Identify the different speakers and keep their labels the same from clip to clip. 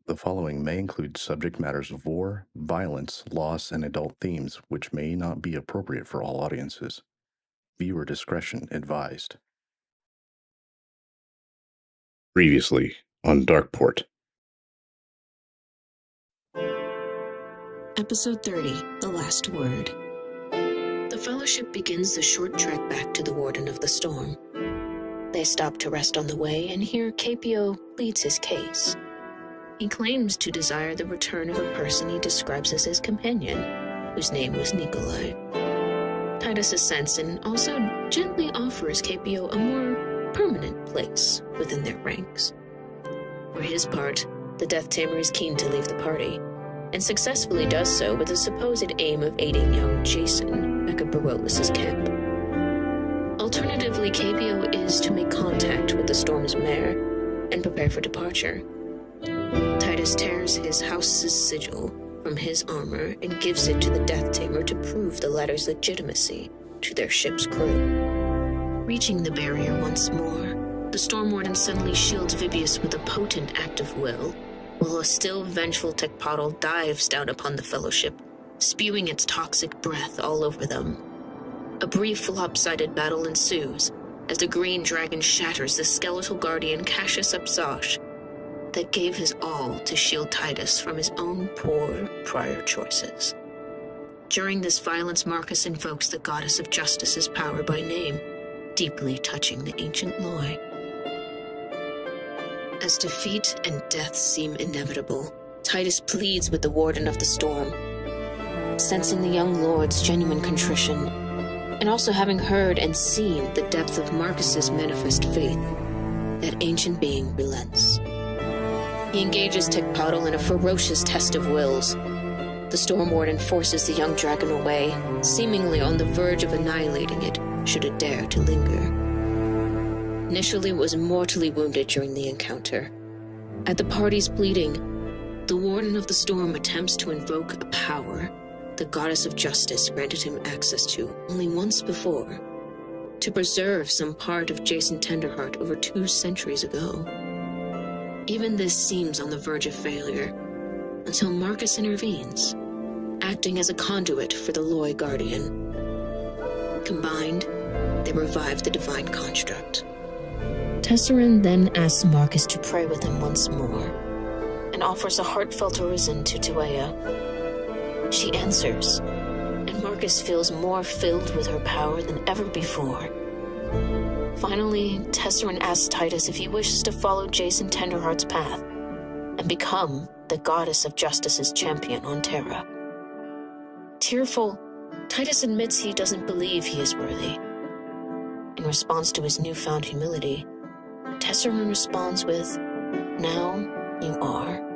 Speaker 1: The following may include subject matters of war, violence, loss, and adult themes which may not be appropriate for all audiences. Viewer discretion advised. Previously on Darkeport.
Speaker 2: Episode 30, The Last Word. The Fellowship begins the short trek back to the Warden of the Storm. They stop to rest on the way and hear Capio pleads his case. He claims to desire the return of a person he describes as his companion, whose name was Nikolai. Titus assents and also gently offers Capio a more permanent place within their ranks. For his part, the Death Tamer is keen to leave the party, and successfully does so with the supposed aim of aiding young Jason back at Barolus's camp. Alternatively, Capio is to make contact with the Storm's mayor and prepare for departure. Titus tears his house's sigil from his armor and gives it to the Death Tamer to prove the latter's legitimacy to their ship's crew. Reaching the barrier once more, the Storm Warden suddenly shields Vibius with a potent act of will, while a still vengeful Tecpotl dives down upon the Fellowship, spewing its toxic breath all over them. A brief, lopsided battle ensues, as the Green Dragon shatters the skeletal guardian Cassius Absash that gave his all to shield Titus from his own poor prior choices. During this violence, Marcus invokes the Goddess of Justice's power by name, deeply touching the ancient lore. As defeat and death seem inevitable, Titus pleads with the Warden of the Storm. Sensing the young lord's genuine contrition, and also having heard and seen the depth of Marcus's manifest faith, that ancient being relents. He engages Tecpotl in a ferocious test of wills. The Storm Warden forces the young dragon away, seemingly on the verge of annihilating it, should it dare to linger. Initially was mortally wounded during the encounter. At the party's pleading, the Warden of the Storm attempts to invoke a power the Goddess of Justice granted him access to only once before, to preserve some part of Jason Tenderheart over 2 centuries ago. Even this seems on the verge of failure, until Marcus intervenes, acting as a conduit for the Loi Guardian. Combined, they revive the divine construct. Tesserin then asks Marcus to pray with him once more, and offers a heartfelt orison to Tuea. She answers, and Marcus feels more filled with her power than ever before. Finally, Tesserin asks Titus if he wishes to follow Jason Tenderheart's path, and become the Goddess of Justice's champion on Terra. Tearful, Titus admits he doesn't believe he is worthy. In response to his newfound humility, Tesserin responds with, "Now you are."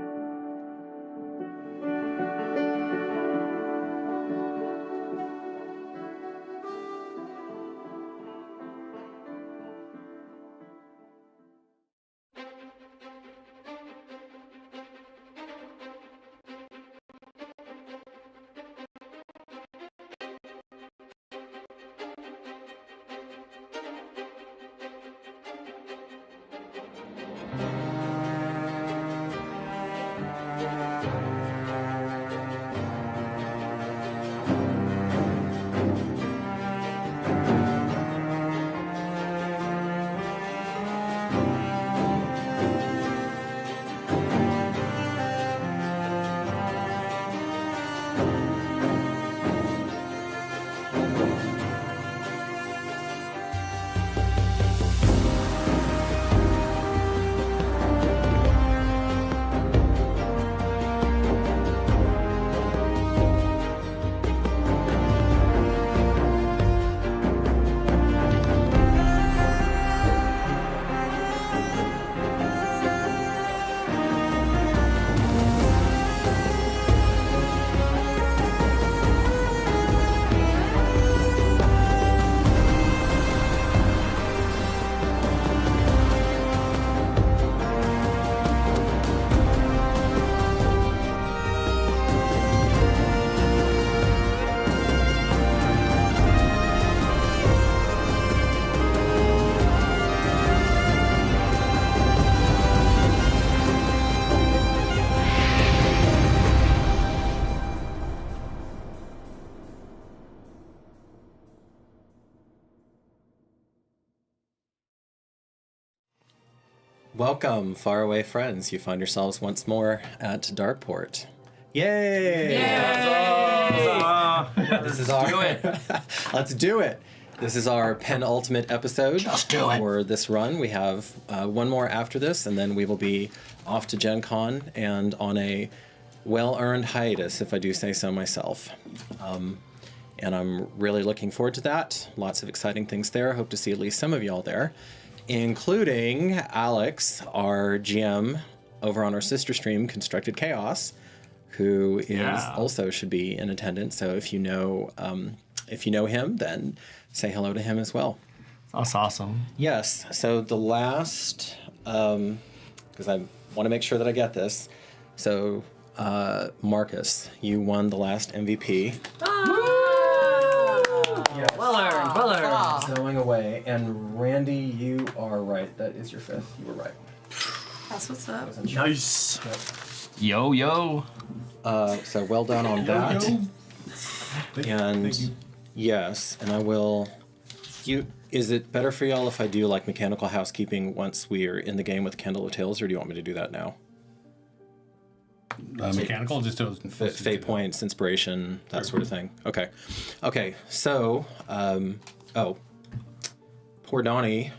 Speaker 3: Welcome, faraway friends. You find yourselves once more at Darkeport. Yay! This is our...
Speaker 4: Do it.
Speaker 3: Let's do it. This is our penultimate episode.
Speaker 4: Just do it.
Speaker 3: For this run. We have one more after this, and then we will be off to Gen Con and on a well-earned hiatus, if I do say so myself. And I'm really looking forward to that. Lots of exciting things there. Hope to see at least some of y'all there, including Alex, our GM over on our sister stream, Constructed Chaos, who is also should be in attendance. So if you know him, then say hello to him as well.
Speaker 4: That's awesome.
Speaker 3: Yes. So the last, because I want to make sure that I get this. So Marcus, you won the last MVP.
Speaker 4: Yeah. Well earned. Well earned.
Speaker 3: Going away, and Randy, you are right. That is your fifth. You were right.
Speaker 5: That's what's up.
Speaker 4: Nice. Yo, yo.
Speaker 3: So well done on that. And yes, and I will. Is it better for y'all if I do like mechanical housekeeping once we're in the game with Candle of Tales, or do you want me to do that now?
Speaker 6: Mechanical, just to
Speaker 3: Fate points, inspiration, that sort of thing. Okay. So, poor Donnie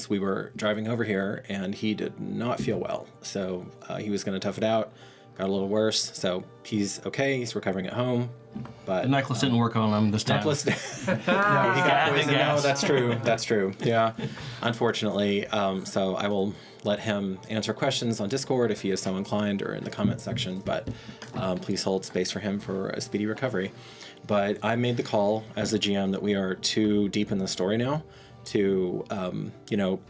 Speaker 3: we were driving over here and he did not feel well. So he was going to tough it out. Got a little worse. So he's okay. He's recovering at home. But
Speaker 4: The necklace didn't work on him this time.
Speaker 3: necklace. No, he got poisoned. No, that's true. That's true. Yeah. Unfortunately. So I will let him answer questions on Discord if he is so inclined, or in the comment section. But please hold space for him for a speedy recovery. But I made the call as the GM that we are too deep in the story now to,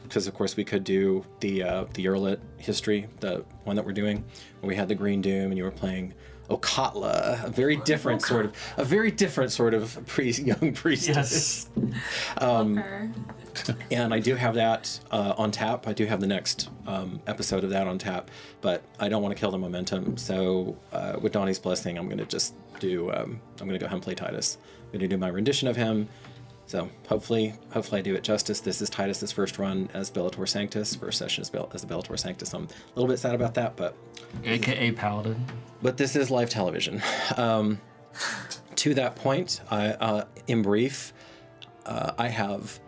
Speaker 3: because of course we could do the Earlet history, the one that we're doing, where we had the Green Doom and you were playing Okatla, a very different sort of young priestess.
Speaker 5: Yes.
Speaker 3: And I do have that on tap. I do have the next episode of that on tap, but I don't want to kill the momentum. So with Donnie's blessing, I'm going to just do. I'm going to go ahead and play Titus. I'm going to do my rendition of him. So hopefully I do it justice. This is Titus's first run as Bellator Sanctus, first session as the Bellator Sanctus. I'm a little bit sad about that, but
Speaker 4: AKA Paladin.
Speaker 3: But this is live television. To that point, in brief, I have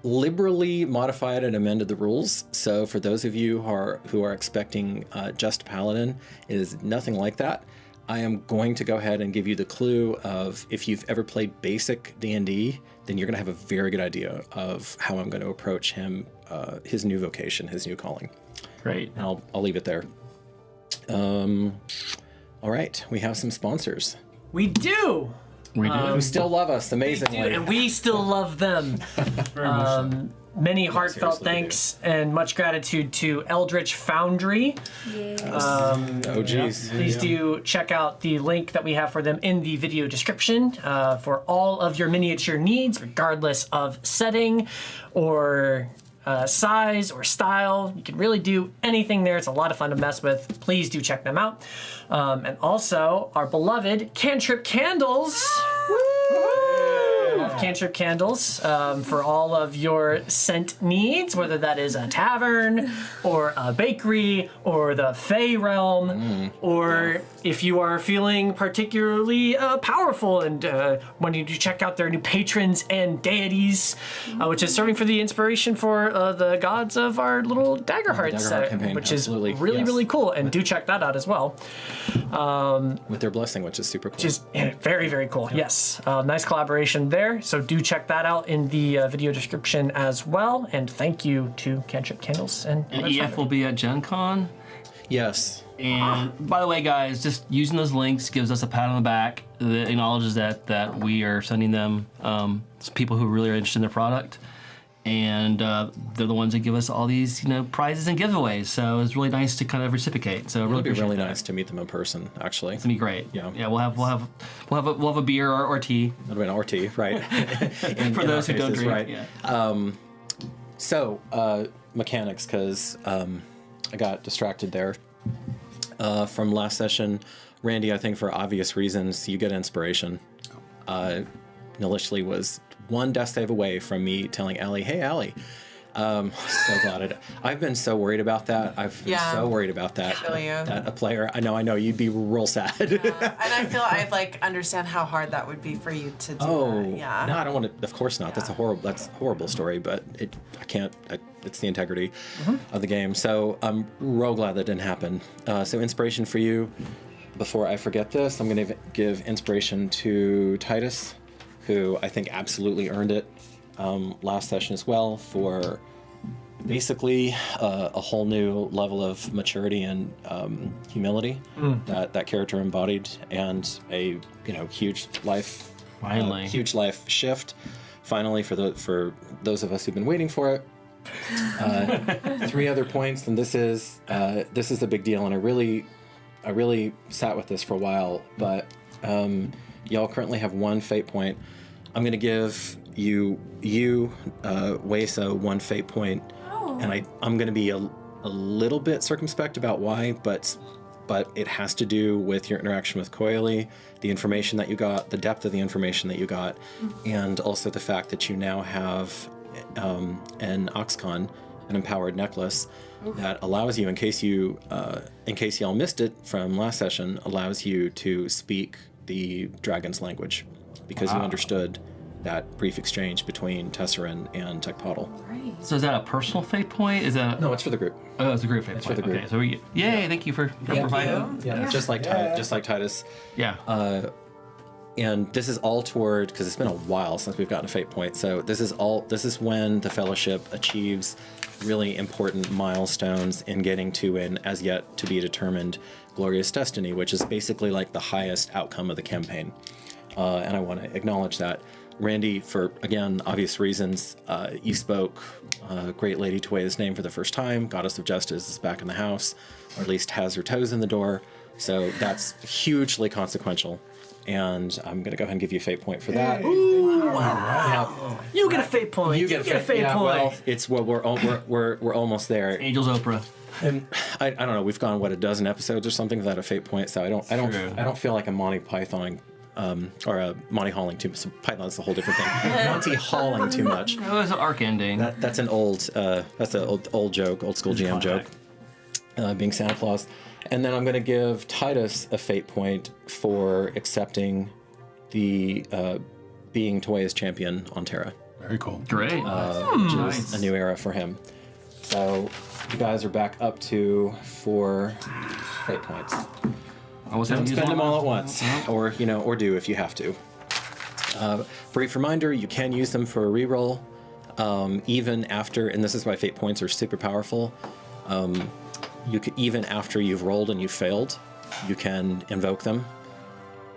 Speaker 3: liberally modified and amended the rules. So for those of you who are expecting just Paladin, it is nothing like that. I am going to go ahead and give you the clue of, if you've ever played basic D&D, then you're going to have a very good idea of how I'm going to approach him, his new vocation, his new calling.
Speaker 4: Great.
Speaker 3: And I'll leave it there. All right, we have some sponsors.
Speaker 7: We do.
Speaker 4: We do.
Speaker 3: Who still love us amazingly.
Speaker 7: We do, and we still love them.
Speaker 6: Very much so.
Speaker 7: Many heartfelt
Speaker 3: seriously, we
Speaker 7: thanks and much gratitude to Eldritch Foundry.
Speaker 3: Oh, geez.
Speaker 7: Please do check out the link that we have for them in the video description for all of your miniature needs, regardless of setting or size or style. You can really do anything there. It's a lot of fun to mess with. Please do check them out. And also our beloved Cantrip Candles. Cantrip Candles for all of your scent needs, whether that is a tavern or a bakery or the Fey realm, or if you are feeling particularly powerful and wanting to check out their new patrons and deities, which is serving for the inspiration for the gods of our little Daggerheart set,
Speaker 3: campaign,
Speaker 7: which
Speaker 3: absolutely.
Speaker 7: is really,
Speaker 3: Yes.
Speaker 7: really cool. And do check that out as well.
Speaker 3: With their blessing, which is super cool.
Speaker 7: Which is very, very cool. Yes. Nice collaboration there. So do check that out in the video description as well. And thank you to Cantrip Candles. And
Speaker 4: EF will be at Gen Con.
Speaker 3: Yes.
Speaker 4: And by the way, guys, just using those links gives us a pat on the back that acknowledges that we are sending them some people who really are interested in their product. And they're the ones that give us all these, prizes and giveaways. So it's really nice to kind of reciprocate. So
Speaker 3: It'll be really nice to meet them in person, actually.
Speaker 4: It's gonna be great.
Speaker 3: Yeah.
Speaker 4: Yeah. We'll have a beer or tea.
Speaker 3: It'll be an RT, right?
Speaker 4: For those who don't drink.
Speaker 3: right?
Speaker 4: Yeah.
Speaker 3: So, mechanics, because I got distracted there from last session. Randy, I think for obvious reasons, you get inspiration. Nilishli was one death save away from me telling Allie, hey, Allie, So glad I've been so worried about that. I've been so worried about that.
Speaker 8: I feel you.
Speaker 3: That a player, I know, you'd be real sad.
Speaker 8: And I feel I like understand how hard that would be for you to do that. Yeah.
Speaker 3: No, I don't want to. Of course not. That's a horrible story. But I can't. It's the integrity of the game. So I'm real glad that didn't happen. So inspiration for you. Before I forget this, I'm going to give inspiration to Titus, who I think absolutely earned it last session as well, for basically a whole new level of maturity and humility that character embodied, and a huge life shift finally for those of us who've been waiting for it. 3 other points, and this is a big deal, and I really sat with this for a while, but y'all currently have 1 fate point. I'm going to give you Wesa 1 fate point, and I'm going to be a little bit circumspect about why, but it has to do with your interaction with Coily, the information that you got, the depth of the information that you got, and also the fact that you now have an Oxcon, an empowered necklace that allows you, in case y'all missed it from last session, allows you to speak the dragon's language, because you understood that brief exchange between Tesserin and Tecpotl.
Speaker 5: Right.
Speaker 4: So is that a personal fate point? Is that
Speaker 3: No, it's for the group.
Speaker 4: Oh, it's a group fate point.
Speaker 3: for the group.
Speaker 4: Okay, so yay! Thank you for providing.
Speaker 3: Yeah, just like Titus.
Speaker 4: Yeah.
Speaker 3: And this is all toward, because it's been a while since we've gotten a fate point, so this is when the Fellowship achieves really important milestones in getting to an as yet to be determined glorious destiny, which is basically like the highest outcome of the campaign. And I want to acknowledge that. Randy, for, again, obvious reasons, you spoke Great Lady Tuea's name for the first time. Goddess of Justice is back in the house, or at least has her toes in the door. So that's hugely consequential. And I'm going to go ahead and give you a fate point for that.
Speaker 7: Ooh, wow. You get a fate point. You get a fate point.
Speaker 3: Well, it's we're almost there.
Speaker 4: Angels Oprah.
Speaker 3: And I don't know. We've gone a dozen episodes or something without a fate point. So I don't feel like a Monty Python or a Monty Hauling too much. So Python's a whole different thing. Monty Hauling too much.
Speaker 4: That was an arc ending.
Speaker 3: That's an old joke, old school GM joke. Being Santa Claus. And then I'm going to give Titus a fate point for accepting the being Tuea's champion on Terra.
Speaker 6: Very cool.
Speaker 4: Great.
Speaker 3: Which is a new era for him. So you guys are back up to 4 fate points. Don't spend them all at once, or do if you have to. Brief reminder: you can use them for a reroll, even after. And this is why fate points are super powerful. You could, even after you've rolled and you've failed, you can invoke them,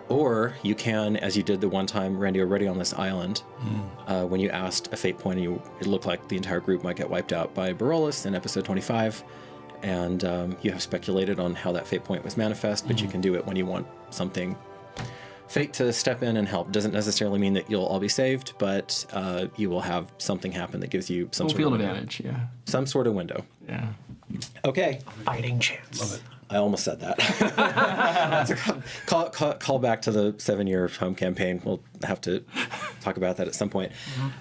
Speaker 3: or you can, as you did the one time, Randy, already on this island, when you asked a fate point, and it looked like the entire group might get wiped out by Barolis in episode 25. And you have speculated on how that fate point was manifest, but you can do it when you want something fate to step in and help. Doesn't necessarily mean that you'll all be saved, but you will have something happen that gives you some sort
Speaker 4: field
Speaker 3: of
Speaker 4: advantage. Yeah.
Speaker 3: Some sort of window.
Speaker 4: Yeah.
Speaker 3: Okay.
Speaker 7: Fighting chance.
Speaker 6: Love it.
Speaker 3: I almost said that. That's call back to the 7-year home campaign. We'll have to talk about that at some point.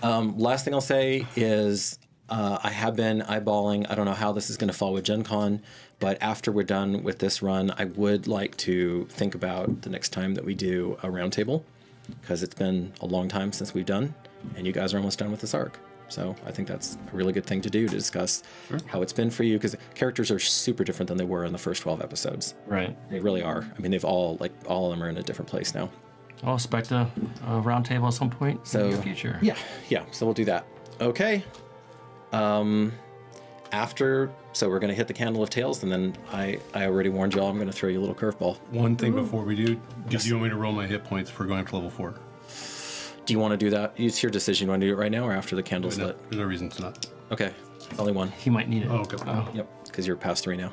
Speaker 3: Last thing I'll say is I have been eyeballing, I don't know how this is going to fall with Gen Con, but after we're done with this run, I would like to think about the next time that we do a roundtable, because it's been a long time since we've done, and you guys are almost done with this arc. So I think that's a really good thing to do, to discuss how it's been for you, because characters are super different than they were in the first 12 episodes.
Speaker 4: Right.
Speaker 3: They really are. I mean, they've all of them are in a different place now.
Speaker 4: I'll expect a round table at some point in the future.
Speaker 3: Yeah. So we'll do that. Okay. So we're going to hit the Candle of Tales, and then I already warned y'all I'm going to throw you a little curveball.
Speaker 6: One thing before we do you want me to roll my hit points for going up to level 4?
Speaker 3: Do you want to do that? It's your decision. You want to do it right now or after the candle's lit?
Speaker 6: There's no reason to not.
Speaker 3: Okay. Only one.
Speaker 4: He might need it.
Speaker 6: Oh, okay.
Speaker 3: Yep. Because you're past 3 now.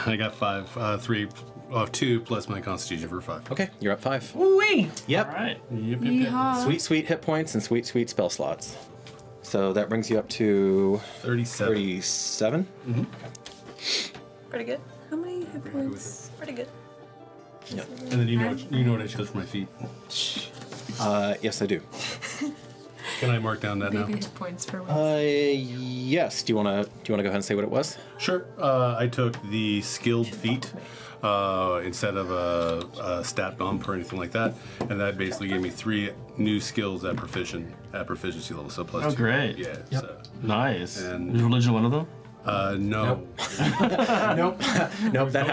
Speaker 6: I got 5. 3 off 2 plus my constitution for 5.
Speaker 3: Okay. You're up 5.
Speaker 7: Wee!
Speaker 3: Yep.
Speaker 4: All right.
Speaker 6: Yep.
Speaker 5: Yeehaw.
Speaker 3: Sweet hit points and sweet spell slots. So that brings you up to 37.
Speaker 6: Mm-hmm.
Speaker 8: Pretty good.
Speaker 5: How many hit points?
Speaker 8: Pretty good.
Speaker 3: Yep.
Speaker 6: And then you know what I chose for my feet.
Speaker 3: Yes, I do.
Speaker 6: Can I mark down that now?
Speaker 5: Baby hit points for
Speaker 3: Yes. Do you wanna go ahead and say what it was?
Speaker 6: Sure. I took the skilled feat instead of a stat bump or anything like that, and that basically gave me 3 new skills at proficiency level, so plus 2.
Speaker 4: Oh, great.
Speaker 6: Yeah.
Speaker 4: Yep.
Speaker 6: So,
Speaker 4: Nice.
Speaker 6: And-
Speaker 4: Is religion one of them?
Speaker 6: no.
Speaker 3: Nope. That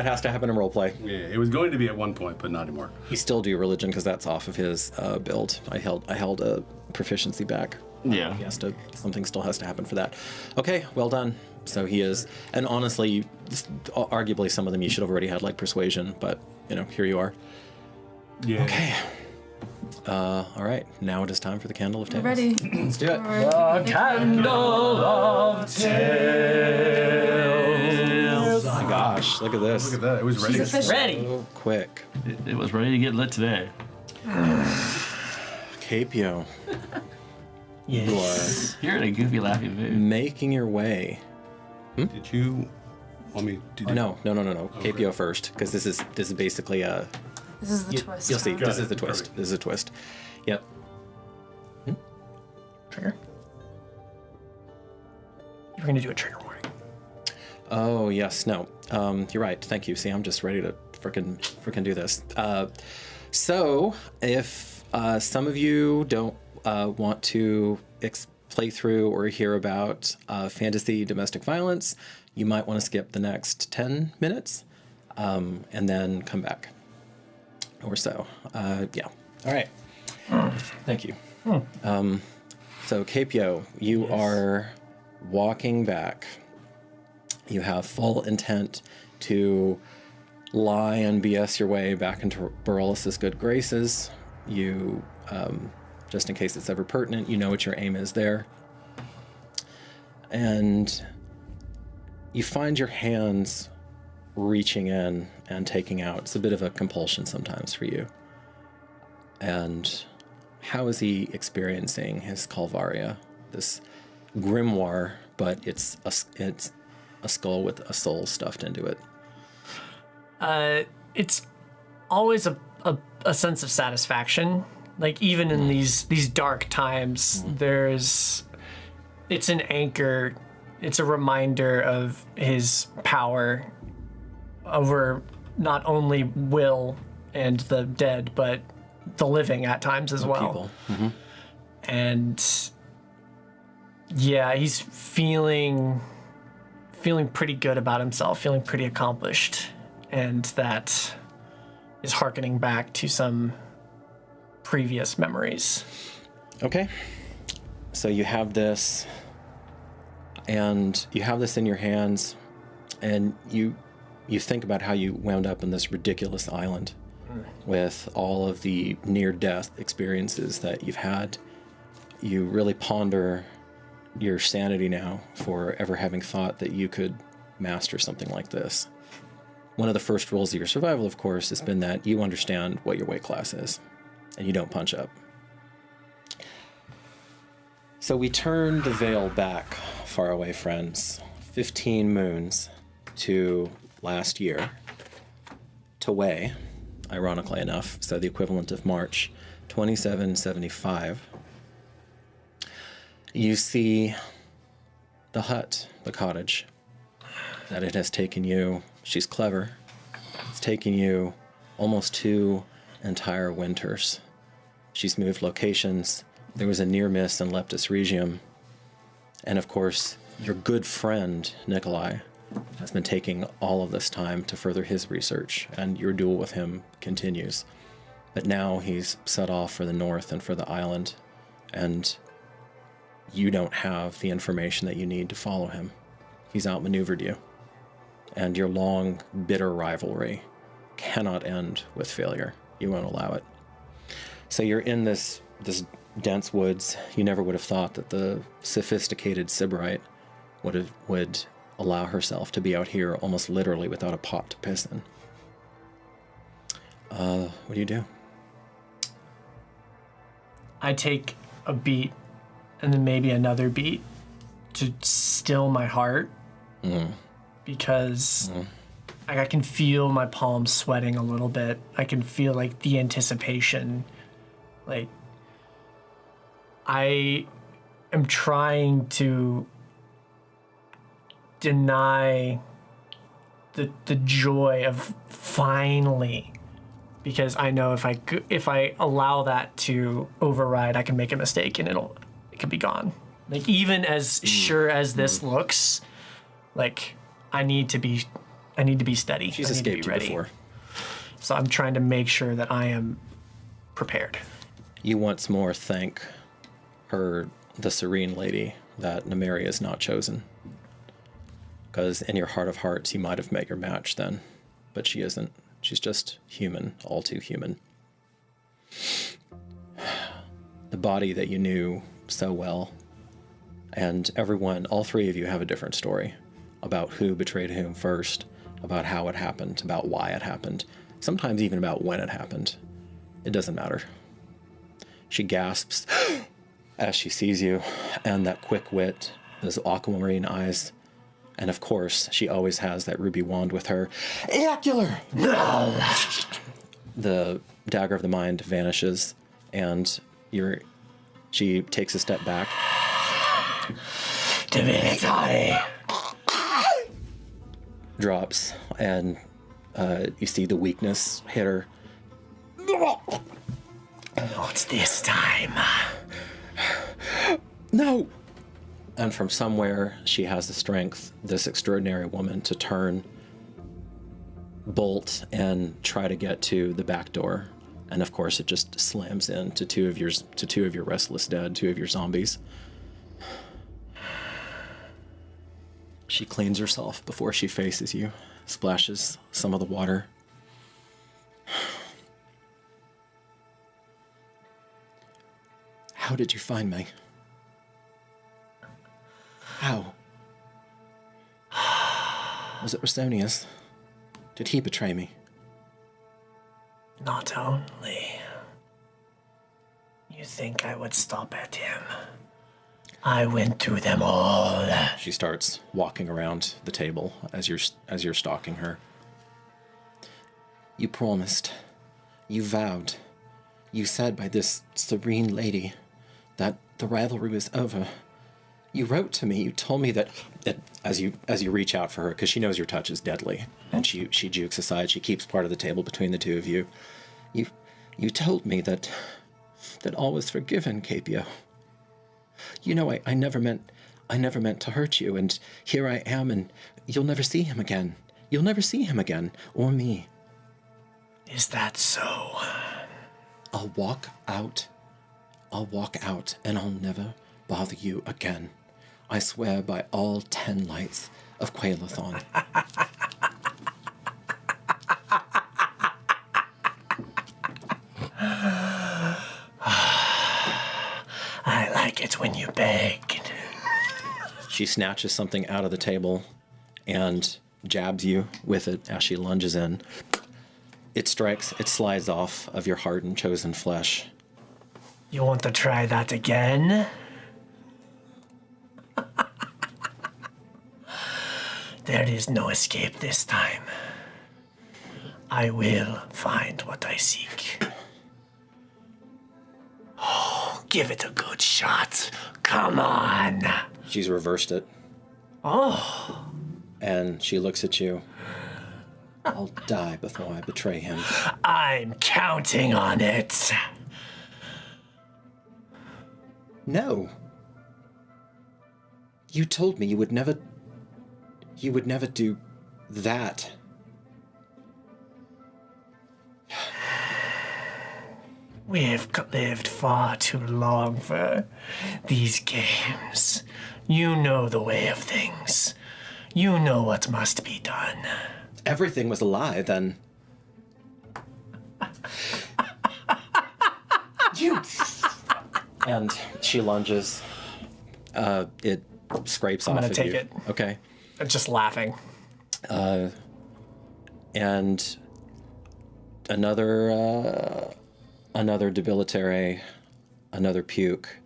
Speaker 3: has to happen in roleplay.
Speaker 6: Yeah, it was going to be at one point, but not anymore.
Speaker 3: You still do religion because that's off of his build. I held a proficiency back.
Speaker 4: Yeah.
Speaker 3: He has to. Something still has to happen for that. Okay, well done. So he is, and honestly, arguably some of them you should have already had like persuasion, but here you are.
Speaker 6: Yeah.
Speaker 3: Okay. All right. Now it is time for the candle of tales.
Speaker 5: Ready.
Speaker 3: Let's do it.
Speaker 7: The candle of tales.
Speaker 3: Oh my gosh! Look at this.
Speaker 6: Look at that. It was ready.
Speaker 5: She's official.
Speaker 7: Ready.
Speaker 3: So quick.
Speaker 4: It was ready to get lit today.
Speaker 3: Capio,
Speaker 7: Yes.
Speaker 4: You're in a goofy, laughy mood.
Speaker 3: making your way.
Speaker 6: Did you want me to do
Speaker 3: No. Capio first, because this is basically a.
Speaker 5: This is the twist.
Speaker 3: You'll see.
Speaker 5: huh?
Speaker 3: This is
Speaker 6: it.
Speaker 3: the twist.
Speaker 6: Perfect.
Speaker 3: This is a twist. Yep.
Speaker 7: Trigger. You're gonna do a trigger warning.
Speaker 3: Oh yes, no. You're right. Thank you. See, I'm just ready to frickin' do this. So if some of you don't want to play through or hear about fantasy domestic violence, you might want to skip the next 10 minutes and then come back or so. Yeah. All right. Thank you. So Capio, you are walking back. You have full intent to lie and BS your way back into Bareilles' good graces. You, just in case it's ever pertinent, you know what your aim is there. And you find your hands reaching in and taking out. It's a bit of a compulsion sometimes for you. And how is he experiencing his Calvaria? This grimoire, but it's a skull with a soul stuffed into it.
Speaker 7: It's always a sense of satisfaction. Like even in these dark times, it's an anchor. It's a reminder of his power over not only Will and the dead, but the living at times as well.
Speaker 3: People. Mm-hmm.
Speaker 7: And yeah, he's feeling pretty good about himself, feeling pretty accomplished, and that is hearkening back to some previous memories.
Speaker 3: Okay. So you have this, and you have this in your hands, and you think about how you wound up in this ridiculous island with all of the near-death experiences that you've had. You really ponder your sanity now for ever having thought that you could master something like this. One of the first rules of your survival, of course, has been that you understand what your weight class is, and you don't punch up. So we turn the veil back, far away friends, 15 moons to last year, to Wei, ironically enough, so the equivalent of March 2775. You see the hut, the cottage, that it has taken you. She's clever. It's taken you almost 2 entire winters. She's moved locations. There was a near miss in Leptis Regium. And of course, your good friend, Nikolai, has been taking all of this time to further his research, and your duel with him continues. But now he's set off for the north and for the island, and you don't have the information that you need to follow him. He's outmaneuvered you. And your long, bitter rivalry cannot end with failure. You won't allow it. So you're in this dense woods. You never would have thought that the sophisticated Sybarite would allow herself to be out here almost literally without a pot to piss in. What do you do?
Speaker 7: I take a beat and then maybe another beat to still my heart because I can feel my palms sweating a little bit. I can feel like the anticipation, like I am trying to deny the joy of finally, because I know if I allow that to override, I can make a mistake and it could be gone. Like, even as sure as this looks, like I need to be steady.
Speaker 3: She's
Speaker 7: I need to
Speaker 3: escaped
Speaker 7: be
Speaker 3: you
Speaker 7: ready.
Speaker 3: before.
Speaker 7: So I'm trying to make sure that I am prepared.
Speaker 3: You once more thank her, the serene lady, that Nymeria is not chosen. Because in your heart of hearts, you might have made her match then, but she isn't. She's just human, all too human. The body that you knew so well, and everyone, all three of you have a different story about who betrayed whom first, about how it happened, about why it happened, sometimes even about when it happened. It doesn't matter. She gasps as she sees you, and that quick wit, those aquamarine eyes, and of course, she always has that ruby wand with her. Ejacular! The dagger of the mind vanishes, and she takes a step back.
Speaker 4: Divinity.
Speaker 3: Drops, and you see the weakness hit her.
Speaker 4: Not this time.
Speaker 3: No! And from somewhere, she has the strength, this extraordinary woman, to turn, bolt, and try to get to the back door. And of course, it just slams in to two of your restless dead, two of your zombies. She cleans herself before she faces you, splashes some of the water. How did you find me? How? Was it Rosonius? Did he betray me?
Speaker 4: Not only. You think I would stop at him? I went to them all.
Speaker 3: She starts walking around the table as you're stalking her. You promised. You vowed. You said by this serene lady that the rivalry was over. You wrote to me. You told me that as you reach out for her, because she knows your touch is deadly, and she jukes aside. She keeps part of the table between the two of you. You told me that all was forgiven, Capio. You know, I never meant to hurt you, and here I am, and you'll never see him again. You'll never see him again, or me.
Speaker 4: Is that so?
Speaker 3: I'll walk out, and I'll never bother you again. I swear by all 10 lights of Quaelathon.
Speaker 4: I like it when you beg.
Speaker 3: She snatches something out of the table and jabs you with it as she lunges in. It strikes, it slides off of your hardened, chosen flesh.
Speaker 4: You want to try that again? There is no escape this time. I will find what I seek. Oh, give it a good shot. Come on.
Speaker 3: She's reversed it.
Speaker 4: Oh.
Speaker 3: And she looks at you. I'll die before I betray him.
Speaker 4: I'm counting on it.
Speaker 3: No. You told me you would never do that.
Speaker 4: We've lived far too long for these games. You know the way of things. You know what must be done.
Speaker 3: Everything was a lie, then. You. And she lunges. It scrapes off of you.
Speaker 7: I'm gonna take it.
Speaker 3: Okay.
Speaker 7: I'm just laughing.
Speaker 3: And another debilitare, another puke,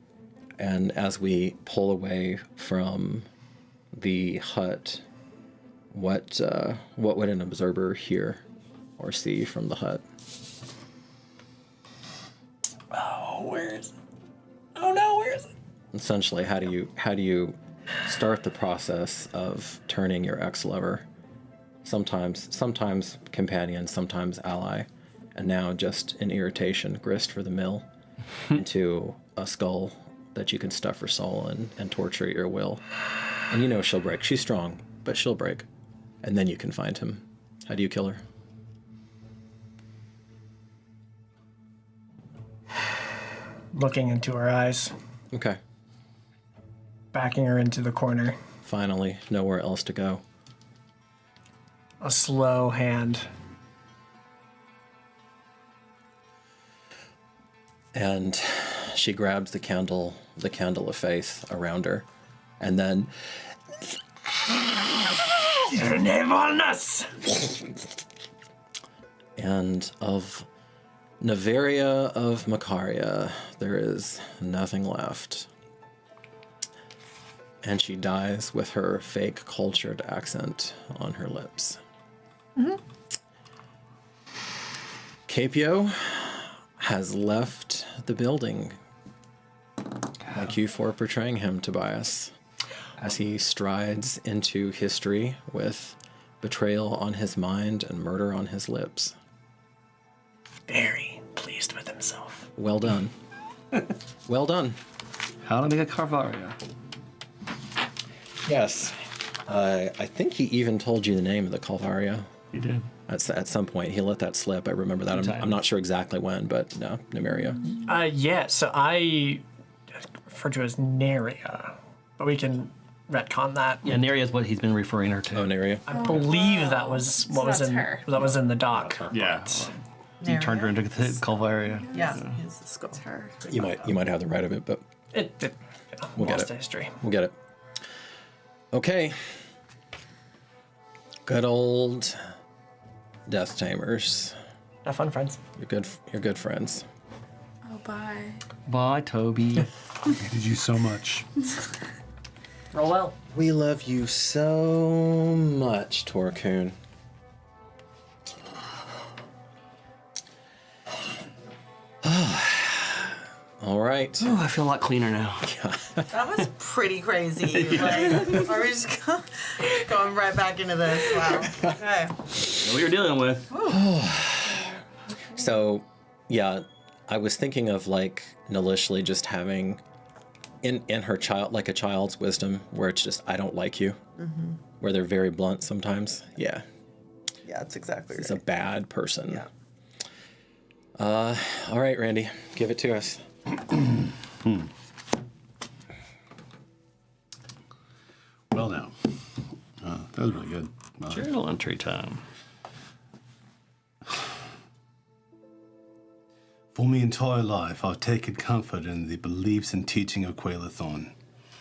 Speaker 3: and as we pull away from the hut, what would an observer hear or see from the hut?
Speaker 4: Oh, where's
Speaker 3: Essentially, how do you start the process of turning your ex-lover, sometimes companion, sometimes ally, and now just an irritation, grist for the mill, into a skull that you can stuff her soul and torture at your will. And you know she'll break. She's strong, but she'll break. And then you can find him. How do you kill her?
Speaker 7: Looking into her eyes,
Speaker 3: Okay.
Speaker 7: backing her into the corner.
Speaker 3: Finally, nowhere else to go.
Speaker 7: A slow hand.
Speaker 3: And she grabs the candle of faith around her, and then and of Navaria of Macaria, there is nothing left. And she dies with her fake cultured accent on her lips. Capio has left the building. Thank you for portraying him, Tobias, as he strides into history with betrayal on his mind and murder on his lips.
Speaker 7: Very pleased with himself.
Speaker 3: Well done. Well done.
Speaker 4: How to make a Carvaria.
Speaker 3: Yes. I think he even told you the name of the Calvaria.
Speaker 4: You did.
Speaker 3: At some point, he let that slip. I remember that. I'm not sure exactly when, but no, Nymeria.
Speaker 7: Yeah, so I refer to as Neria, but we can retcon that.
Speaker 4: Yeah, Neria is what he's been referring her to.
Speaker 3: Oh, Nymeria.
Speaker 7: I believe that was what was
Speaker 5: that's
Speaker 7: in
Speaker 5: her.
Speaker 7: that was in the dock.
Speaker 4: Yeah. You turned her into Calvaria.
Speaker 8: Yeah, he's the skull.
Speaker 5: Her.
Speaker 3: You might have the right of it, but we'll get
Speaker 7: lost
Speaker 3: it.
Speaker 7: to history.
Speaker 3: We'll get it. Okay. Good old Death Tamers.
Speaker 7: Have fun, friends.
Speaker 3: You're good friends.
Speaker 5: Oh, bye.
Speaker 4: Bye, Toby.
Speaker 6: Hated you so much.
Speaker 7: Roll well.
Speaker 3: We love you so much, Torcoon. All right.
Speaker 4: Oh, I feel a lot cleaner now.
Speaker 8: That was pretty crazy. Like, are we just going right back into this? Wow. Okay.
Speaker 4: What you're dealing with.
Speaker 3: So, yeah, I was thinking of like Nalishli just having in her child, like a child's wisdom, where it's just, I don't like you, where they're very blunt sometimes. Yeah.
Speaker 8: Yeah, that's exactly
Speaker 3: He's a bad person.
Speaker 8: Yeah.
Speaker 3: All right, Randy, give it to us.
Speaker 6: Well, now. That was really good.
Speaker 4: Journal entry time.
Speaker 6: For my entire life, I've taken comfort in the beliefs and teaching of Quailethorn.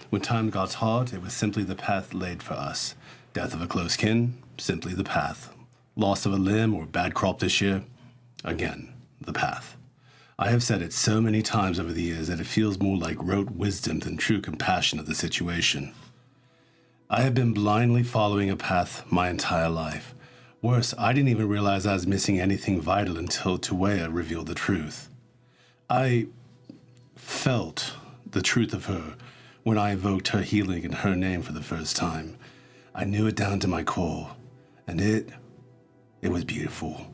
Speaker 6: When time got hard, it was simply the path laid for us. Death of a close kin, simply the path. Loss of a limb or bad crop this year, again, the path. I have said it so many times over the years that it feels more like rote wisdom than true compassion of the situation. I have been blindly following a path my entire life. Worse, I didn't even realize I was missing anything vital until Tuwea revealed the truth. I felt the truth of her when I evoked her healing in her name for the first time. I knew it down to my core, and it was beautiful.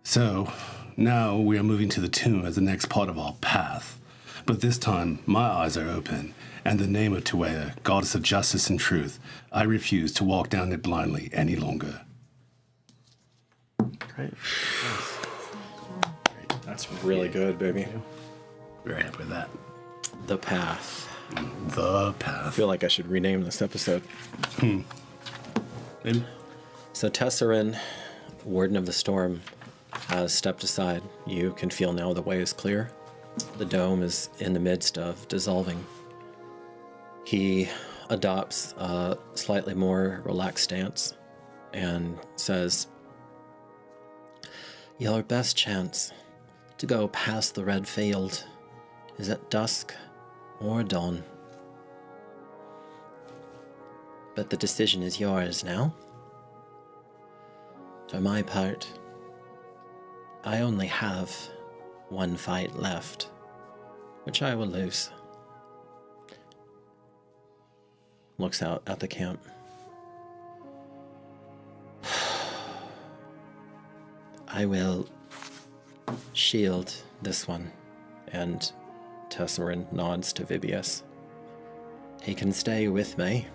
Speaker 6: So, now we are moving to the tomb as the next part of our path. But this time, my eyes are open, and in the name of Tuwea, goddess of justice and truth, I refuse to walk down it blindly any longer.
Speaker 4: Great.
Speaker 3: That's really good, baby.
Speaker 6: Very happy with that.
Speaker 3: The path.
Speaker 6: The
Speaker 3: I
Speaker 6: path.
Speaker 3: feel like I should rename this episode.
Speaker 6: Maybe.
Speaker 3: So Tesserin, Warden of the Storm, has stepped aside. You can feel now the way is clear. The dome is in the midst of dissolving. He adopts a slightly more relaxed stance and says, "Your best chance to go past the red field is at dusk or dawn. But the decision is yours now. For my part, I only have one fight left, which I will lose. looks out at the camp. I will shield this one. And Tesserin nods to Vibius. He can stay with me,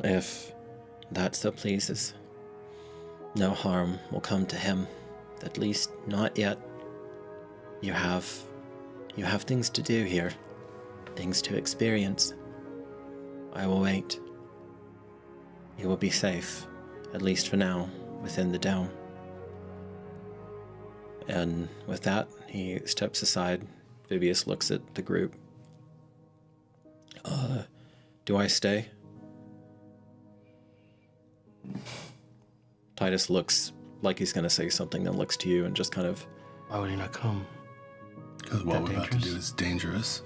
Speaker 3: if that so pleases. No harm will come to him, at least not yet. You have things to do here, things to experience. I will wait. You will be safe, at least for now, within the dome. And with that, he steps aside. Vibius looks at the group. Do I stay? Titus looks like he's going to say something, then looks to you and just kind of...
Speaker 4: Why would he not come?
Speaker 6: Because what we're about to do is dangerous.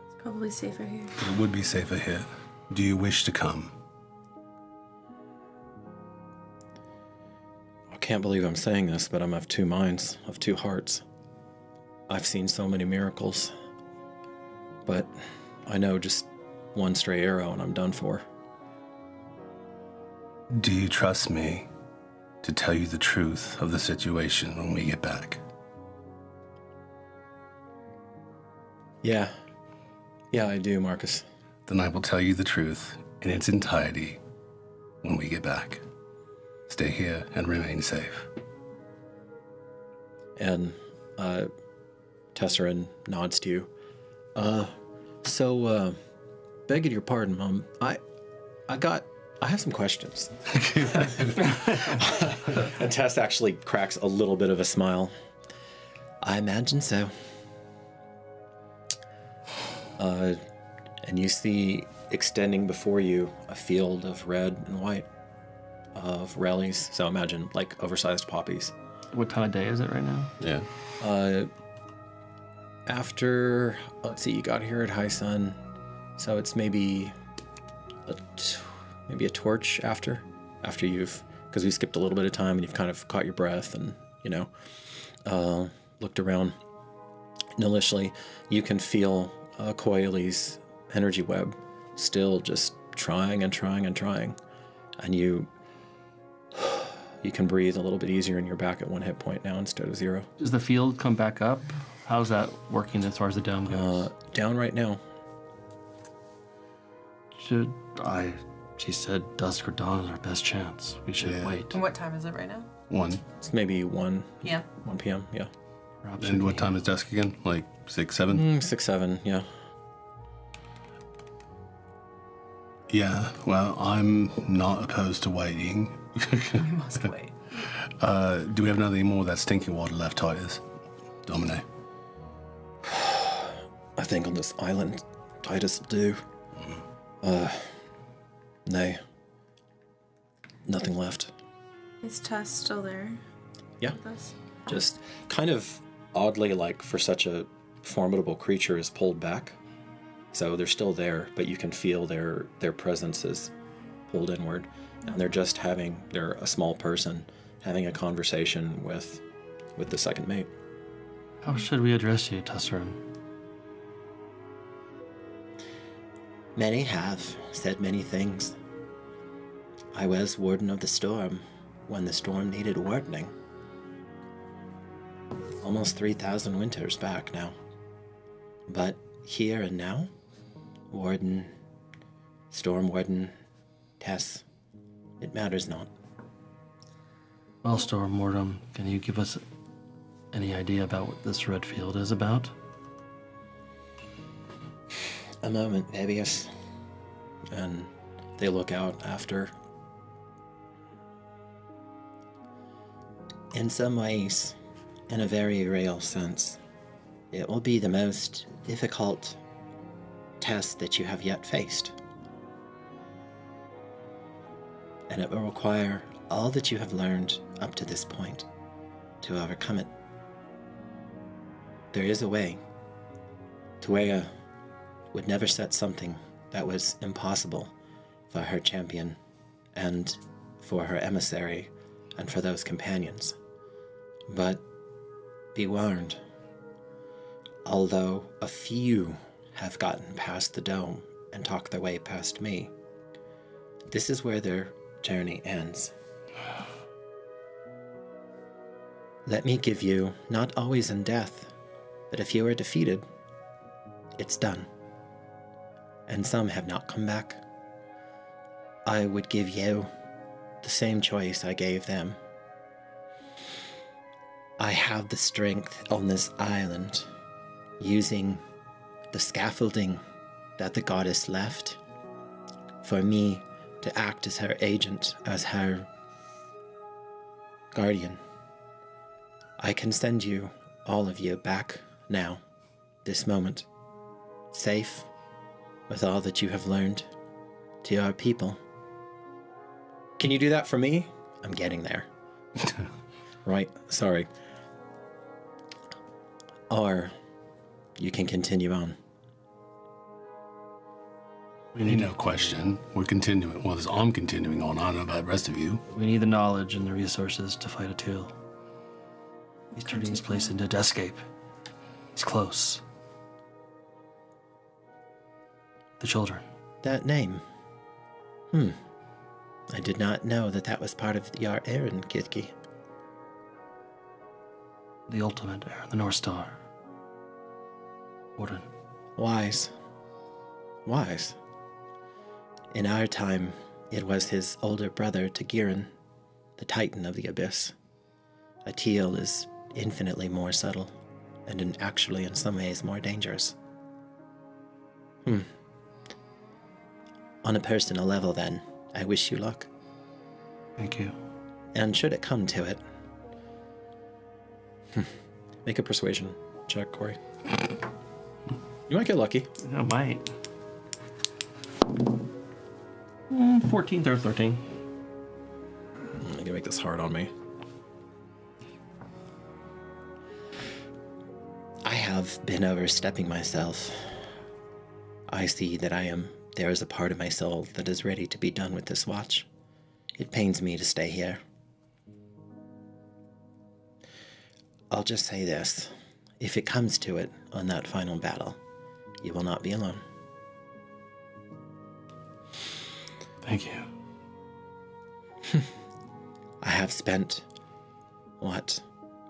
Speaker 5: It's probably safer here.
Speaker 6: It would be safer here. Do you wish to come?
Speaker 3: I can't believe I'm saying this, but I'm of two minds, of two hearts. I've seen so many miracles, but I know just one stray arrow and I'm done for.
Speaker 6: Do you trust me to tell you the truth of the situation when we get back?
Speaker 3: Yeah, I do, Marcus.
Speaker 6: Then I will tell you the truth in its entirety when we get back. Stay here and remain safe.
Speaker 3: And Tesserin nods to you. Begging your pardon, Mom. I have some questions. And Tess actually cracks a little bit of a smile. I imagine so. And you see extending before you a field of red and white of relies. So imagine like oversized poppies.
Speaker 4: What time of day is it right now?
Speaker 6: Yeah.
Speaker 3: After, let's see, you got here at high sun, so it's maybe a torch after you've, because we skipped a little bit of time and you've kind of caught your breath and, looked around. Initially, you can feel Coeli's energy web still just trying and trying and trying. And you can breathe a little bit easier and you're back at 1 hit point now instead of 0.
Speaker 4: Does the field come back up? How's that working as far as the dome goes?
Speaker 3: Down right now.
Speaker 4: She said dusk or dawn is our best chance. We should wait.
Speaker 8: And what time is it right now?
Speaker 6: 1.
Speaker 3: It's maybe 1
Speaker 8: Yeah.
Speaker 3: 1 p.m., yeah.
Speaker 6: And what time is dusk again? Like 6, 7?
Speaker 3: 6, 7, yeah.
Speaker 6: Yeah, well, I'm not opposed to waiting.
Speaker 8: We must wait.
Speaker 6: Do we have nothing more of that stinking water left, Titus? Domine.
Speaker 3: I think on this island, Titus will do. Nay. Nothing left.
Speaker 5: Is Tess still there?
Speaker 3: Yeah.
Speaker 5: With us?
Speaker 3: Just kind of oddly, like for such a formidable creature, is pulled back. So they're still there, but you can feel their presence is pulled inward. And they're a small person having a conversation with the second mate.
Speaker 4: How should we address you, Tesserin?
Speaker 3: Many have said many things. I was Warden of the Storm when the storm needed wardening. Almost 3,000 winters back now. But here and now, Warden, Storm Warden, Tess, it matters not.
Speaker 4: Well, Storm Warden, can you give us any idea about what this red field is about?
Speaker 3: A moment, Fabius. And they look out after. In some ways, in a very real sense, it will be the most difficult test that you have yet faced. And it will require all that you have learned up to this point to overcome it. There is a way. Tuea would never set something that was impossible for her champion and for her emissary and for those companions. But be warned, although a few have gotten past the dome and talk their way past me. This is where their journey ends. Let me give you, not always in death, but if you are defeated, it's done. And some have not come back. I would give you the same choice I gave them. I have the strength on this island, using the scaffolding that the goddess left, for me to act as her agent, as her guardian. I can send you, all of you, back now, this moment, safe, with all that you have learned, to your people. Can you do that for me? I'm getting there. Right, sorry. Or you can continue on.
Speaker 6: We need no question. We're continuing. Well, I'm continuing on. I don't know about the rest of you.
Speaker 4: We need the knowledge and the resources to fight Atil. He's turning this place into a deathscape. He's close. The children.
Speaker 3: That name. I did not know that was part of your errand, Githki.
Speaker 4: The ultimate heir, the North Star. Warden.
Speaker 3: Wise. Wise. In our time, it was his older brother, Tagiran, the Titan of the Abyss. Atil is infinitely more subtle, and actually in some ways more dangerous. On a personal level, then, I wish you luck.
Speaker 4: Thank you.
Speaker 3: And should it come to it, make a persuasion check, Corey. You might get lucky.
Speaker 4: I might. 14 or 13.
Speaker 3: You're gonna make this hard on me. I have been overstepping myself. I see that there is a part of my soul that is ready to be done with this watch. It pains me to stay here. I'll just say this. If it comes to it on that final battle, you will not be alone.
Speaker 4: Thank you.
Speaker 3: I have spent,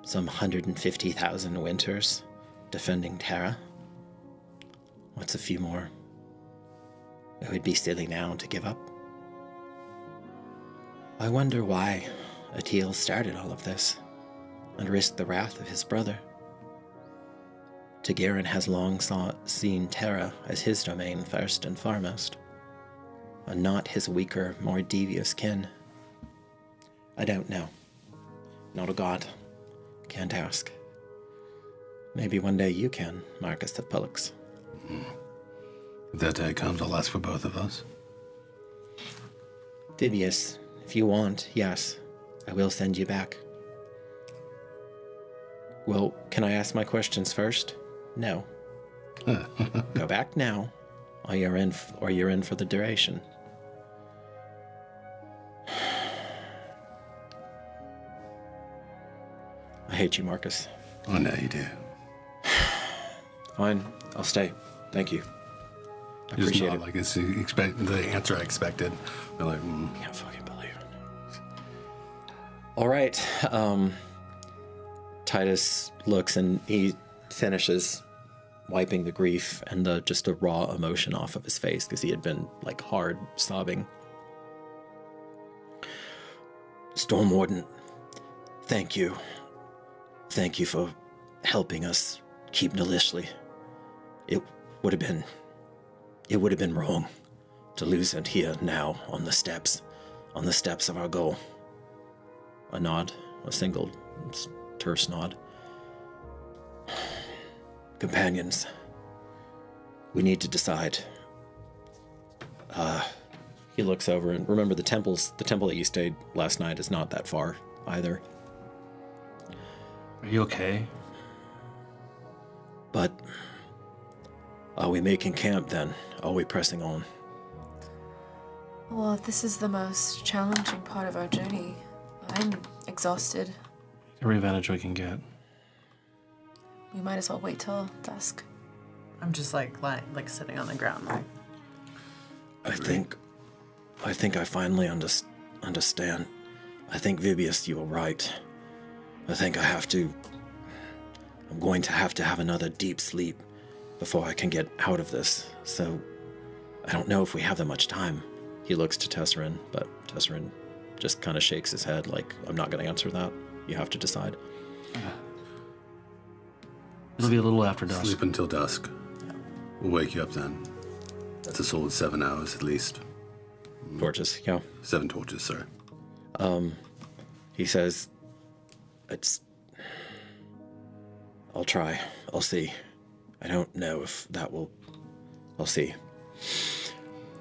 Speaker 3: some 150,000 winters defending Terra. What's a few more? It would be silly now to give up. I wonder why Atil started all of this and risked the wrath of his brother. Tagiran has long seen Terra as his domain first and foremost, and not his weaker, more devious kin. I don't know. Not a god. Can't ask. Maybe one day you can, Marcus of Pollux.
Speaker 6: If that day comes, I'll ask for both of us.
Speaker 3: Vibius, if you want, yes, I will send you back. Well, can I ask my questions first? No. Go back now, or you're in for the duration. I hate you, Marcus.
Speaker 6: I know you do.
Speaker 3: Fine, I'll stay. Thank you. I
Speaker 6: Just
Speaker 3: appreciate
Speaker 6: not
Speaker 3: it.
Speaker 6: like it's the answer I expected. Be like,
Speaker 3: Can't fucking believe it. All right. Titus looks and he finishes wiping the grief and just the raw emotion off of his face because he had been hard sobbing. Storm Warden, thank you. Thank you for helping us keep Nalishli. It would have been wrong to lose it here now on the steps of our goal. A nod, a single terse nod. Companions, we need to decide. He looks over and remember the temple that you stayed last night is not that far either.
Speaker 4: Are you okay?
Speaker 3: But are we making camp then? Are we pressing on?
Speaker 5: Well, if this is the most challenging part of our journey, I'm exhausted.
Speaker 4: Every advantage we can get.
Speaker 5: We might as well wait till dusk.
Speaker 8: I'm just like sitting on the ground, like
Speaker 3: I think I finally understand. I think, Vibius, you were right. I think I'm going to have another deep sleep before I can get out of this. So, I don't know if we have that much time. He looks to Tesserin, but Tesserin just kind of shakes his head like, I'm not going to answer that. You have to decide.
Speaker 4: It'll be a little after dusk.
Speaker 6: Sleep until dusk. We'll wake you up then. That's a solid 7 hours at least.
Speaker 3: Torches, yeah.
Speaker 6: 7 torches, sir.
Speaker 3: He says, I'll try. I'll see. I don't know if that will... I'll see.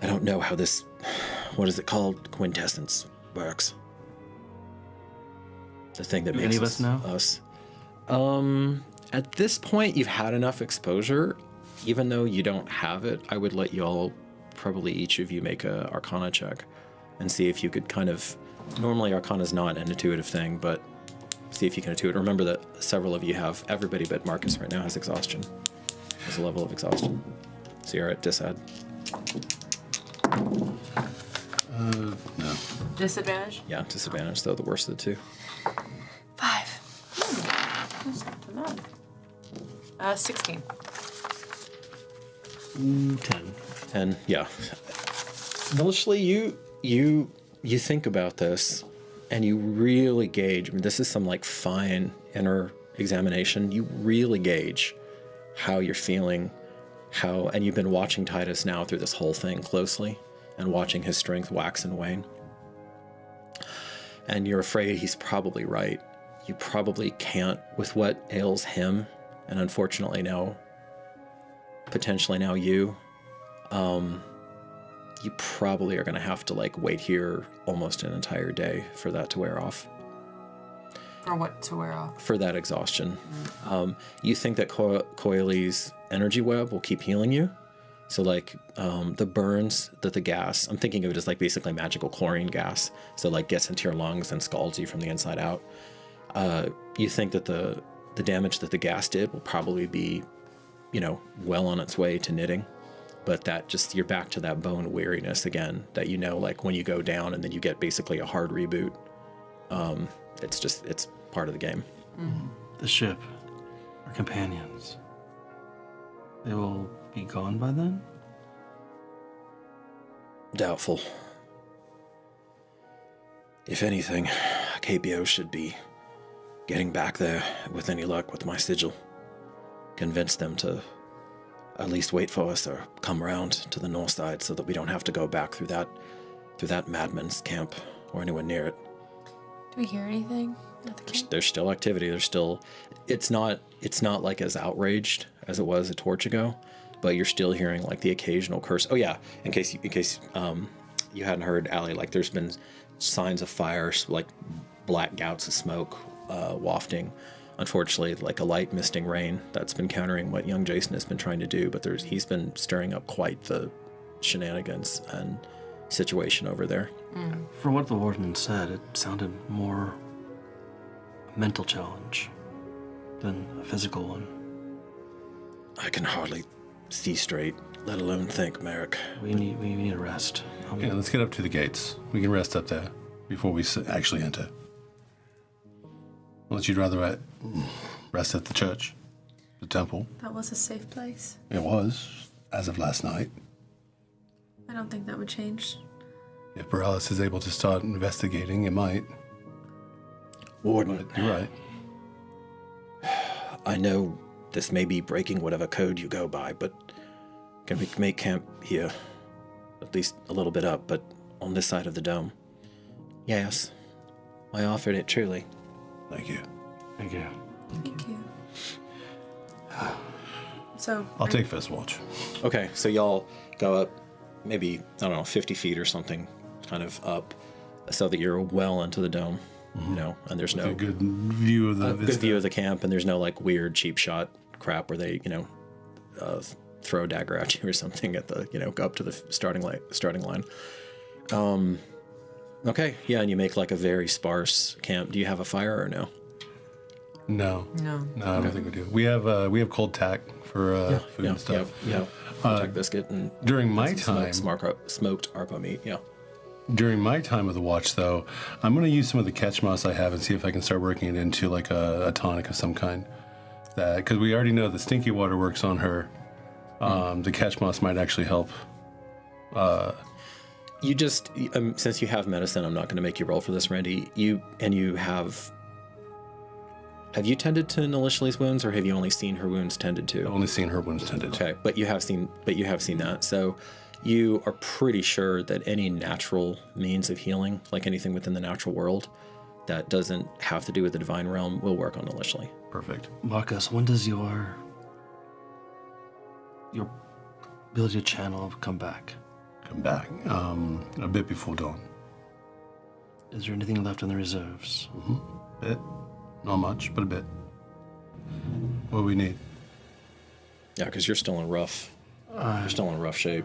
Speaker 3: I don't know how this... What is it called? Quintessence works. The thing that
Speaker 4: Do
Speaker 3: makes
Speaker 4: any of us know?
Speaker 3: us. At this point, you've had enough exposure. Even though you don't have it, I would let you all, probably each of you, make a Arcana check and see if you could kind of... Normally, Arcana is not an intuitive thing, but see if you can intuit. Remember that several of you have... Everybody but Marcus right now has exhaustion. Has a level of exhaustion. So you're at disad.
Speaker 6: No.
Speaker 5: Disadvantage?
Speaker 3: Yeah, disadvantage, though, the worst of the two.
Speaker 5: 5. That's not too bad. 16.
Speaker 4: 10.
Speaker 3: 10, yeah. Mostly you think about this and you really gauge, I mean, this is some like fine inner examination. You really gauge how you're feeling, and you've been watching Titus now through this whole thing closely and watching his strength wax and wane. And you're afraid he's probably right. You probably can't, with what ails him, and unfortunately now, potentially now you probably are going to have to like wait here almost an entire day for that to wear off.
Speaker 5: For what to wear off?
Speaker 3: For that exhaustion. You think that Coiley's energy web will keep healing you. So like the burns that the gas, I'm thinking of it as like basically magical chlorine gas. So like gets into your lungs and scalds you from the inside out. You think that the damage that the gas did will probably be, well on its way to knitting. But that just, you're back to that bone weariness again, that like when you go down and then you get basically a hard reboot. It's part of the game.
Speaker 4: Mm-hmm. The ship, our companions, they will be gone by then?
Speaker 3: Doubtful. If anything, Capio should be getting back there with any luck with my sigil. Convince them to at least wait for us or come around to the north side so that we don't have to go back through that madman's camp or anywhere near it.
Speaker 5: Do we hear anything at the camp?
Speaker 3: There's still activity. There's still, it's not like as outraged as it was a torch ago, but you're still hearing like the occasional curse. Oh yeah, in case you hadn't heard, Allie, like there's been signs of fire, like black gouts of smoke wafting. Unfortunately, like a light misting rain that's been countering what young Jason has been trying to do, but he's been stirring up quite the shenanigans and situation over there.
Speaker 4: For what the warden said, it sounded more a mental challenge than a physical one.
Speaker 3: I can hardly see straight, let alone think, Merrick.
Speaker 4: We need a rest.
Speaker 6: Yeah, let's get up to the gates. We can rest up there before we actually enter. Unless you'd rather rest at the church, the temple.
Speaker 5: That was a safe place.
Speaker 6: It was, as of last night.
Speaker 5: I don't think that would change.
Speaker 6: If Borellis is able to start investigating, it might.
Speaker 3: Warden,
Speaker 6: But you're right.
Speaker 3: I know this may be breaking whatever code you go by, but can we make camp here? At least a little bit up, but on this side of the dome. Yes, I offered it truly.
Speaker 6: Thank you.
Speaker 4: Thank you.
Speaker 5: Thank you. So
Speaker 6: I'll take first watch.
Speaker 3: Okay, so y'all go up maybe, 50 feet or something, kind of up, so that you're well into the dome, and there's no
Speaker 6: A good view of the
Speaker 3: good view of the camp, and there's no like weird cheap shot crap where they, throw a dagger at you or something at the, go up to the starting line. Okay, yeah, and you make like a very sparse camp. Do you have a fire or no?
Speaker 6: No,
Speaker 8: No.
Speaker 6: I don't think we do. We have cold tack for food and stuff.
Speaker 3: Yeah. Tech biscuit and
Speaker 6: During my
Speaker 3: some
Speaker 6: time,
Speaker 3: smoked arpa meat. Yeah.
Speaker 6: during my time of the watch, though, I'm going to use some of the catch moss I have and see if I can start working it into like a tonic of some kind. That because we already know the stinky water works on her. The catch moss might actually help.
Speaker 3: You just since you have medicine, I'm not going to make you roll for this, Randy. You have you tended to Nalishli's wounds, or have you only seen her wounds tended to?
Speaker 6: I've only seen her wounds tended to.
Speaker 3: Okay, but you have seen that. So you are pretty sure that any natural means of healing, like anything within the natural world, that doesn't have to do with the divine realm, will work on Nalishli.
Speaker 6: Perfect.
Speaker 4: Marcus, when does your ability to channel come back?
Speaker 6: Come back. A bit before dawn.
Speaker 4: Is there anything left in the reserves?
Speaker 6: Bit. Not much, but a bit. What do we need?
Speaker 3: Yeah, because you're still in rough. You're still in rough shape.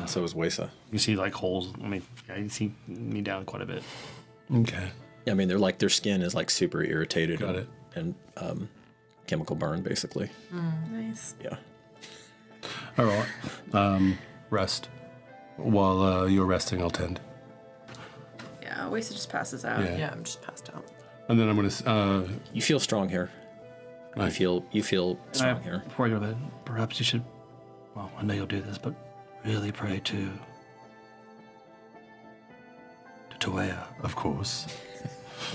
Speaker 3: So is Wesa.
Speaker 4: You see like holes. I mean, you see me down quite a bit.
Speaker 6: Okay.
Speaker 3: Yeah, I mean, their skin is like super irritated.
Speaker 6: Got it.
Speaker 3: And chemical burn, basically.
Speaker 5: Nice.
Speaker 3: Yeah.
Speaker 6: All right. Rest. While you're resting, I'll tend.
Speaker 5: Yeah, Wasted just passes out.
Speaker 6: Yeah.
Speaker 8: Yeah, I'm just passed out.
Speaker 6: And then I'm gonna.
Speaker 3: You feel strong here.
Speaker 6: Nice.
Speaker 3: You feel strong here.
Speaker 4: Before I go to bed, perhaps you should. Well, I know you'll do this, but really pray to Tuea.
Speaker 6: Of course.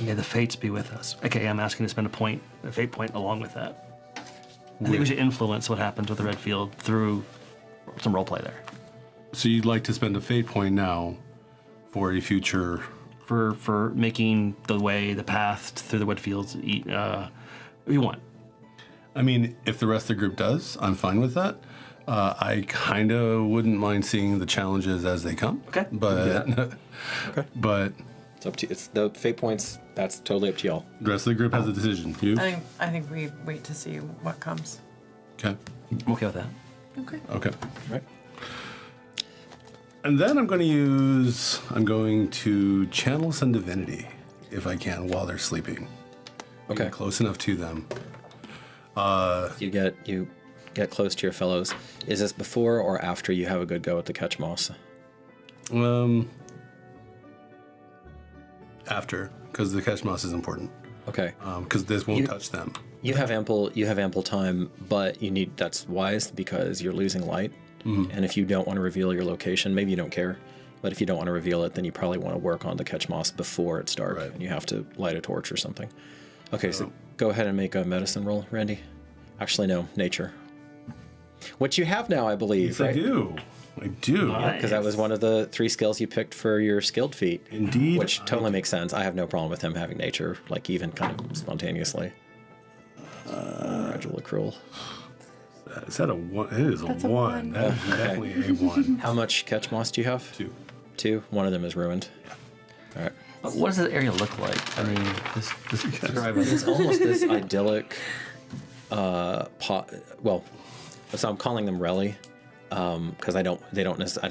Speaker 4: May the fates be with us. Okay, I'm asking to spend a fate point along with that. I think we should influence what happens with the red field through some roleplay there.
Speaker 6: So you'd like to spend a fate point now for a future.
Speaker 4: For making the path through the wet fields you want.
Speaker 6: I mean, if the rest of the group does, I'm fine with that. I kind of wouldn't mind seeing the challenges as they come.
Speaker 4: Okay.
Speaker 6: But
Speaker 3: Okay.
Speaker 6: but
Speaker 3: It's up to it's the fate points. That's totally up to y'all.
Speaker 6: the rest of the group has a decision. You?
Speaker 8: I think we wait to see what comes.
Speaker 6: Okay.
Speaker 4: I'm okay with that.
Speaker 5: Okay.
Speaker 6: Okay.
Speaker 3: Right.
Speaker 6: And then I'm going to channel some divinity, if I can, while they're sleeping.
Speaker 3: Okay.
Speaker 6: Get close enough to them.
Speaker 3: You get close to your fellows. Is this before or after you have a good go at the catch moss?
Speaker 6: After, because the catch moss is important.
Speaker 3: Okay.
Speaker 6: Because this won't touch them.
Speaker 3: You have ample time, but that's wise because you're losing light. And if you don't want to reveal your location, maybe you don't care, but if you don't want to reveal it, then you probably want to work on the catch moss before it's dark,
Speaker 6: Right.
Speaker 3: and you have to light a torch or something. Okay, so go ahead and make a medicine roll, Randy. Actually, no, nature. Which you have now, I believe,
Speaker 6: Yes,
Speaker 3: right?
Speaker 6: I do.
Speaker 3: Because that was one of the 3 skills you picked for your skilled feat.
Speaker 6: Indeed.
Speaker 3: Which totally makes sense. I have no problem with him having nature, like even kind of spontaneously. Gradual accrual.
Speaker 6: Is that a 1? It is
Speaker 5: That's
Speaker 6: a
Speaker 5: a
Speaker 6: 1.
Speaker 5: one.
Speaker 6: That is definitely a 1.
Speaker 3: How much catch moss do you have?
Speaker 6: 2.
Speaker 3: 2? One of them is ruined. All right.
Speaker 4: What does this area look like? I mean, this describe it.
Speaker 3: It's almost this idyllic well, so I'm calling them Relly because I don't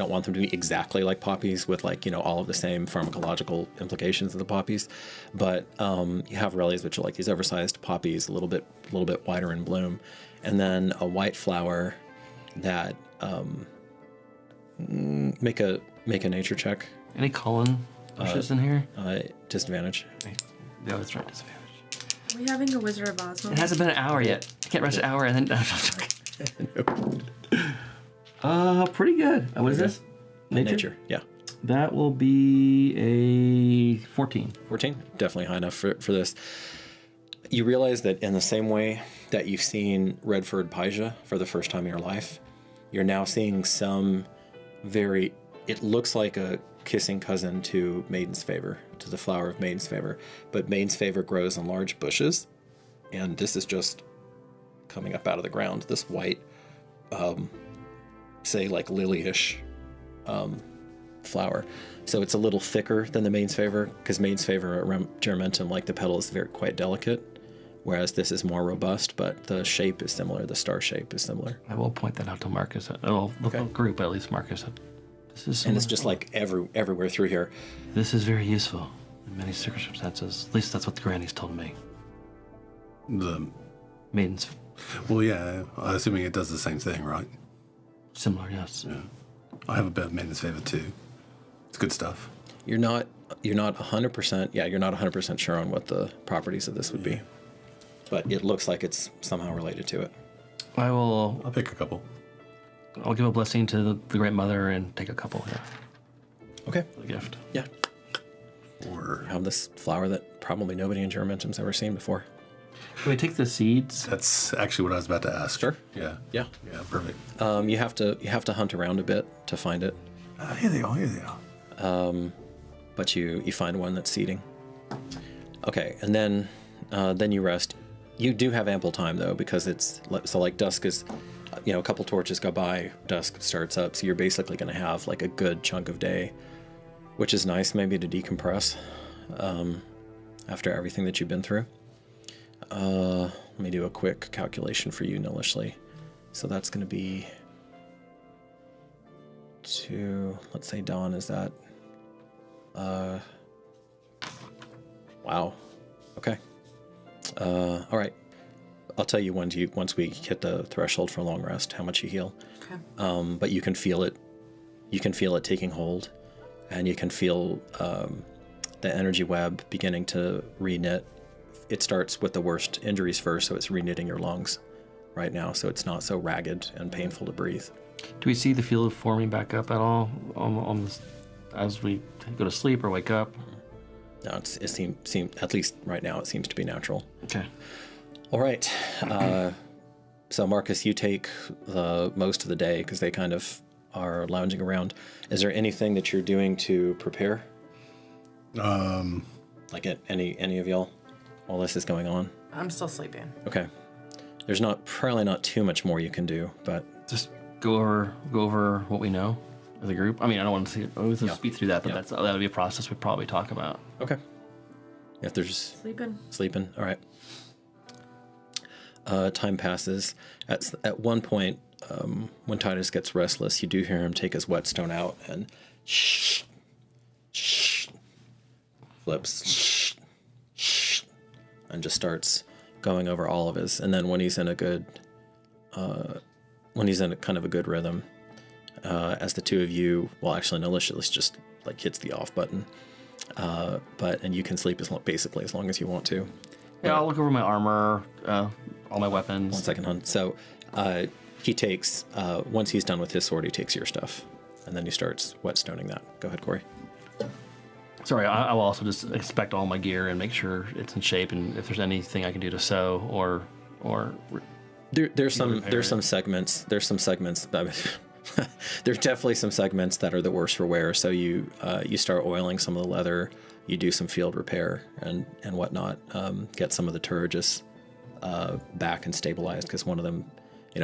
Speaker 3: want them to be exactly like poppies with all of the same pharmacological implications of the poppies, but you have Rellies, which are like these oversized poppies, a little bit wider in bloom, and then a white flower that make a nature check.
Speaker 4: Any Colin bushes in here?
Speaker 3: Disadvantage.
Speaker 4: Yeah, that's right, disadvantage.
Speaker 5: Are we having a Wizard of Oz
Speaker 4: It
Speaker 5: moment?
Speaker 4: hasn't been an hour yet. I can't rest an hour and then. Pretty good. What is this?
Speaker 3: Nature. Yeah.
Speaker 4: That will be a 14.
Speaker 3: 14? Definitely high enough for this. You realize that in the same way that you've seen Redford Paija for the first time in your life, you're now seeing some it looks like a kissing cousin to Maiden's Favor, to the flower of Maiden's Favor. But Maiden's Favor grows in large bushes, and this is just coming up out of the ground, this white, say like lily-ish flower. So it's a little thicker than the Maiden's Favor, because Maiden's Favor germentum, like the petal, is quite delicate, whereas this is more robust, but the shape is similar, the star shape is similar.
Speaker 4: I will point that out to Marcus. The whole group, at least Marcus. This is
Speaker 3: And it's just like everywhere through here.
Speaker 4: This is very useful. In many circumstances. At least that's what the grannies told me.
Speaker 6: The
Speaker 4: Maidens.
Speaker 6: Well, yeah, assuming it does the same thing, right?
Speaker 4: Similar, yes.
Speaker 6: Yeah. I have a bit of Maiden's Favor too. It's good stuff.
Speaker 3: You're not 100%. Yeah, you're not 100% sure on what the properties of this would be, but it looks like it's somehow related to it.
Speaker 6: I'll pick a couple.
Speaker 4: I'll give a blessing to the Great Mother and take a couple here.
Speaker 3: Okay.
Speaker 4: For the gift.
Speaker 3: Yeah.
Speaker 6: Or
Speaker 3: Have this flower that probably nobody in Germantum's ever seen before.
Speaker 4: Can we take the seeds?
Speaker 6: that's actually what I was about to ask.
Speaker 3: Sure.
Speaker 6: Yeah.
Speaker 3: Yeah.
Speaker 6: Yeah. Perfect.
Speaker 3: You have to hunt around a bit to find it,
Speaker 6: Here they are. Here they are.
Speaker 3: but you find one that's seeding. Okay, and then you rest. You do have ample time though, because it's so like dusk is, a couple torches go by, dusk starts up, so you're basically going to have like a good chunk of day, which is nice maybe to decompress after everything that you've been through. Let me do a quick calculation for you, Nilishly. So that's going to be let's say dawn is that. Wow. Okay. All right. I'll tell you once we hit the threshold for a long rest how much you heal.
Speaker 8: Okay.
Speaker 3: But you can feel it. You can feel it taking hold, and you can feel the energy web beginning to reknit. It starts with the worst injuries first, so it's reknitting your lungs right now, so it's not so ragged and painful to breathe.
Speaker 4: Do we see the field forming back up at all on this, as we go to sleep or wake up?
Speaker 3: No, it seems at least right now it seems to be natural.
Speaker 4: Okay.
Speaker 3: All right. So Marcus, you take the most of the day because they kind of are lounging around. Is there anything that you're doing to prepare? Like any of y'all while this is going on?
Speaker 8: I'm still sleeping.
Speaker 3: Okay. There's probably not too much more you can do, but
Speaker 4: Just go over what we know as a group. I mean, I don't want to speak through that, but
Speaker 3: Yeah.
Speaker 4: that would be a process we'd probably talk about.
Speaker 3: okay. If there's sleeping, all right. Time passes. At one point, when Titus gets restless, you do hear him take his whetstone out and flips and just starts going over all of his. And then when he's in a good, kind of a good rhythm, as the two of you, well, actually, Nilishly just like hits the off button. And you can sleep basically as long as you want to.
Speaker 4: Yeah, I'll look over my armor, all my weapons.
Speaker 3: 1 second, hon. So he takes, once he's done with his sword, he takes your stuff. And then he starts whetstoning that. Go ahead, Corey.
Speaker 4: Sorry, I will also just inspect all my gear and make sure it's in shape, and if there's anything I can do to sew or
Speaker 3: There's some segments. There's definitely some segments that are the worse for wear. So you start oiling some of the leather. You do some field repair and whatnot. Get some of the turgis back and stabilized because one of them,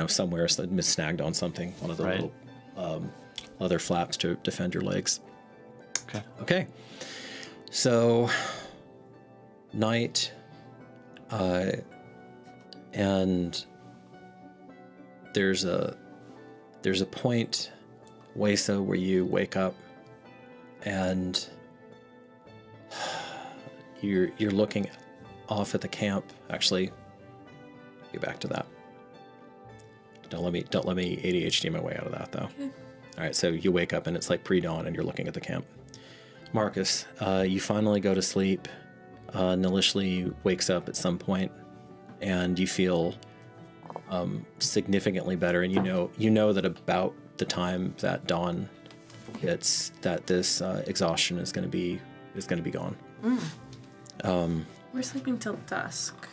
Speaker 3: somewhere snagged on something. One of the little leather flaps to defend your legs. Okay. So night, and there's a point, Wesa, where you wake up and you're looking off at the camp. Actually, get back to that. Don't let me ADHD my way out of that though. Okay. All right, so you wake up and it's like pre-dawn and you're looking at the camp. Marcus, you finally go to sleep. Nilishly wakes up at some point and you feel significantly better, and you know that about the time that dawn hits, that this exhaustion is going to be gone.
Speaker 5: We're sleeping till dusk,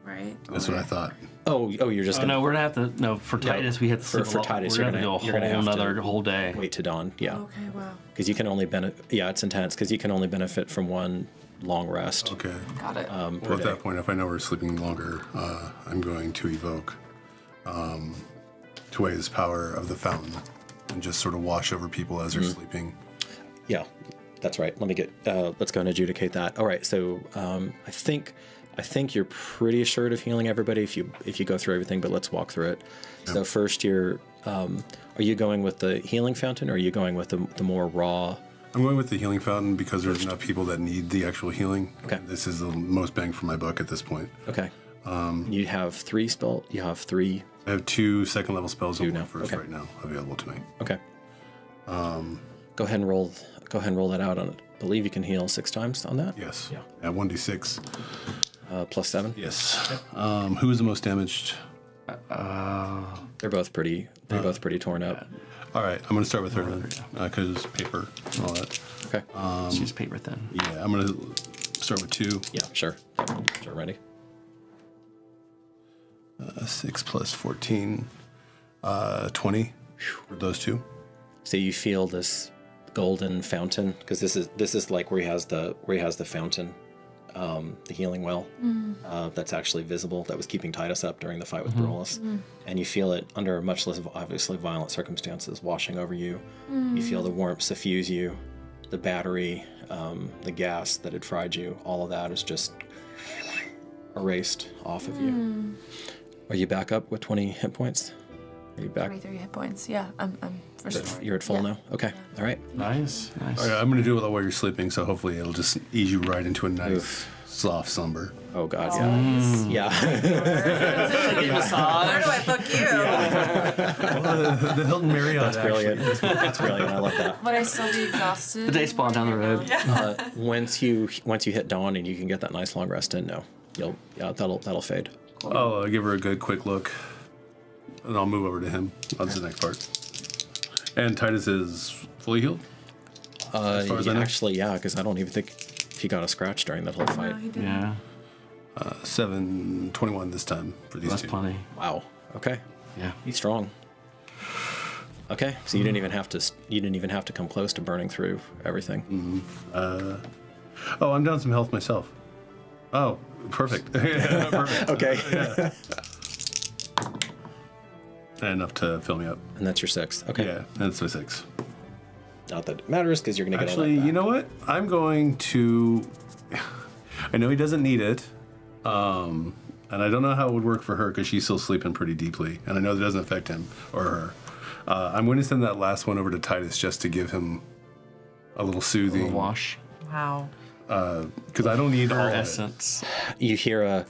Speaker 5: right?
Speaker 6: That's what I thought.
Speaker 3: Oh, you're just
Speaker 4: no. We're gonna have to for Titus. We have to sleep
Speaker 3: for Titus.
Speaker 4: We're
Speaker 3: You're
Speaker 4: gonna
Speaker 3: gonna
Speaker 4: do a whole another whole day.
Speaker 3: Wait to dawn. Yeah.
Speaker 5: Okay, wow.
Speaker 3: Because you can only it's intense because you can only benefit from one long rest.
Speaker 6: Okay.
Speaker 5: Got it.
Speaker 6: Well, at that point, if I know we're sleeping longer, I'm going to evoke Tue's power of the fountain and just sort of wash over people as they're sleeping.
Speaker 3: Yeah, that's right. Let's go and adjudicate that. All right. So I think you're pretty assured of healing everybody if you go through everything, but let's walk through it. Yep. So first, are you going with the healing fountain, or are you going with the more raw
Speaker 6: I'm going with the healing fountain because there's enough people that need the actual healing.
Speaker 3: Okay.
Speaker 6: This is the most bang for my buck at this point.
Speaker 3: Okay. You have 3 spell. You have 3.
Speaker 6: I have 2 second level spells on
Speaker 3: now,
Speaker 6: first
Speaker 3: okay.
Speaker 6: right now available to me.
Speaker 3: Okay. Go ahead and roll. Go ahead and roll that out on it. I believe you can heal 6 times on that.
Speaker 6: Yes.
Speaker 3: Yeah.
Speaker 6: At 1d6.
Speaker 3: Plus 7.
Speaker 6: Yes. Who is the most damaged?
Speaker 3: They're both pretty. They're both pretty torn up.
Speaker 6: All right, I'm going to start with her then, because paper and all that.
Speaker 3: Okay.
Speaker 4: She's paper thin.
Speaker 6: Yeah, I'm going to start with 2.
Speaker 3: Yeah. Sure. Sure. Ready.
Speaker 6: 6 plus 14, 20 for those 2.
Speaker 3: So you feel this golden fountain because this is like where he has the fountain, the healing well, that's actually visible. That was keeping Titus up during the fight with Barolus, and you feel it under much less obviously violent circumstances washing over you. You feel the warmth suffuse you, the battery, the gas that had fried you. All of that is just erased off of you. Are you back up with 20 hit points? Are you back?
Speaker 5: 23 hit points. Yeah, I'm restored.
Speaker 3: You're at full now? Okay. All right.
Speaker 4: Nice.
Speaker 6: All right, I'm going to do it while you're sleeping, so hopefully it'll just ease you right into a nice, soft slumber.
Speaker 3: Oh, God, yeah. Yeah.
Speaker 8: Where do I book you?
Speaker 6: The Hilton Marriott.
Speaker 3: That's brilliant. That's brilliant. I love that.
Speaker 5: Would I still be exhausted?
Speaker 4: The day spawn down the road.
Speaker 3: Once you hit dawn and you can get that nice long rest in, that'll fade.
Speaker 6: I'll give her a good quick look, and I'll move over to him. That's the next part. And Titus is fully healed? As far as I know?
Speaker 3: Actually, yeah, because I don't even think he got a scratch during that whole fight.
Speaker 5: No, he didn't.
Speaker 4: Yeah.
Speaker 6: 721 this time for these
Speaker 4: That's
Speaker 6: 2.
Speaker 4: plenty.
Speaker 3: Wow. Okay.
Speaker 4: Yeah.
Speaker 3: He's strong. Okay, so you didn't even have to come close to burning through everything.
Speaker 6: Oh, I'm down some health myself. Oh, perfect. Yeah, perfect.
Speaker 3: Okay.
Speaker 6: Yeah. Enough to fill me up.
Speaker 3: And that's your 6. Okay.
Speaker 6: Yeah, that's my 6.
Speaker 3: Not that it matters because you're gonna get
Speaker 6: Actually,
Speaker 3: all that back.
Speaker 6: you know what? I'm going to. I know he doesn't need it, and I don't know how it would work for her because she's still sleeping pretty deeply, and I know that doesn't affect him or her. I'm going to send that last one over to Titus just to give him a little soothing.
Speaker 4: A wash.
Speaker 8: Wow.
Speaker 6: Because I don't need all of it.
Speaker 4: Essence.
Speaker 3: You hear a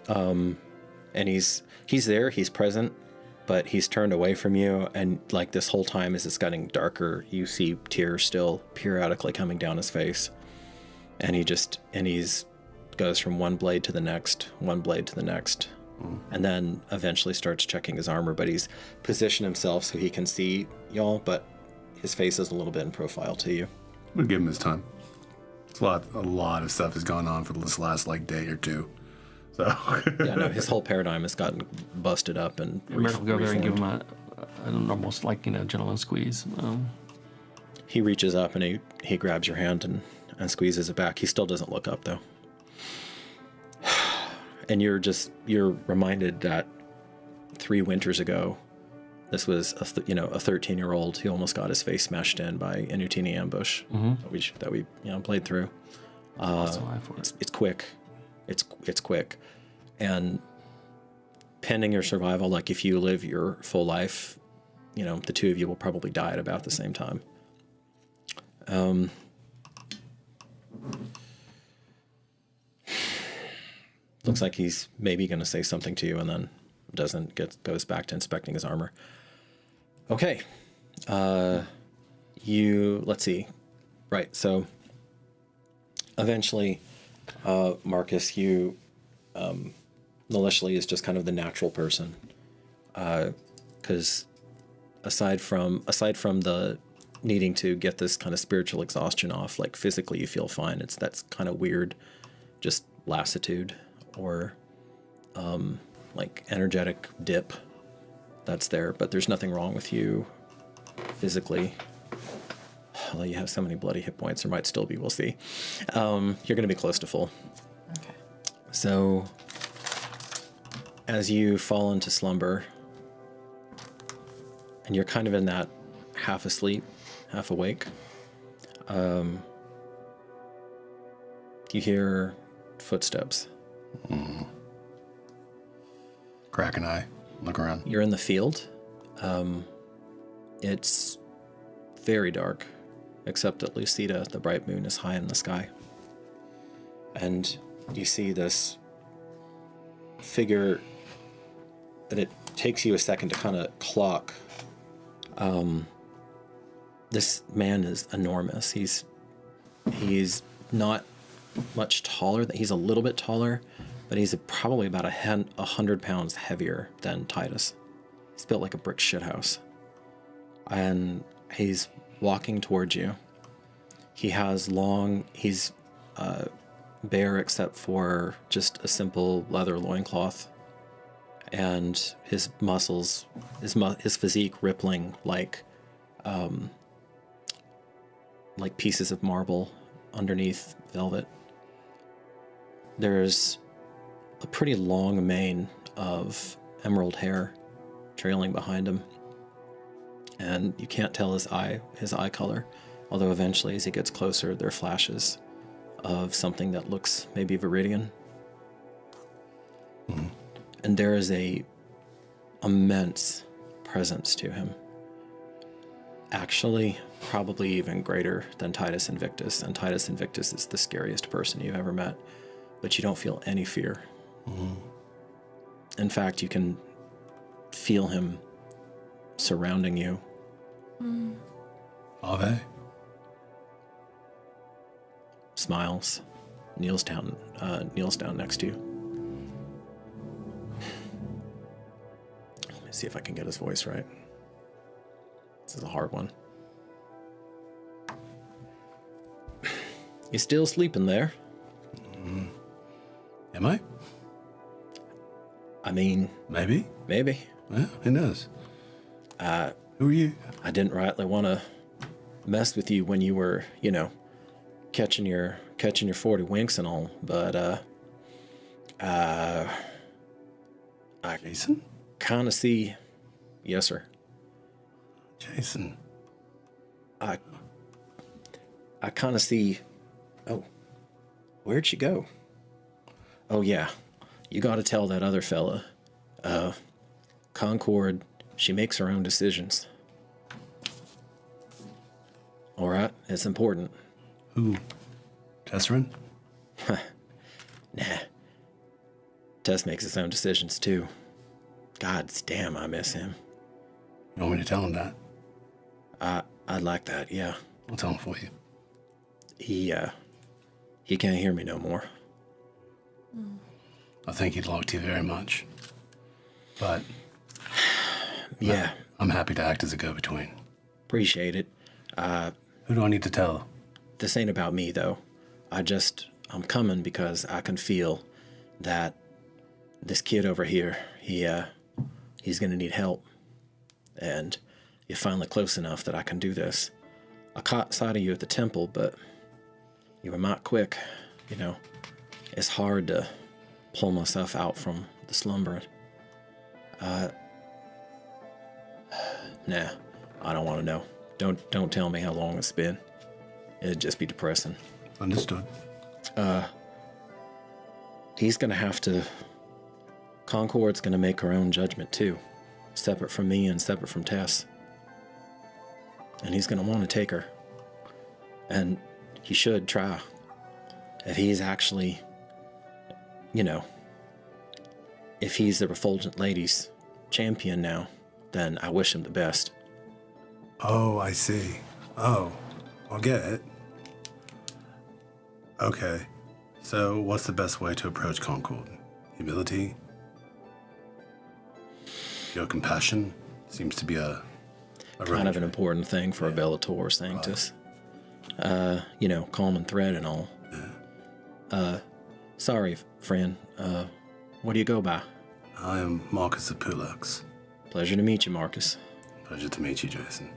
Speaker 3: and he's there, he's present, but he's turned away from you, and like this whole time as it's getting darker, you see tears still periodically coming down his face. And he's goes from one blade to the next, and then eventually starts checking his armor, but he's positioned himself so he can see y'all, but his face is a little bit in profile to you.
Speaker 6: I'm gonna give him his time. It's a lot of stuff has gone on for this last day or 2. So
Speaker 3: Yeah, no, his whole paradigm has gotten busted up and
Speaker 4: Merrick will go over there and give
Speaker 3: reformed.
Speaker 4: him an almost gentleman squeeze.
Speaker 3: He reaches up and he grabs your hand and squeezes it back. He still doesn't look up though. And you're reminded that 3 winters ago, this was a 13-year-old who almost got his face smashed in by a Nutini ambush that we played through. It's quick. It's quick. And pending your survival, like if you live your full life, the 2 of you will probably die at about the same time. Looks like he's maybe going to say something to you and then goes back to inspecting his armor. Okay. Let's see. Right, so eventually, Marcus, Nalishli is just kind of the natural person. Because aside from the needing to get this kind of spiritual exhaustion off, like physically you feel fine. That's kind of weird, just lassitude or like energetic dip that's there, but there's nothing wrong with you physically. Although you have so many bloody hit points, there might still be, we'll see. You're going to be close to full.
Speaker 8: Okay.
Speaker 3: So as you fall into slumber, and you're kind of in that half asleep, half awake, you hear footsteps.
Speaker 6: Crack an eye. Look around.
Speaker 3: You're in the field. It's very dark, except that Lucida, the bright moon, is high in the sky. And you see this figure, and it takes you a second to kind of clock. This man is enormous. He's not much taller. He's a little bit taller, but he's probably about 100 pounds heavier than Titus. He's built like a brick shithouse. And he's walking towards you. He's bare except for just a simple leather loincloth. And his muscles, his physique rippling like pieces of marble underneath velvet. There's a pretty long mane of emerald hair trailing behind him. And you can't tell his eye color, although eventually as he gets closer, there are flashes of something that looks maybe viridian. Mm-hmm. And there is a immense presence to him. Actually, probably even greater than Titus Invictus, and Titus Invictus is the scariest person you've ever met, but you don't feel any fear. Mm-hmm. In fact, you can feel him surrounding you.
Speaker 6: Are they?
Speaker 3: Smiles, kneels down next to you. Let me see if I can get his voice right. This is a hard one. You still sleeping there?
Speaker 6: Am I?
Speaker 3: I mean...
Speaker 6: Maybe. Well, who knows? Who are you?
Speaker 3: I didn't rightly want to mess with you when you were, catching your 40 winks and all, but,
Speaker 6: Jason?
Speaker 3: Kind of see... Yes, sir.
Speaker 6: Jason.
Speaker 3: I kind of see... Oh, where'd she go? Oh, yeah. You got to tell that other fella. Concord, she makes her own decisions. All right, it's important.
Speaker 6: Who? Tesserin?
Speaker 3: Nah. Tess makes his own decisions, too. God damn, I miss him.
Speaker 6: You want me to tell him that?
Speaker 3: I'd like that, yeah.
Speaker 6: I'll tell him for you.
Speaker 3: He can't hear me no more.
Speaker 6: I think he'd like to very much. But...
Speaker 3: yeah.
Speaker 6: I'm happy to act as a go-between.
Speaker 3: Appreciate it.
Speaker 6: Who do I need to tell?
Speaker 3: This ain't about me, though. I'm coming because I can feel that this kid over here, he's gonna need help. And you're finally close enough that I can do this. I caught sight of you at the temple, but you were mighty quick. It's hard to pull myself out from the slumber. Nah, I don't want to know. Don't tell me how long it's been. It'd just be depressing.
Speaker 6: Understood.
Speaker 3: He's gonna have to... Concord's gonna make her own judgment too. Separate from me and separate from Tess. And he's gonna want to take her. And he should try. If he's actually... if he's the Refulgent Lady's champion now, then I wish him the best.
Speaker 6: Oh, I see. Oh, I'll get it. Okay, so what's the best way to approach Concord? Humility? Your compassion seems to be a
Speaker 3: kind of an important thing for a bellator or sanctus. Calm and thread and all.
Speaker 6: Yeah.
Speaker 3: Sorry, friend. What do you go by?
Speaker 6: I am Marcus of Pulux.
Speaker 3: Pleasure to meet you, Marcus.
Speaker 6: Pleasure to meet you, Jason.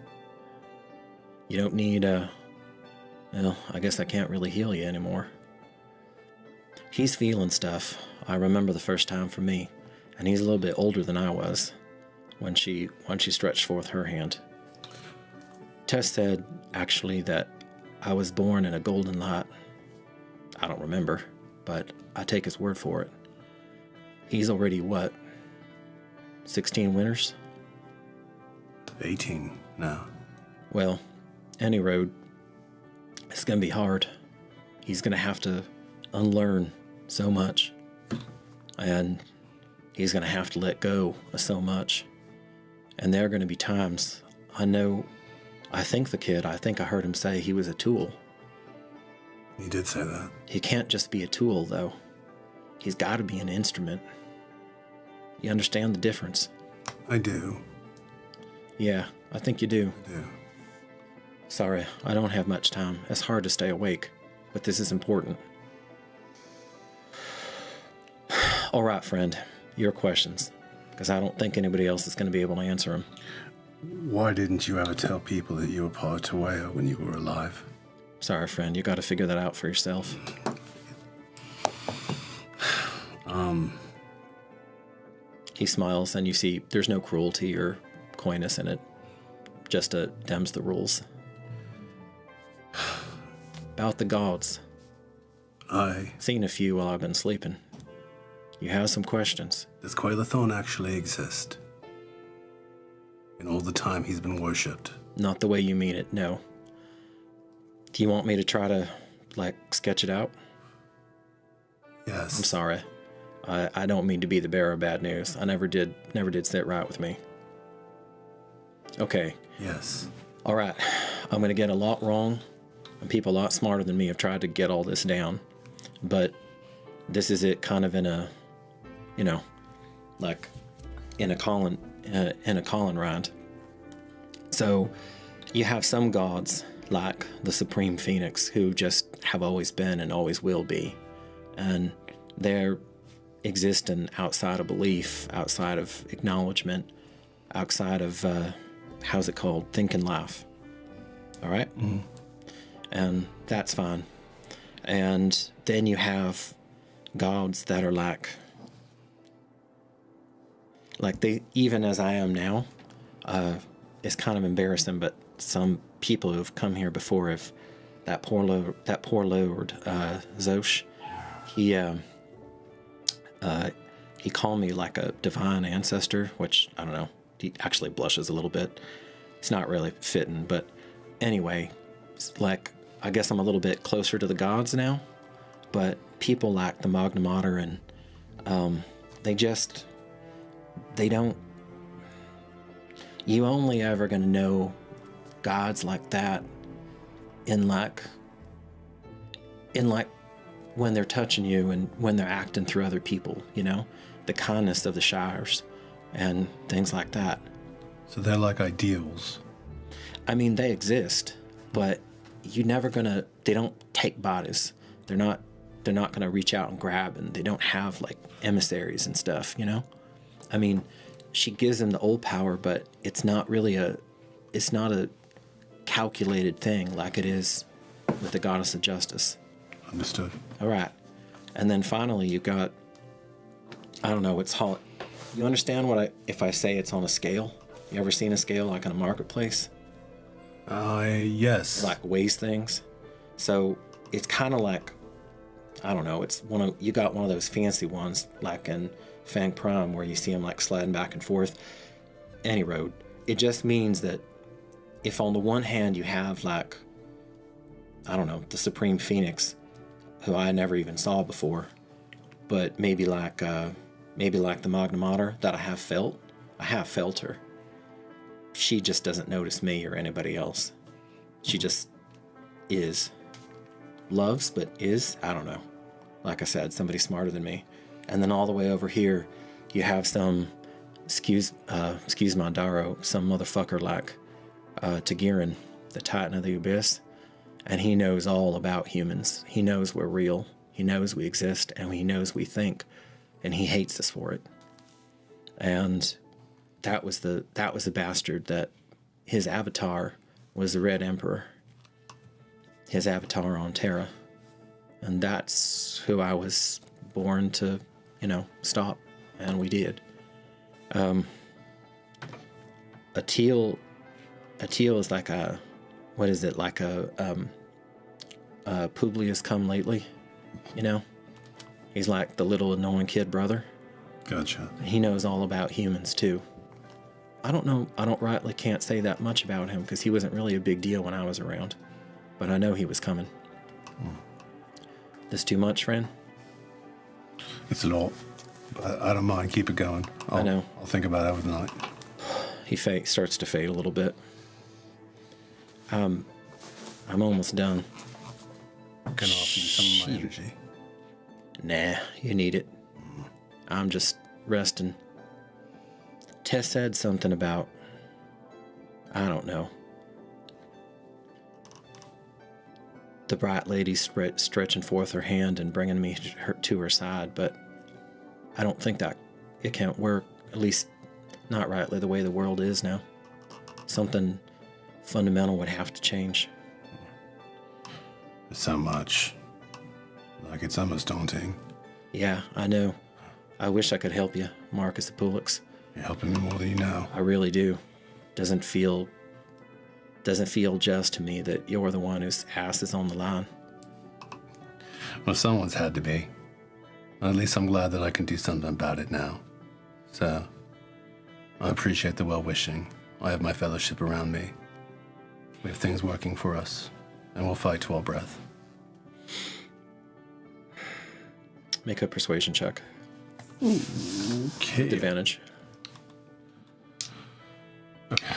Speaker 3: You don't need, well, I guess I can't really heal you anymore. He's feeling stuff. I remember the first time for me, and he's a little bit older than I was when she stretched forth her hand. Tess said, actually, that I was born in a golden light. I don't remember, but I take his word for it. He's already, 16 winters?
Speaker 6: 18 now.
Speaker 3: Well, Any road, it's going to be hard. He's going to have to unlearn so much. And he's going to have to let go of so much. And there are going to be times, I think I heard him say he was a tool.
Speaker 6: He did say that.
Speaker 3: He can't just be a tool, though. He's got to be an instrument. You understand the difference?
Speaker 6: I do.
Speaker 3: Yeah, I think you do.
Speaker 6: I do.
Speaker 3: Sorry, I don't have much time. It's hard to stay awake, but this is important. All right, friend, your questions, because I don't think anybody else is going to be able to answer them.
Speaker 6: Why didn't you ever tell people that you were part of Troupe when you were alive?
Speaker 3: Sorry, friend, you got to figure that out for yourself. He smiles, and you see there's no cruelty or coyness in it. Just dems the rules. About the gods. Seen a few while I've been sleeping. You have some questions.
Speaker 6: Does Quailethorn actually exist? In all the time he's been worshipped?
Speaker 3: Not the way you mean it, no. Do you want me to try to, sketch it out?
Speaker 6: Yes.
Speaker 3: I'm sorry. I don't mean to be the bearer of bad news. I never did sit right with me. Okay.
Speaker 6: Yes.
Speaker 3: All right. I'm going to get a lot wrong, and people a lot smarter than me have tried to get all this down. But this is it kind of in a, in a Colin round. So you have some gods like the Supreme Phoenix who just have always been and always will be. And they're existing outside of belief, outside of acknowledgement, outside of, how's it called? Think and laugh. All right? Mm-hmm. And that's fine. And then you have gods that are like they, even as I am now, it's kind of embarrassing, but some people who've come here before have, that poor Lord, Zosh, he called me like a divine ancestor, which, I don't know, he actually blushes a little bit. It's not really fitting, but anyway, I guess I'm a little bit closer to the gods now, but people like the Magna Mater and they don't, you only ever going to know gods like that in when they're touching you and when they're acting through other people, the kindness of the Shires and things like that.
Speaker 6: So they're like ideals.
Speaker 3: I mean, they exist, but they don't take bodies. They're not gonna reach out and grab, and they don't have emissaries and stuff, I mean, she gives them the old power, but it's not a calculated thing like it is with the goddess of justice.
Speaker 6: Understood.
Speaker 3: All right. And then finally you got, I don't know, you understand if I say it's on a scale? You ever seen a scale like in a marketplace?
Speaker 6: Yes.
Speaker 3: Weighs things. So it's kind of like, I don't know, you got one of those fancy ones like in Fang Prime where you see them sliding back and forth. Any road. It just means that if on the one hand you have I don't know, the Supreme Phoenix, who I never even saw before, but maybe like the Magna Mater that I have felt her. She just doesn't notice me or anybody else. She just is. Loves, but is? I don't know. Like I said, somebody smarter than me. And then all the way over here, you have some, excuse my Daro, some motherfucker like Tagirin, the Titan of the Abyss. And he knows all about humans. He knows we're real. He knows we exist, and he knows we think, and he hates us for it. And that was the bastard that his avatar was the Red Emperor. His avatar on Terra. And that's who I was born to, stop. And we did. A teal is like a, what is it, like a Publius come lately, He's like the little annoying kid brother.
Speaker 6: Gotcha.
Speaker 3: He knows all about humans too. I don't know. I don't rightly can't say that much about him because he wasn't really a big deal when I was around. But I know he was coming. This too much, friend?
Speaker 6: It's a lot. But I don't mind. Keep it going.
Speaker 3: I know.
Speaker 6: I'll think about it overnight.
Speaker 3: He starts to fade a little bit. I'm almost done.
Speaker 6: I can offer you some of my energy.
Speaker 3: Nah, you need it. I'm just resting. Tess said something about, I don't know. The bright lady stretching forth her hand and bringing me to her side, but I don't think that it can't work, at least not rightly the way the world is now. Something fundamental would have to change.
Speaker 6: So much. Like it's almost daunting.
Speaker 3: Yeah, I know. I wish I could help you, Marcus Apulix.
Speaker 6: You're helping me more than you know.
Speaker 3: I really do. Doesn't feel just to me that you're the one whose ass is on the line.
Speaker 6: Well, someone's had to be. At least I'm glad that I can do something about it now. So, I appreciate the well-wishing. I have my fellowship around me. We have things working for us, and we'll fight to our breath.
Speaker 3: Make a persuasion check.
Speaker 6: Okay.
Speaker 3: With advantage.
Speaker 6: Okay.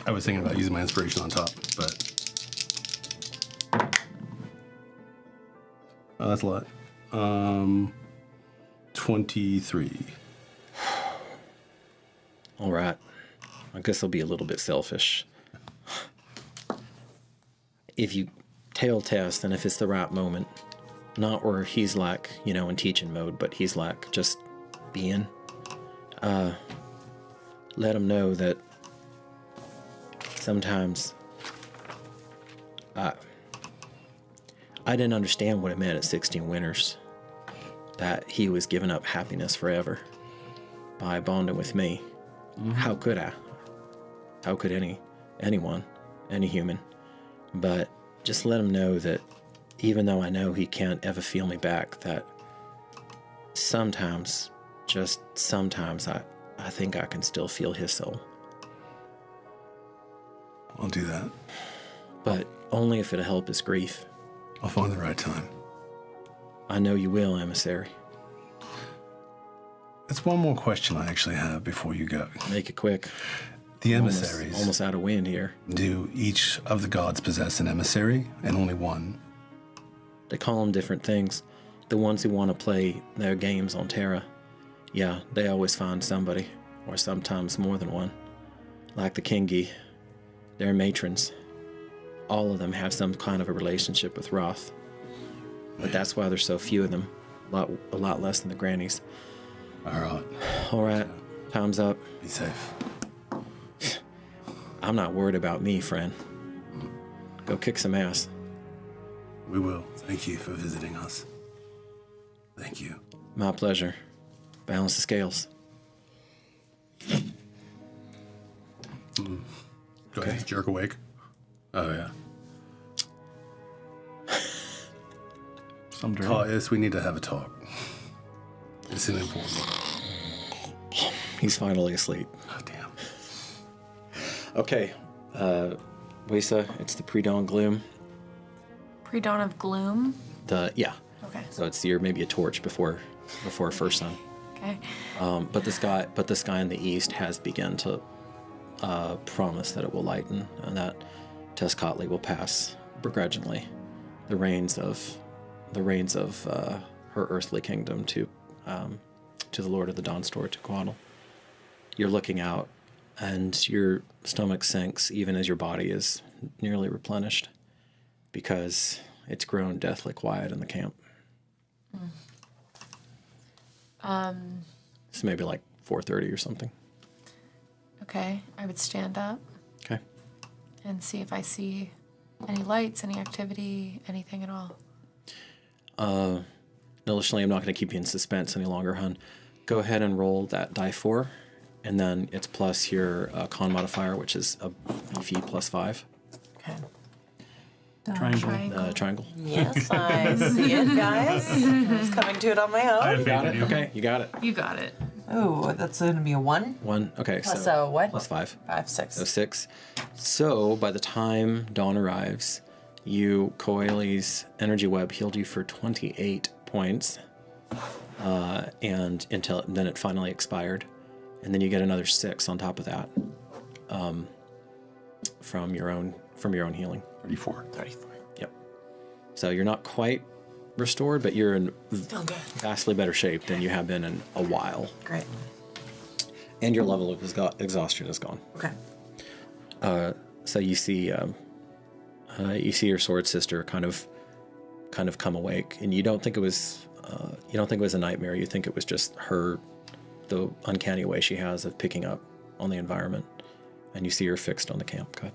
Speaker 6: I was thinking about using my inspiration on top, but... Oh, that's a lot. 23.
Speaker 3: All right. I guess I'll be a little bit selfish. If you tail test, and if it's the right moment, not where he's like, in teaching mode, but he's like just being, let him know that sometimes I didn't understand what it meant at 16 Winters, that he was giving up happiness forever by bonding with me. Mm-hmm. How could I? How could anyone, any human? But just let him know that even though I know he can't ever feel me back, that sometimes, just sometimes, I think I can still feel his soul.
Speaker 6: I'll do that.
Speaker 3: But only if it'll help his grief.
Speaker 6: I'll find the right time.
Speaker 3: I know you will, emissary.
Speaker 6: There's one more question I actually have before you go.
Speaker 3: Make it quick.
Speaker 6: The emissaries.
Speaker 3: Almost out of wind here.
Speaker 6: Do each of the gods possess an emissary, and only one?
Speaker 3: They call them different things. The ones who want to play their games on Terra, yeah, they always find somebody, or sometimes more than one. Like the Kingi, they're matrons. All of them have some kind of a relationship with Roth. But that's why there's so few of them. A lot less than the grannies. All right. Time's up.
Speaker 6: Be safe.
Speaker 3: I'm not worried about me, friend. Go kick some ass.
Speaker 6: We will. Thank you for visiting us. Thank you.
Speaker 3: My pleasure. Balance the scales.
Speaker 6: Go ahead, jerk awake. Oh, yeah. Titus, we need to have a talk. It's an important one.
Speaker 3: He's finally asleep.
Speaker 6: Oh, damn.
Speaker 3: Okay. Lisa, it's the pre-dawn gloom.
Speaker 5: Pre-dawn of gloom?
Speaker 3: Yeah.
Speaker 5: Okay.
Speaker 3: So it's maybe a torch before first sun.
Speaker 5: Okay.
Speaker 3: But the sky in the east has begun to promise that it will lighten, and that Tezcatli will pass begrudgingly the reins of her earthly kingdom to the Lord of the Dawn Store, to Quaddle. You're looking out, and your stomach sinks even as your body is nearly replenished, because it's grown deathly quiet in the camp. It's maybe like 4:30 or something.
Speaker 5: Okay, I would stand up.
Speaker 3: Okay.
Speaker 5: And see if I see any lights, any activity, anything at all.
Speaker 3: Additionally, I'm not going to keep you in suspense any longer, hun. Go ahead and roll that die 4, and then it's plus your con modifier, which is a beefy +5.
Speaker 5: Okay.
Speaker 3: Triangle.
Speaker 8: Yes, I see it, guys. I was coming to it on my own.
Speaker 3: You got it? Okay, you got it.
Speaker 5: You got it.
Speaker 8: Oh, that's going to be a 1.
Speaker 3: 1. Okay,
Speaker 8: Plus
Speaker 3: so
Speaker 8: a what?
Speaker 3: plus 5.
Speaker 8: 5, 6.
Speaker 3: So 6. So by the time dawn arrives, Koeli's energy web healed you for 28 points, and until then it finally expired, and then you get another 6 on top of that, from your own healing.
Speaker 6: 34.
Speaker 3: Yep. So you're not quite restored, but you're in vastly better shape than you have been in a while.
Speaker 8: Great.
Speaker 3: And your level of exhaustion is gone.
Speaker 8: Okay.
Speaker 3: So you see your sword sister kind of come awake, and you don't think it was a nightmare. You think it was just the uncanny way she has of picking up on the environment, and you see her fixed on the camp. Go ahead.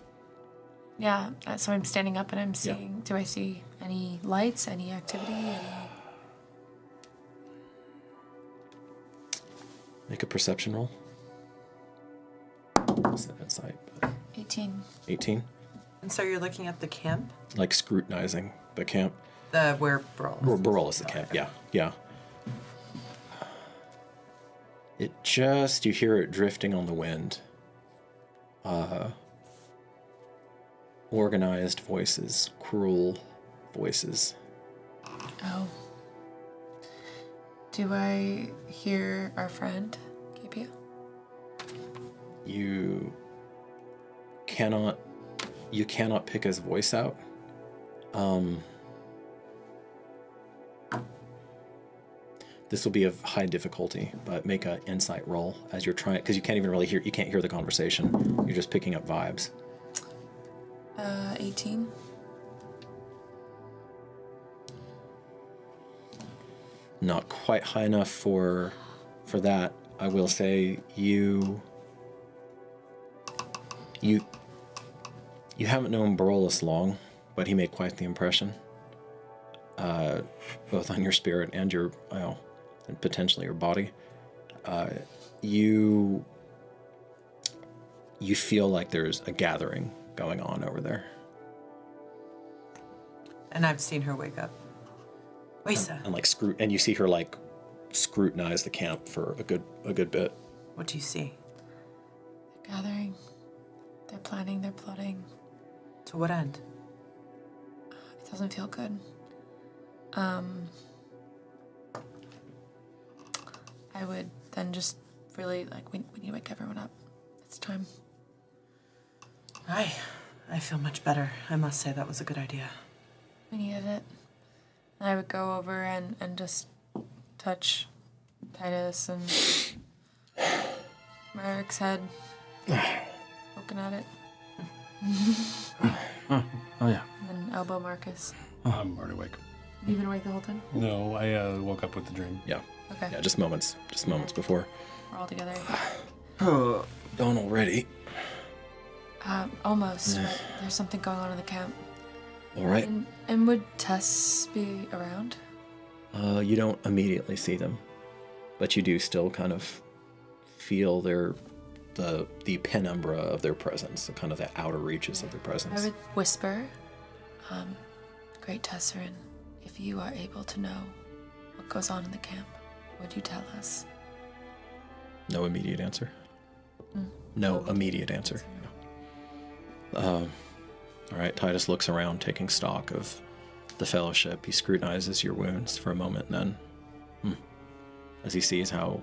Speaker 5: Yeah, so I'm standing up and I'm seeing, do I see any lights, any activity,
Speaker 3: Make a perception roll. It's an insight.
Speaker 5: 18.
Speaker 3: 18.
Speaker 8: And so you're looking at the camp?
Speaker 3: Like scrutinizing the camp.
Speaker 8: Where Barol
Speaker 3: Is the camp. Yeah. You hear it drifting on the wind. Organized voices, cruel voices.
Speaker 5: Oh. Do I hear our friend, Capio?
Speaker 3: You cannot pick his voice out. This will be of high difficulty, but make an insight roll as you're trying, because you can't even really hear. You can't hear the conversation. You're just picking up vibes.
Speaker 5: 18.
Speaker 3: Not quite high enough for that. I will say you haven't known Barolus long, but he made quite the impression, both on your spirit and your and potentially your body. You feel like there's a gathering going on over there.
Speaker 8: And I've seen her wake up. Waisa.
Speaker 3: And you see her like scrutinize the camp for a good bit.
Speaker 8: What do you see?
Speaker 5: They're gathering. They're planning. They're plotting.
Speaker 8: To what end?
Speaker 5: It doesn't feel good. I would then just really, we need to wake everyone up. It's time.
Speaker 8: I feel much better. I must say that was a good idea.
Speaker 5: We needed it. And I would go over and just touch Titus and Merrick's head, poking at it.
Speaker 4: Oh yeah.
Speaker 5: And then elbow Marcus.
Speaker 6: I'm already awake.
Speaker 5: You've been awake the whole time?
Speaker 6: No, I woke up with the dream.
Speaker 3: Yeah.
Speaker 5: Okay.
Speaker 3: Yeah, just moments before.
Speaker 5: We're all together.
Speaker 3: Dawn already.
Speaker 5: Almost, but there's something going on in the camp.
Speaker 3: All right.
Speaker 5: And would Tess be around?
Speaker 3: You don't immediately see them, but you do still kind of feel the penumbra of their presence, the kind of the outer reaches of their presence.
Speaker 5: I would whisper, Great Tesserin, if you are able to know what goes on in the camp, would you tell us?
Speaker 3: No immediate answer. No immediate answer. All right, Titus looks around, taking stock of the fellowship. He scrutinizes your wounds for a moment, and then, as he sees how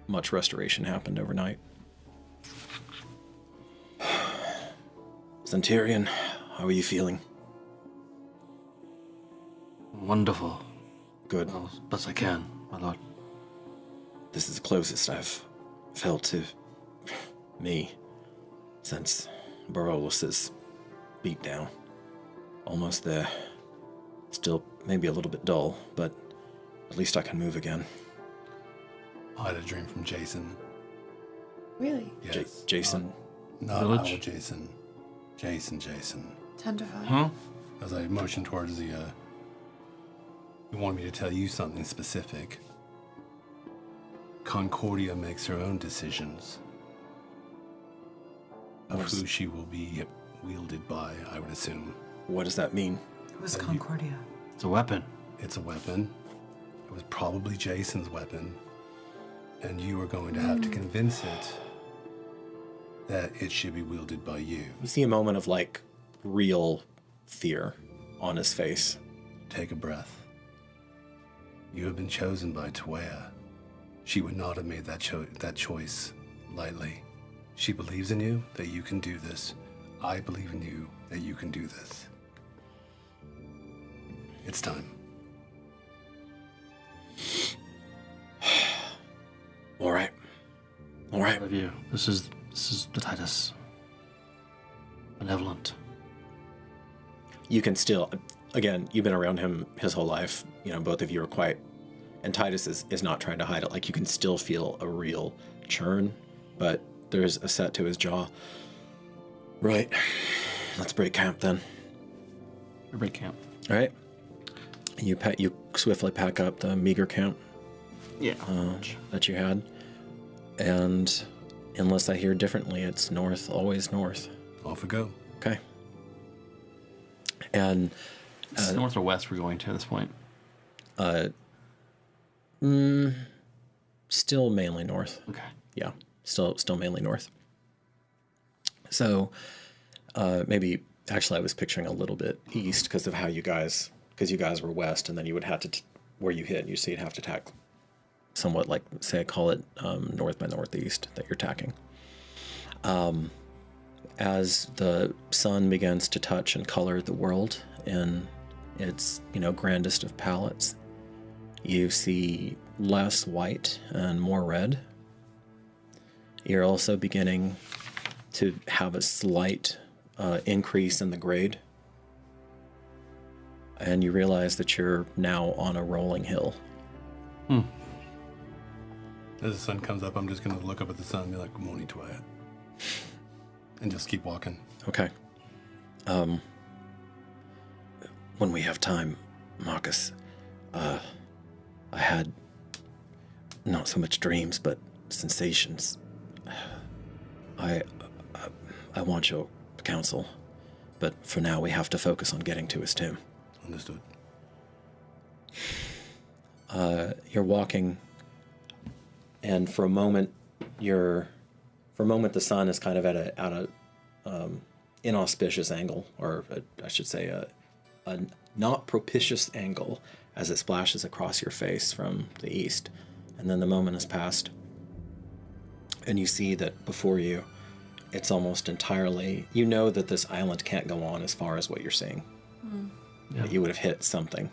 Speaker 3: much restoration happened overnight. Centurion, how are you feeling?
Speaker 4: Wonderful.
Speaker 3: Good.
Speaker 4: As best I can, my lord.
Speaker 3: This is the closest I've felt to me since Barolus's beatdown. Almost there. Still maybe a little bit dull, but at least I can move again.
Speaker 6: I had a dream from Jason.
Speaker 5: Really?
Speaker 6: Yes.
Speaker 3: Jason.
Speaker 6: Not
Speaker 4: Village?
Speaker 6: our Jason. Jason.
Speaker 5: Tenderful.
Speaker 4: Huh?
Speaker 6: As I motioned towards the, he wanted me to tell you something specific. Concordia makes her own decisions of who she will be wielded by, I would assume.
Speaker 3: What does that mean?
Speaker 8: Who's Concordia?
Speaker 4: It's a weapon.
Speaker 6: It's a weapon. It was probably Jason's weapon. And you are going to have to convince it that it should be wielded by you.
Speaker 3: You see a moment of like real fear on his face.
Speaker 6: Take a breath. You have been chosen by Tuea. She would not have made that choice lightly. She believes in you that you can do this. I believe in you that you can do this. It's time.
Speaker 3: All right. All right.
Speaker 4: I love you. This is the Titus. Benevolent.
Speaker 3: You can still, again, you've been around him his whole life. You know, both of you are quite, and Titus is not trying to hide it. Like, you can still feel a real churn, but there's a set to his jaw. Right. Let's break camp then.
Speaker 4: We break camp.
Speaker 3: All right. You swiftly pack up the meager camp.
Speaker 4: Yeah.
Speaker 3: That you had. And unless I hear differently, it's north, always north.
Speaker 6: Off we go.
Speaker 3: Okay. And
Speaker 4: Is it north or west we're going to at this point?
Speaker 3: Still mainly north.
Speaker 4: Okay.
Speaker 3: Yeah. Still mainly north. So maybe actually I was picturing a little bit east because of how you guys were west, and then you would have to where you hit, so you'd have to tack somewhat like, say, I call it north by northeast that you're tacking. As the sun begins to touch and color the world in its, grandest of palettes, you see less white and more red. You're also beginning to have a slight increase in the grade. And you realize that you're now on a rolling hill.
Speaker 6: As the sun comes up, I'm just going to look up at the sun and be like, good morning, Tuea. And just keep walking.
Speaker 3: Okay. When we have time, Marcus, I had not so much dreams, but sensations. I want your counsel, but for now we have to focus on getting to his tomb.
Speaker 6: Understood.
Speaker 3: You're walking, and for a moment the sun is kind of at a inauspicious angle, or I should say a not propitious angle, as it splashes across your face from the east. And then the moment has passed, and you see that before you, it's almost entirely, you know that this island can't go on as far as what you're seeing.
Speaker 4: Yeah.
Speaker 3: You would have hit something,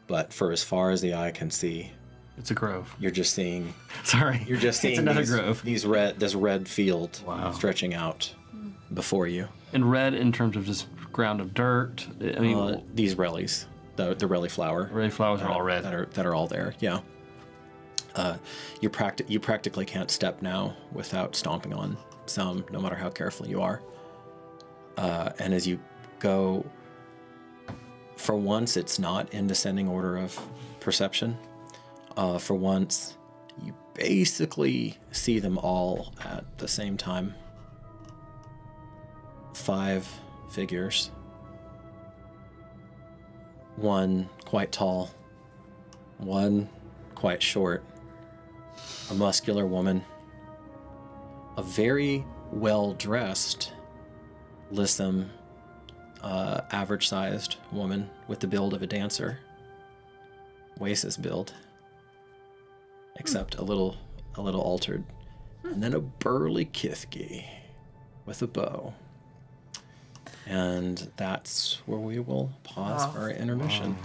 Speaker 3: but for as far as the eye can see,
Speaker 4: it's a grove.
Speaker 3: you're just seeing.
Speaker 4: Sorry.
Speaker 3: You're just seeing
Speaker 4: it's another
Speaker 3: grove. This red field stretching out before you.
Speaker 4: And red in terms of just ground of dirt. I mean,
Speaker 3: these relies, the relic flower.
Speaker 4: Relic flowers are all red.
Speaker 3: That are all there. Yeah. You practically can't step now without stomping on some, no matter how careful you are. And as you go, for once, it's not in descending order of perception. For once, you basically see them all at the same time. 5 figures. One quite tall, one quite short, a muscular woman, a very well-dressed, lissom, average-sized woman with the build of a dancer. Wace's build, except a little altered. And then a burly Kithki with a bow. And that's where we will pause for our intermission.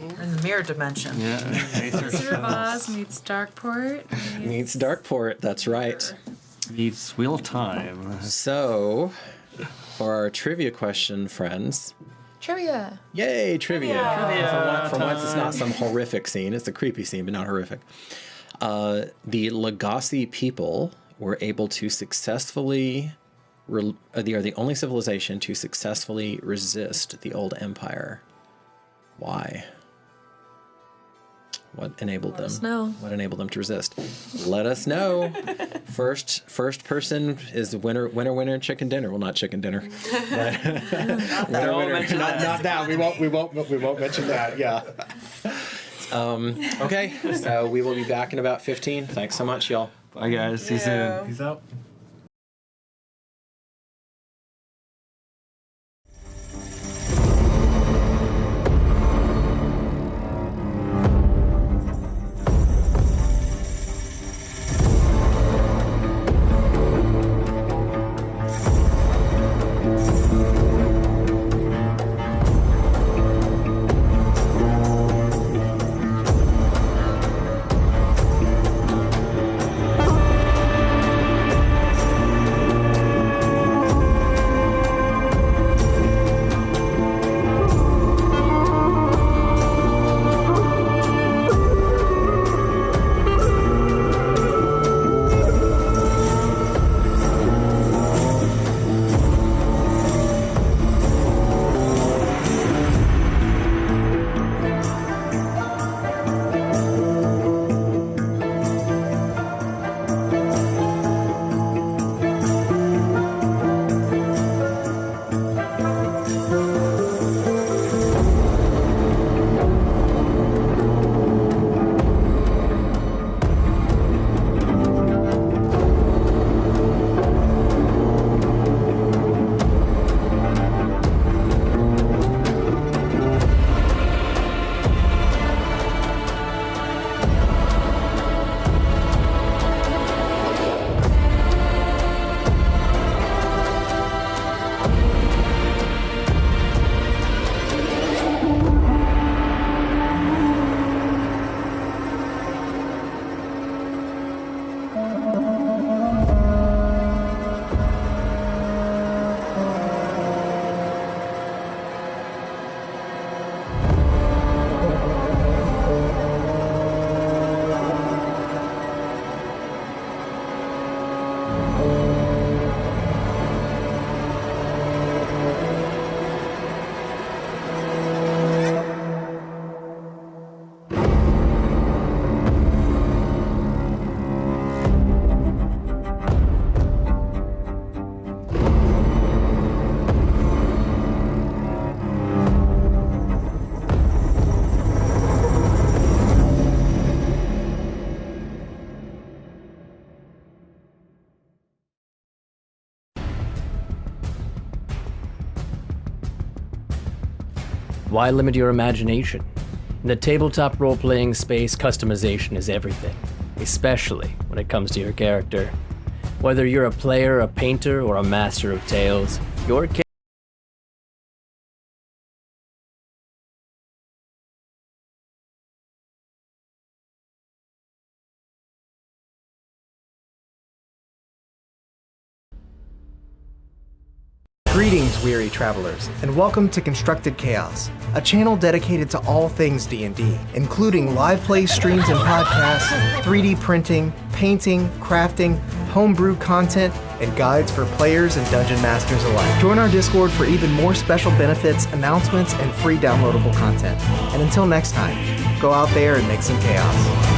Speaker 8: We're in the mirror dimension.
Speaker 5: Wizard of Oz meets Darkeport.
Speaker 3: Meets Darkeport, that's right.
Speaker 4: Meets Wheel of Time.
Speaker 3: So, for our trivia question, friends.
Speaker 5: Trivia.
Speaker 3: Yay, trivia. For once, it's not some horrific scene. It's a creepy scene, but not horrific. The Legacy people were able to successfully... they are the only civilization to successfully resist the old empire. Why? What enabled them?
Speaker 5: Let us know.
Speaker 3: What enabled them to resist? Let us know. First person is winner chicken dinner. Well, not chicken dinner. But winner. Not that. We won't mention that. Yeah. Okay, so we will be back in about 15. Thanks so much, y'all.
Speaker 4: Bye, guys. See you soon.
Speaker 6: Peace out.
Speaker 9: Why limit your imagination? In the tabletop role-playing space, customization is everything, especially when it comes to your character. Whether you're a player, a painter, or a master of tales, your
Speaker 10: Greetings, weary travelers, and welcome to Constructed Chaos, a channel dedicated to all things D&D, including live play streams and podcasts, 3D printing, painting, crafting, homebrew content, and guides for players and dungeon masters alike. Join our Discord for even more special benefits, announcements, and free downloadable content. And until next time, go out there and make some chaos.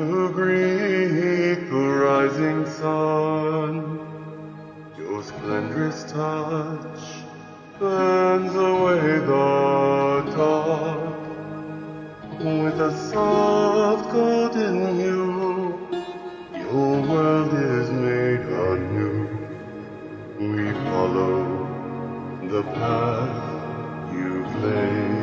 Speaker 11: to greet the rising sun. Your splendorous touch burns away the dark with a soft golden hue. Your world is made anew. We follow the path you've laid.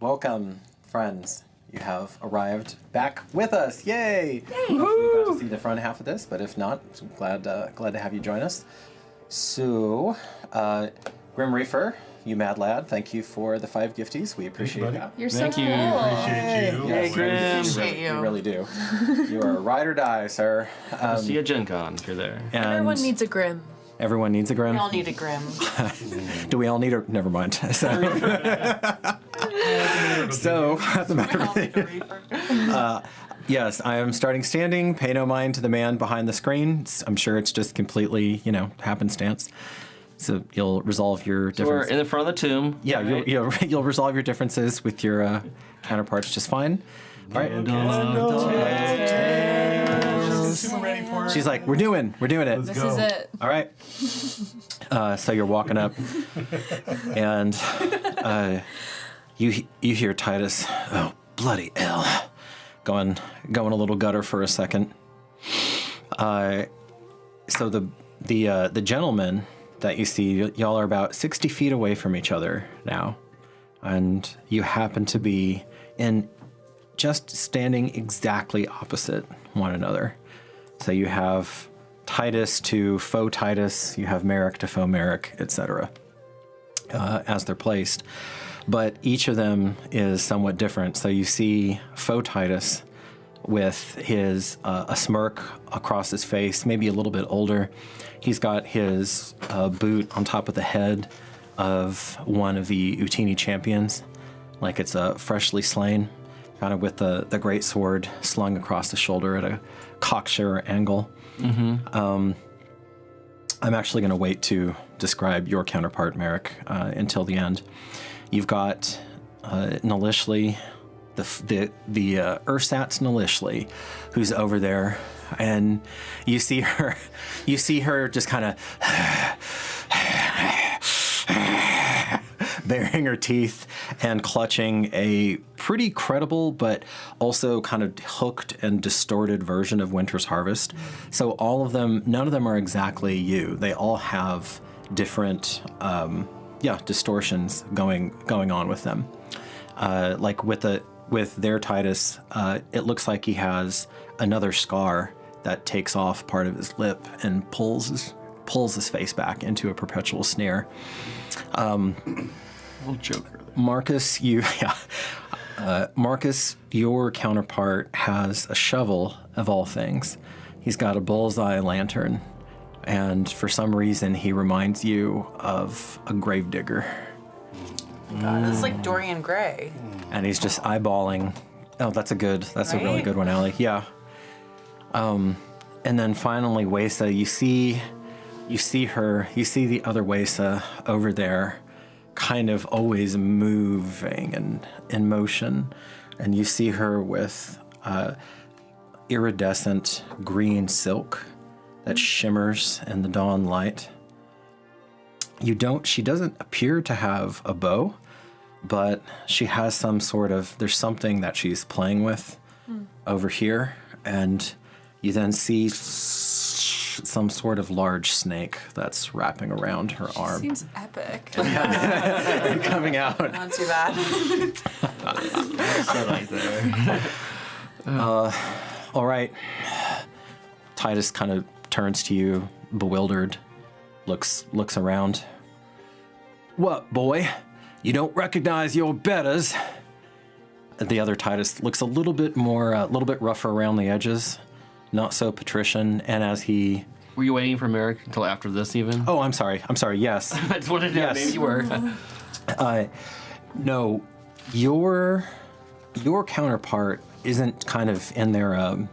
Speaker 3: Welcome, friends. You have arrived back with us. Yay! Hopefully you got to see the front half of this, but if not, glad to have you join us. So, Grim Reaper, you mad lad, thank you for the 5 gifties. We appreciate that.
Speaker 5: You're so cool.
Speaker 6: Appreciate you.
Speaker 3: Yes,
Speaker 4: Grim.
Speaker 3: you really do. You are a ride or die, sir.
Speaker 4: See you at Gen Con if you're there.
Speaker 3: And
Speaker 5: Everyone needs a Grim.
Speaker 3: everyone needs a Grim.
Speaker 8: We all need a Grim.
Speaker 3: Do we all need a? Never mind. So, as a matter of fact, yes, I am starting standing. Pay no mind to the man behind the screen. I'm sure it's just completely, happenstance. So you'll resolve your
Speaker 4: So we're
Speaker 3: differences.
Speaker 4: in the front of the tomb.
Speaker 3: Yeah,
Speaker 4: right?
Speaker 3: you'll resolve your differences with your counterparts just fine. All right.
Speaker 6: Super ready for it.
Speaker 3: She's like, we're doing it.
Speaker 5: This is it.
Speaker 3: All right. So you're walking up, and you hear Titus. Oh, bloody hell! Going a little gutter for a second. So the gentleman that you see, y'all are about 60 feet away from each other now, and you happen to be just standing exactly opposite one another. So you have Titus to faux Titus, you have Merrick to faux Merrick, etc. As they're placed. but each of them is somewhat different. So you see faux Titus with his a smirk across his face, maybe a little bit older. He's got his boot on top of the head of one of the Utini champions, like it's a freshly slain, kind of with the great sword slung across the shoulder at a cocksure angle. I'm actually going to wait to describe your counterpart, Merrick, until the end. You've got Nalishli, the Ursat's Nalishli, who's over there, and you see her just kind of baring her teeth and clutching a pretty credible but also kind of hooked and distorted version of Winter's Harvest. So all of them, none of them are exactly you. They all have different distortions going on with them. Like with their Titus, it looks like he has another scar that takes off part of his lip and pulls his face back into a perpetual sneer.
Speaker 4: Little joker.
Speaker 3: Marcus, Marcus, your counterpart has a shovel of all things. He's got a bullseye lantern, and for some reason he reminds you of a gravedigger.
Speaker 8: God, this is like Dorian Gray.
Speaker 3: And he's just eyeballing. Oh, that's a really good one, Allie. Yeah. And then finally, Wesa, you see the other Wesa over there, kind of always moving and in motion, and you see her with iridescent green silk that shimmers in the dawn light. She doesn't appear to have a bow, but she has there's something that she's playing with over here, and you then see some sort of large snake that's wrapping around her arm.
Speaker 5: Seems epic.
Speaker 3: Coming out.
Speaker 8: Not too bad.
Speaker 3: All right. Titus kind of turns to you, bewildered, looks around. What, boy? You don't recognize your betters? The other Titus looks a little bit rougher around the edges, not so patrician, and as he...
Speaker 4: Were you waiting for Merrick until after this even?
Speaker 3: Oh, I'm sorry, yes.
Speaker 4: I just wanted to know, maybe you were.
Speaker 3: No, your counterpart isn't kind of in their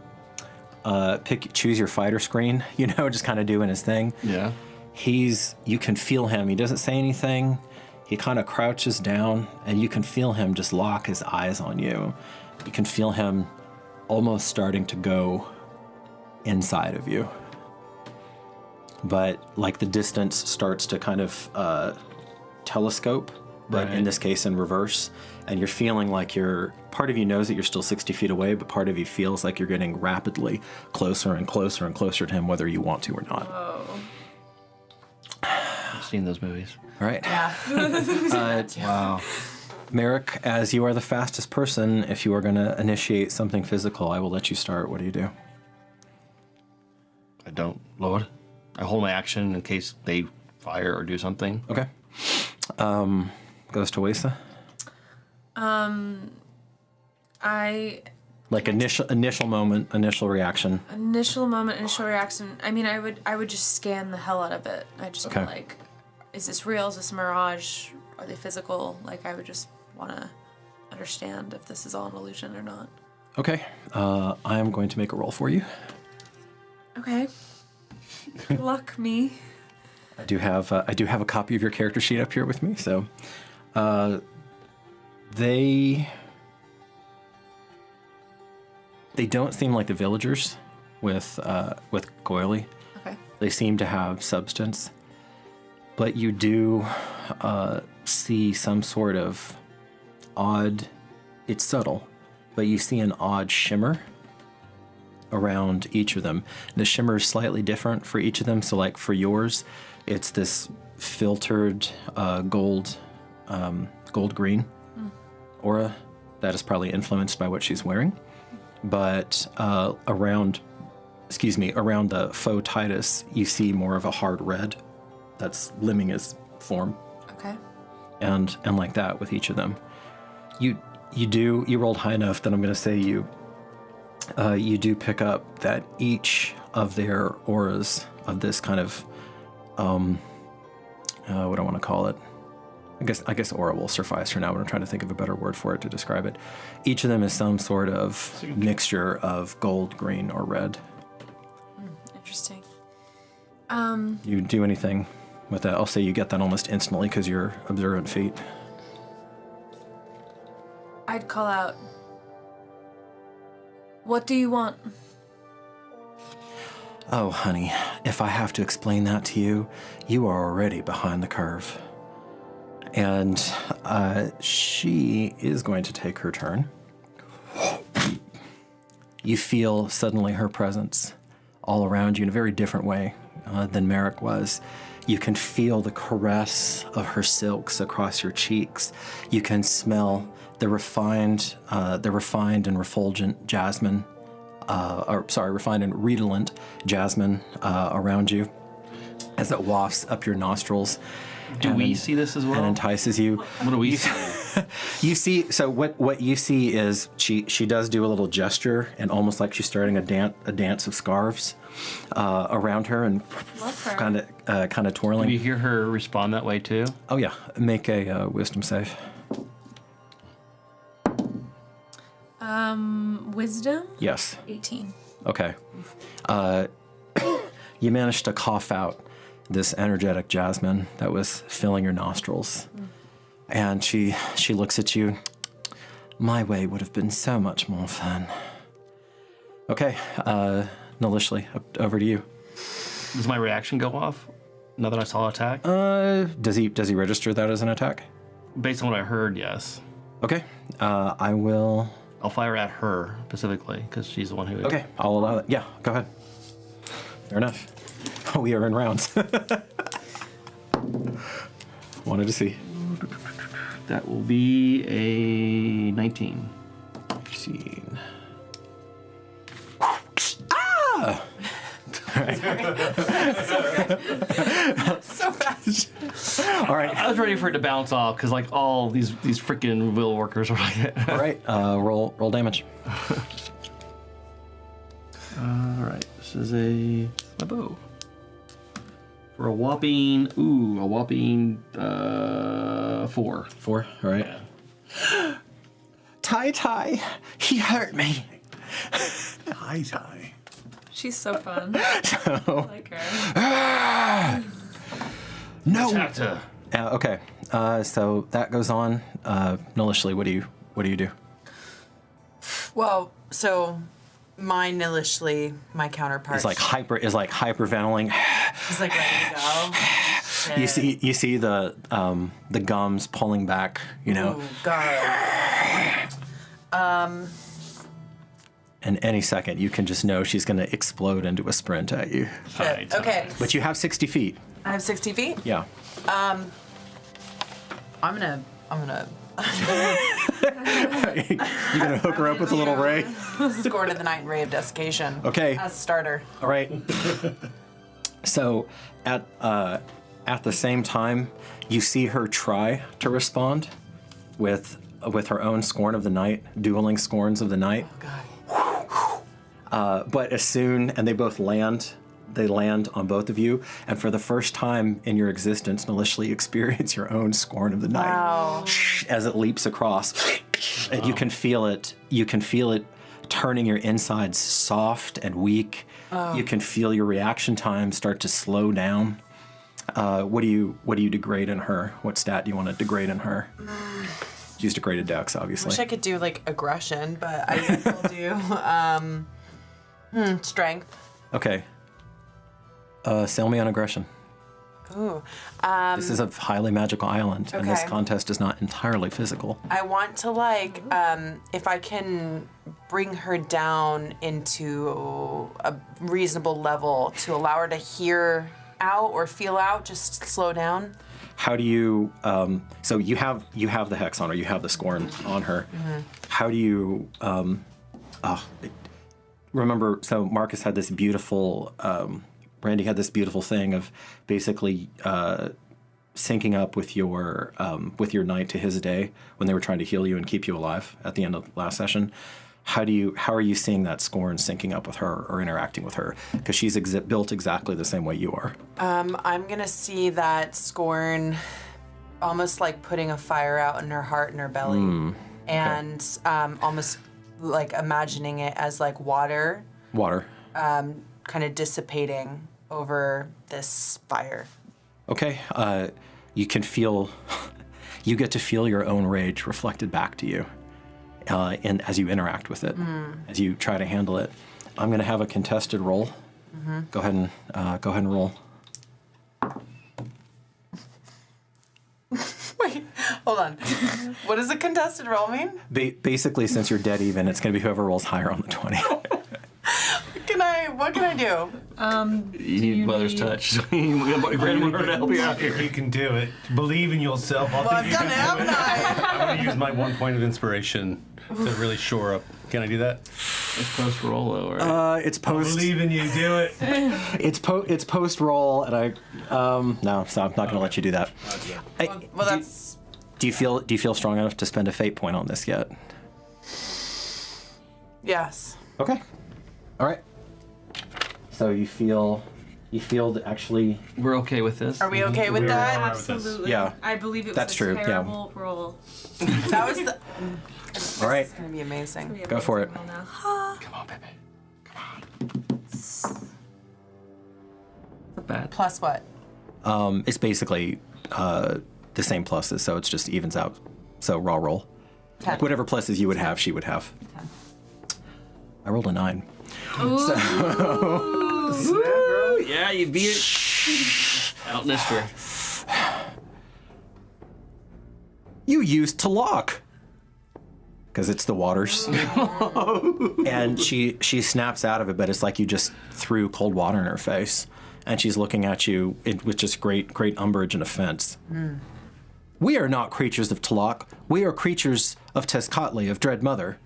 Speaker 3: choose your fighter screen, just kind of doing his thing.
Speaker 4: Yeah.
Speaker 3: You can feel him. He doesn't say anything. He kind of crouches down, and you can feel him just lock his eyes on you. You can feel him almost starting to go inside of you. But like the distance starts to kind of telescope, but in this case in reverse. And you're feeling like part of you knows that you're still 60 feet away, but part of you feels like you're getting rapidly closer and closer and closer to him, whether you want to or not.
Speaker 5: Oh.
Speaker 4: I've seen those movies.
Speaker 3: All right.
Speaker 5: Yeah.
Speaker 4: Wow.
Speaker 3: Merrick, as you are the fastest person, if you are going to initiate something physical, I will let you start. What do you do?
Speaker 4: I don't, Lord. I hold my action in case they fire or do something.
Speaker 3: Okay. Goes to Wesa. Initial moment, initial reaction.
Speaker 5: Initial reaction. I mean, I would just scan the hell out of it. I'd just be like, is this real? Is this a mirage? Are they physical? Like, I would just want to understand if this is all an illusion or not.
Speaker 3: Okay. I am going to make a roll for you.
Speaker 5: Okay. Good luck, me.
Speaker 3: I do have a copy of your character sheet up here with me. So, they don't seem like the villagers with Goily.
Speaker 5: Okay.
Speaker 3: They seem to have substance, but you do see some sort of odd. It's subtle, but you see an odd shimmer around each of them. The shimmer is slightly different for each of them. So like for yours, it's this filtered gold green aura that is probably influenced by what she's wearing. But around the faux Titus, you see more of a hard red that's limbing his form.
Speaker 5: Okay.
Speaker 3: and like that with each of them. You rolled high enough that I'm going to say you do pick up that each of their auras of this kind of what do I want to call it? I guess aura will suffice for now, but I'm trying to think of a better word for it to describe it. Each of them is some sort of mixture of gold, green, or red.
Speaker 5: Interesting.
Speaker 3: You do anything with that? I'll say you get that almost instantly because you're observant feat.
Speaker 5: I'd call out, what do you want?
Speaker 3: Oh, honey, if I have to explain that to you, you are already behind the curve. And she is going to take her turn. You feel suddenly her presence all around you in a very different way than Merrick was. You can feel the caress of her silks across your cheeks. You can smell the refined and refulgent jasmine, refined and redolent jasmine around you as it wafts up your nostrils.
Speaker 4: Do we see this as well?
Speaker 3: And entices you.
Speaker 4: What do we see?
Speaker 3: You see, so what you see is she does do a little gesture, and almost like she's starting a dance of scarves around her, and kind of twirling.
Speaker 4: Do you hear her respond that way too?
Speaker 3: Oh yeah, make a wisdom save.
Speaker 5: Wisdom?
Speaker 3: Yes.
Speaker 5: 18.
Speaker 3: Okay. You managed to cough out this energetic jasmine that was filling your nostrils. And she looks at you. My way would have been so much more fun. Okay, Nalishli, over to you.
Speaker 4: Does my reaction go off now that I saw attack?
Speaker 3: Does he register that as an attack?
Speaker 4: Based on what I heard, yes.
Speaker 3: Okay,
Speaker 4: I'll fire at her specifically because she's the one who.
Speaker 3: Okay, I'll allow that. Yeah, go ahead. Fair enough. We are in rounds. Wanted to see.
Speaker 4: That will be a 19.
Speaker 3: 19. Ah!
Speaker 8: So fast.
Speaker 3: All right.
Speaker 4: I was ready for it to bounce off because like all these freaking will workers are like.
Speaker 3: All right. Roll damage.
Speaker 4: All right. This is a bow. For a whopping 4.
Speaker 3: 4. All right.
Speaker 4: Yeah.
Speaker 3: Tai, he hurt me.
Speaker 6: Tai.
Speaker 5: She's so fun. I like her.
Speaker 3: No.
Speaker 4: Attack her.
Speaker 3: Okay. So that goes on. Nalishli, what do you do?
Speaker 8: Well, so my Nilishli, my counterpart,
Speaker 3: Is like hyperventilating.
Speaker 8: he's like ready to go. Shit.
Speaker 3: You see the gums pulling back. You know.
Speaker 8: Ooh, God.
Speaker 3: And any second, you can just know she's going to explode into a sprint at you.
Speaker 8: Shit. Okay.
Speaker 3: But you have 60 feet.
Speaker 8: I have 60 feet.
Speaker 3: Yeah.
Speaker 8: I'm gonna.
Speaker 3: You're going to hook her up with a little ray?
Speaker 8: Scorn of the Night and Ray of Desiccation.
Speaker 3: Okay.
Speaker 8: As a starter.
Speaker 3: All right. So at the same time, you see her try to respond with her own scorn of the night, dueling scorns of the night.
Speaker 8: Oh, God.
Speaker 3: But as soon, and they both land, on both of you, and for the first time in your existence, Nalishli, experience your own scorn of the night.
Speaker 8: Wow.
Speaker 3: As it leaps across, and you can feel it turning your insides soft and weak. You can feel your reaction time start to slow down. What do you degrade in her? What stat do you want to degrade in her? Use degraded dex, obviously.
Speaker 8: Wish I could do like aggression, but I guess I'll do strength.
Speaker 3: Okay. Sail me on aggression.
Speaker 8: Ooh.
Speaker 3: This is a highly magical island, and this
Speaker 8: Okay.
Speaker 3: contest is not entirely physical.
Speaker 8: I want to if I can bring her down into a reasonable level to allow her to hear out or feel out, just slow down.
Speaker 3: How do you? So you have the hex on her. You have the scorn on her.
Speaker 8: Mm-hmm.
Speaker 3: How do you? Remember, so Marcus had this beautiful. Randy had this beautiful thing of basically syncing up with your night to his day when they were trying to heal you and keep you alive at the end of last session. How are you seeing that scorn syncing up with her or interacting with her? Because she's built exactly the same way you are.
Speaker 8: I'm gonna see that scorn almost like putting a fire out in her heart and her belly, and almost like imagining it as like water. Kind of dissipating over this fire.
Speaker 3: Okay, you get to feel your own rage reflected back to you. And as you interact with it, as you try to handle it, I'm going to have a contested roll. Go ahead and roll.
Speaker 8: Wait, hold on. What does a contested roll mean?
Speaker 3: Basically, since you're dead even, it's going to be whoever rolls higher on the 20.
Speaker 8: What can I do?
Speaker 4: You need Mother's touch. We got grandmother to help you out here.
Speaker 6: You can do it. Believe in yourself.
Speaker 8: I've done it, haven't I?
Speaker 6: I'm going to use my 1 point of inspiration to really shore up. Can I do that?
Speaker 4: It's post roll though, right?
Speaker 3: It's post.
Speaker 6: I believe in you. Do it.
Speaker 3: It's post roll, and I no, so I'm not going to let you do that. Do you feel strong enough to spend a fate point on this yet?
Speaker 8: Yes.
Speaker 3: Okay. All right. So you feel that actually
Speaker 4: we're okay with this.
Speaker 8: Are we okay with that?
Speaker 5: Absolutely.
Speaker 3: Yeah.
Speaker 5: I believe it was
Speaker 3: That's
Speaker 5: a
Speaker 3: true, yeah.
Speaker 5: terrible roll.
Speaker 8: That was the.
Speaker 3: all right.
Speaker 8: It's gonna be amazing.
Speaker 3: Go for it.
Speaker 4: Come on, baby. Come on. Not bad.
Speaker 8: Plus what?
Speaker 3: It's basically the same pluses, so it's just evens out. So raw roll.
Speaker 8: 10.
Speaker 3: Like whatever pluses you would have, she would have.
Speaker 8: 10.
Speaker 3: I rolled a 9.
Speaker 4: Ooh, yeah, you beat it. Outnessed her.
Speaker 3: You used to lock. Because it's the waters. And she snaps out of it, but it's like you just threw cold water in her face. And she's looking at you with just great umbrage and offense. We are not creatures of Talak. We are creatures of Tezcatli, of Dread Mother.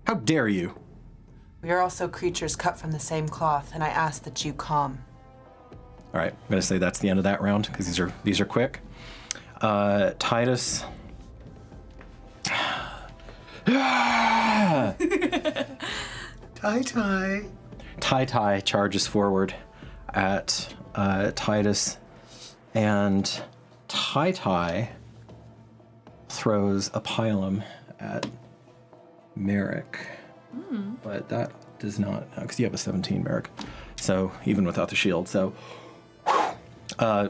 Speaker 3: How dare you?
Speaker 8: We are also creatures cut from the same cloth, and I ask that you calm.
Speaker 3: All right, I'm going to say that's the end of that round, because these are quick. Titus. Tai charges forward at Titus, and Tai throws a pylum at Merrick. But that does not, because you have a 17, Merrick. So even without the shield. So I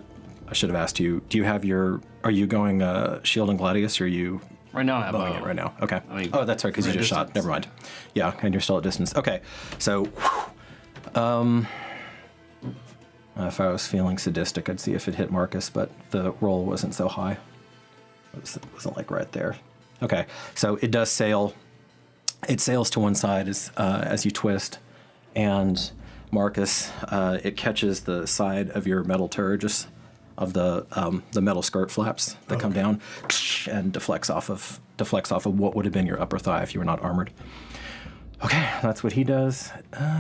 Speaker 3: should have asked you, are you going shield and gladius, or are you
Speaker 4: right now?
Speaker 3: bowing it right now? Okay. Oh, that's right, because you just shot. Never mind. Yeah, and you're still at distance. Okay. So if I was feeling sadistic, I'd see if it hit Marcus, but the roll wasn't so high. It wasn't like right there. Okay. So it does sail. It sails to one side as you twist, and Marcus, it catches the side of your metal turret, of the metal skirt flaps that come down, and deflects off of what would have been your upper thigh if you were not armored. Okay, that's what he does.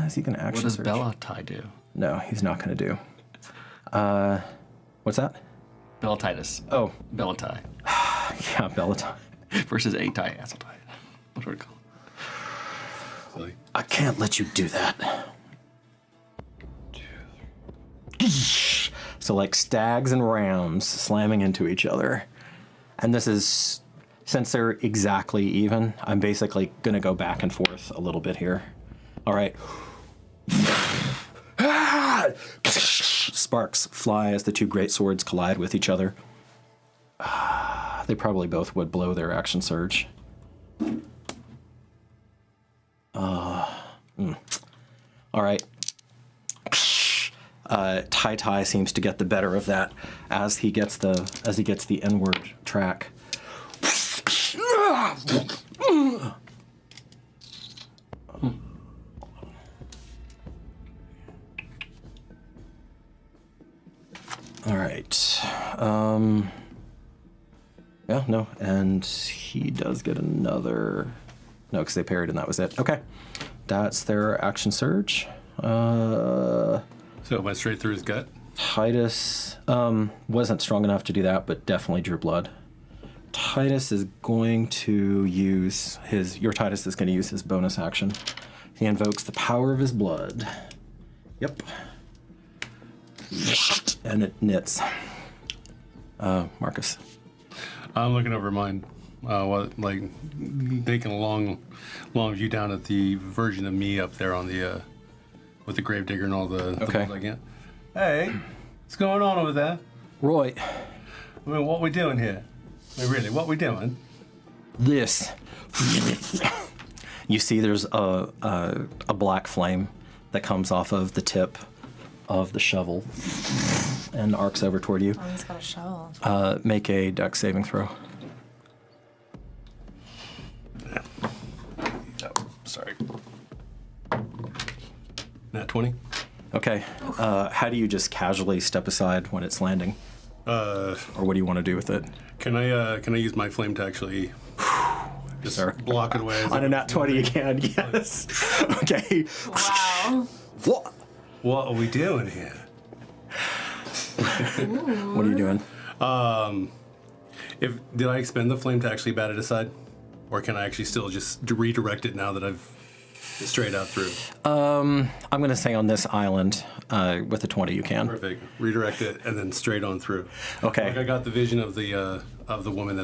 Speaker 3: Is he going to action?
Speaker 4: What does
Speaker 3: search?
Speaker 4: bellator do?
Speaker 3: No, he's not going to do. What's that?
Speaker 4: Titus.
Speaker 3: Oh,
Speaker 4: bellator.
Speaker 3: Yeah, bellator.
Speaker 4: Versus Atai, Asseltai. What do we call it?
Speaker 3: I can't let you do that. So like stags and rams slamming into each other. And this is, since they're exactly even, I'm basically gonna go back and forth a little bit here. All right. Sparks fly as the two great swords collide with each other. They probably both would blow their action surge. All right. Tai seems to get the better of that as he gets the inward track. All right. Yeah, no, and he does get another. No, because they parried and that was it. Okay, that's their action surge.
Speaker 6: So it went straight through his gut?
Speaker 3: Titus wasn't strong enough to do that, but definitely drew blood. Titus is going to use your Titus is going to use his bonus action. He invokes the power of his blood. Yep. And it knits. Marcus.
Speaker 6: I'm looking over mine. Taking a long view down at the version of me up there on the with the gravedigger and all the
Speaker 3: Okay.
Speaker 6: blood again. Hey, what's going on over there?
Speaker 3: Roy.
Speaker 6: I mean, what we doing here? I mean, really, what we doing?
Speaker 3: This. You see there's a black flame that comes off of the tip of the shovel and arcs over toward you.
Speaker 5: Oh, he's got a shovel.
Speaker 3: Make a dex saving throw.
Speaker 6: Oh, sorry. Nat 20.
Speaker 3: Okay. How do you just casually step aside when it's landing? Or what do you want to do with it?
Speaker 6: Can I use my flame to actually just block it away?
Speaker 3: On a nat 20 you can, yes. Okay.
Speaker 5: Wow.
Speaker 6: What are we doing here?
Speaker 3: What are you doing?
Speaker 6: Did I expend the flame to actually bat it aside? Or can I actually still just redirect it now that I've straight out through?
Speaker 3: I'm going to say on this island, with a 20 you can.
Speaker 6: Perfect. Redirect it and then straight on through.
Speaker 3: Okay.
Speaker 6: Like I got the vision of the woman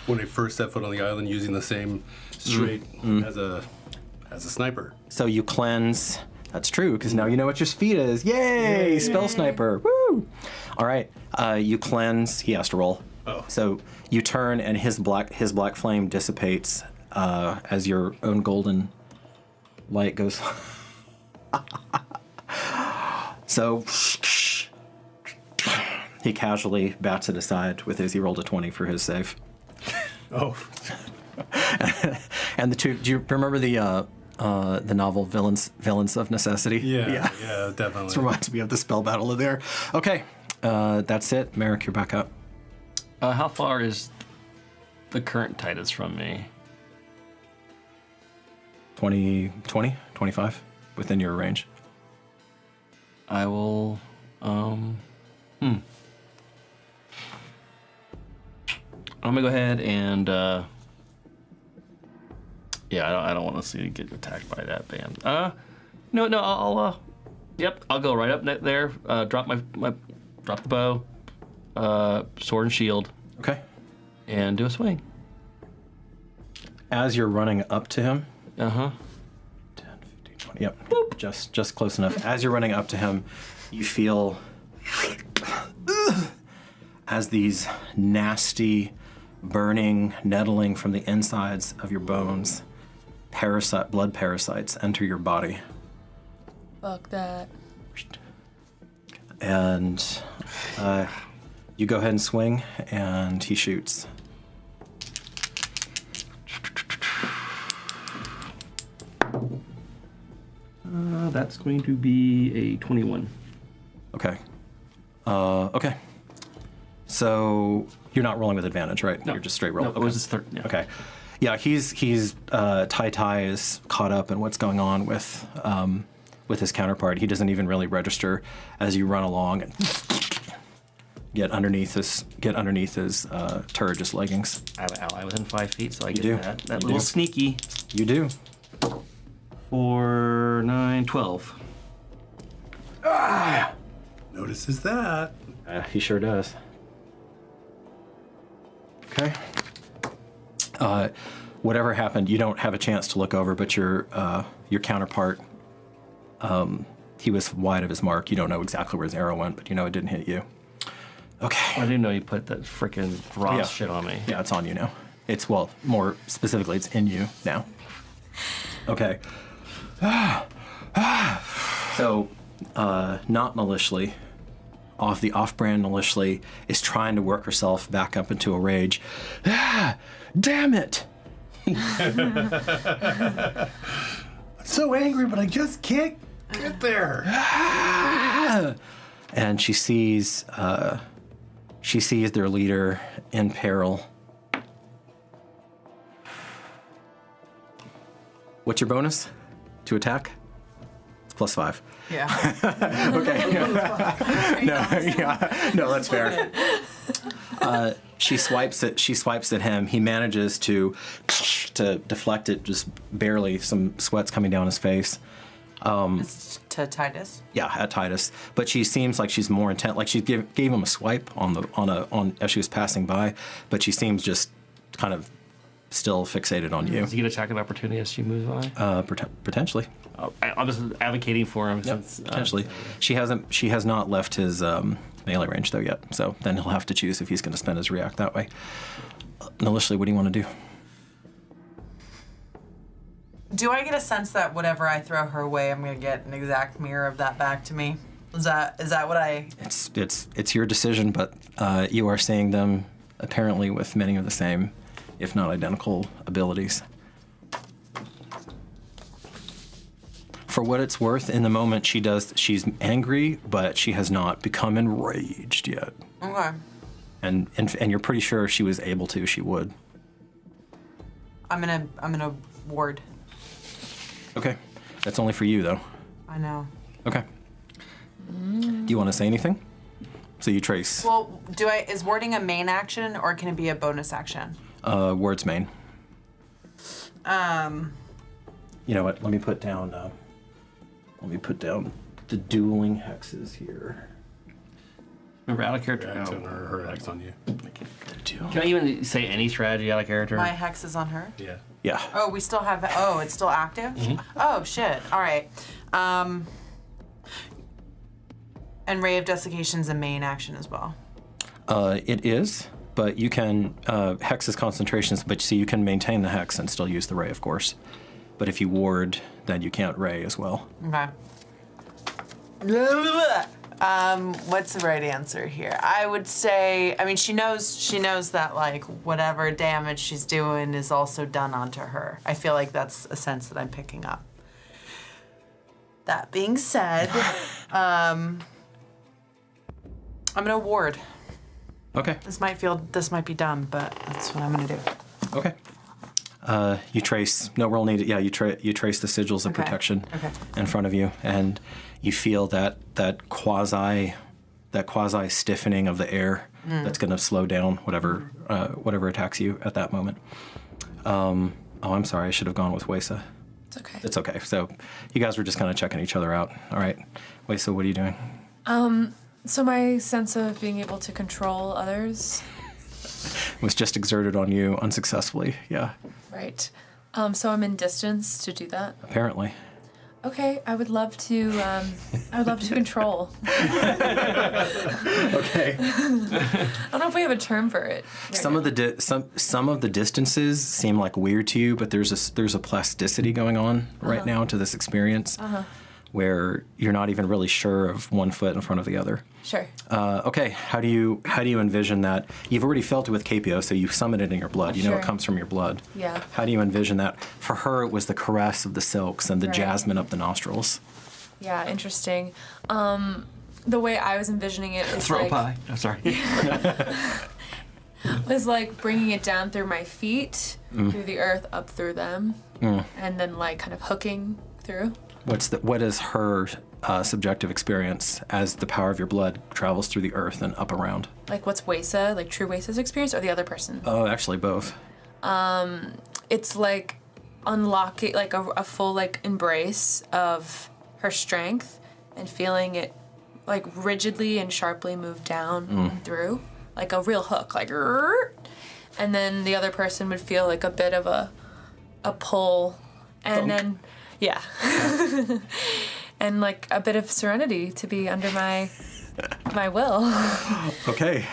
Speaker 6: when they first set foot on the island using the same straight as a sniper.
Speaker 3: So you cleanse. That's true, because now you know what your speed is. Yay! Spell sniper. Woo! All right. You cleanse. He has to roll.
Speaker 6: Oh.
Speaker 3: So you turn, and his black flame dissipates as your own golden light goes. So he casually bats it aside with his. He rolled a 20 for his save.
Speaker 6: Oh.
Speaker 3: And the two. Do you remember the novel Villains of Necessity?
Speaker 6: Yeah, definitely.
Speaker 3: This reminds me of the spell battle in there. Okay, that's it. Merrick, you're back up.
Speaker 4: How far is the current Titus from me?
Speaker 3: 20, 25, within your range.
Speaker 4: I will, I'm gonna go ahead and, yeah, I don't want to see you get attacked by that band. No, I'll go right up there, drop drop the bow, sword and shield.
Speaker 3: Okay.
Speaker 4: And do a swing.
Speaker 3: As you're running up to him.
Speaker 4: 10,
Speaker 3: 15, 20. Yep. Boop. Just close enough. As you're running up to him, you feel as these nasty, burning, nettling from the insides of your bones, blood parasites enter your body.
Speaker 5: Fuck that.
Speaker 3: And you go ahead and swing, and he shoots.
Speaker 4: That's going to be a 21.
Speaker 3: Okay. Okay. So you're not rolling with advantage, right?
Speaker 4: No.
Speaker 3: You're just straight roll.
Speaker 4: No,
Speaker 3: okay.
Speaker 4: it was his third. Yeah.
Speaker 3: Okay. Yeah, he's Tai is caught up in what's going on with his counterpart. He doesn't even really register as you run along and get underneath his Turgis leggings.
Speaker 4: I have an ally within 5 feet, so I get
Speaker 3: do.
Speaker 4: that little sneaky.
Speaker 3: You do.
Speaker 4: 4, 9, 12.
Speaker 6: Notices that.
Speaker 3: He sure does. Okay. Whatever happened, you don't have a chance to look over, but your counterpart, he was wide of his mark. You don't know exactly where his arrow went, but you know it didn't hit you. Okay.
Speaker 4: I didn't know you put that freaking Ross shit on me.
Speaker 3: Yeah, it's on you now. It's, well, more specifically, it's in you now. Okay. So, not maliciously, the off-brand maliciously is trying to work herself back up into a rage. Damn it!
Speaker 6: So angry, but I just can't get there.
Speaker 3: And she sees their leader in peril. What's your bonus to attack? +5.
Speaker 8: Yeah.
Speaker 3: No, that's fair. She swipes at him. He manages to deflect it, just barely. Some sweat's coming down his face.
Speaker 8: It's to Titus.
Speaker 3: Yeah, at Titus. But she seems like she's more intent. Like she gave him a swipe on as she was passing by, but she seems just kind of still fixated on you.
Speaker 4: Does he get attack of opportunity as she moves by?
Speaker 3: Potentially.
Speaker 4: I'm just advocating for him.
Speaker 3: Yep,
Speaker 4: Since,
Speaker 3: potentially. She has not left his melee range though yet. So then he'll have to choose if he's going to spend his react that way. Nalishley, what do you want to do?
Speaker 8: Do I get a sense that whatever I throw her way, I'm gonna get an exact mirror of that back to me? Is that what I?
Speaker 3: It's your decision, but you are seeing them apparently with many of the same, if not identical, abilities. For what it's worth, in the moment she's angry, but she has not become enraged yet.
Speaker 8: Okay.
Speaker 3: And you're pretty sure if she was able to, she would.
Speaker 8: I'm gonna ward.
Speaker 3: Okay. That's only for you, though.
Speaker 8: I know.
Speaker 3: Okay. Do you want to say anything? So you trace.
Speaker 8: Well, is warding a main action or can it be a bonus action?
Speaker 3: Word's main.
Speaker 8: You
Speaker 3: know what? Let me put down the dueling hexes here.
Speaker 4: Remember, out of character.
Speaker 6: Hex on her hex on you.
Speaker 4: Can I even say any strategy out of character?
Speaker 8: My hex is on her?
Speaker 6: Yeah.
Speaker 3: Yeah.
Speaker 8: Oh, we still have. Oh, it's still active?
Speaker 3: Mm-hmm.
Speaker 8: Oh, shit. All right. And Ray of Desiccation's a main action as well.
Speaker 3: It is, but you can, hex is concentrations, but so you can maintain the hex and still use the ray, of course. But if you ward, then you can't ray as well.
Speaker 8: Okay. What's the right answer here? I would say, I mean, she knows that, like, whatever damage she's doing is also done onto her. I feel like that's a sense that I'm picking up. That being said, I'm gonna ward.
Speaker 3: Okay.
Speaker 8: This might be dumb, but that's what I'm gonna do.
Speaker 3: Okay. You trace, no roll needed. Yeah, you trace the sigils of protection in front of you, and you feel that quasi stiffening of the air that's going to slow down whatever attacks you at that moment. Oh, I'm sorry. I should have gone with Wesa.
Speaker 5: It's okay.
Speaker 3: It's okay. So you guys were just kind of checking each other out. All right. Wesa, what are you doing?
Speaker 5: So my sense of being able to control others
Speaker 3: was just exerted on you unsuccessfully. Yeah.
Speaker 5: Right. So I'm in distance to do that.
Speaker 3: Apparently.
Speaker 5: Okay, I would love to control.
Speaker 3: Okay.
Speaker 5: I don't know if we have a term for it.
Speaker 3: Some of the distances seem like weird to you, but there's a plasticity going on right now to this experience where you're not even really sure of one foot in front of the other.
Speaker 5: Sure.
Speaker 3: Okay, how do you envision that? You've already felt it with Capio, so you summon it in your blood. You know it comes from your blood.
Speaker 5: Yeah.
Speaker 3: How do you envision that? For her, it was the caress of the silks and the jasmine up the nostrils.
Speaker 5: Yeah, interesting. The way I was envisioning it is
Speaker 4: throw
Speaker 5: like,
Speaker 4: pie. I'm sorry.
Speaker 5: was like bringing it down through my feet, through the earth, up through them, and then like kind of hooking through.
Speaker 3: What is her subjective experience as the power of your blood travels through the earth and up around?
Speaker 5: Like what's Wesa, like true Wesa's experience, or the other person?
Speaker 3: Oh, actually both.
Speaker 5: It's like unlocking, like a full like embrace of her strength and feeling it like rigidly and sharply move down and through, like a real hook, like, and then the other person would feel like a bit of a pull, and then yeah. And like a bit of serenity to be under my will.
Speaker 3: Okay,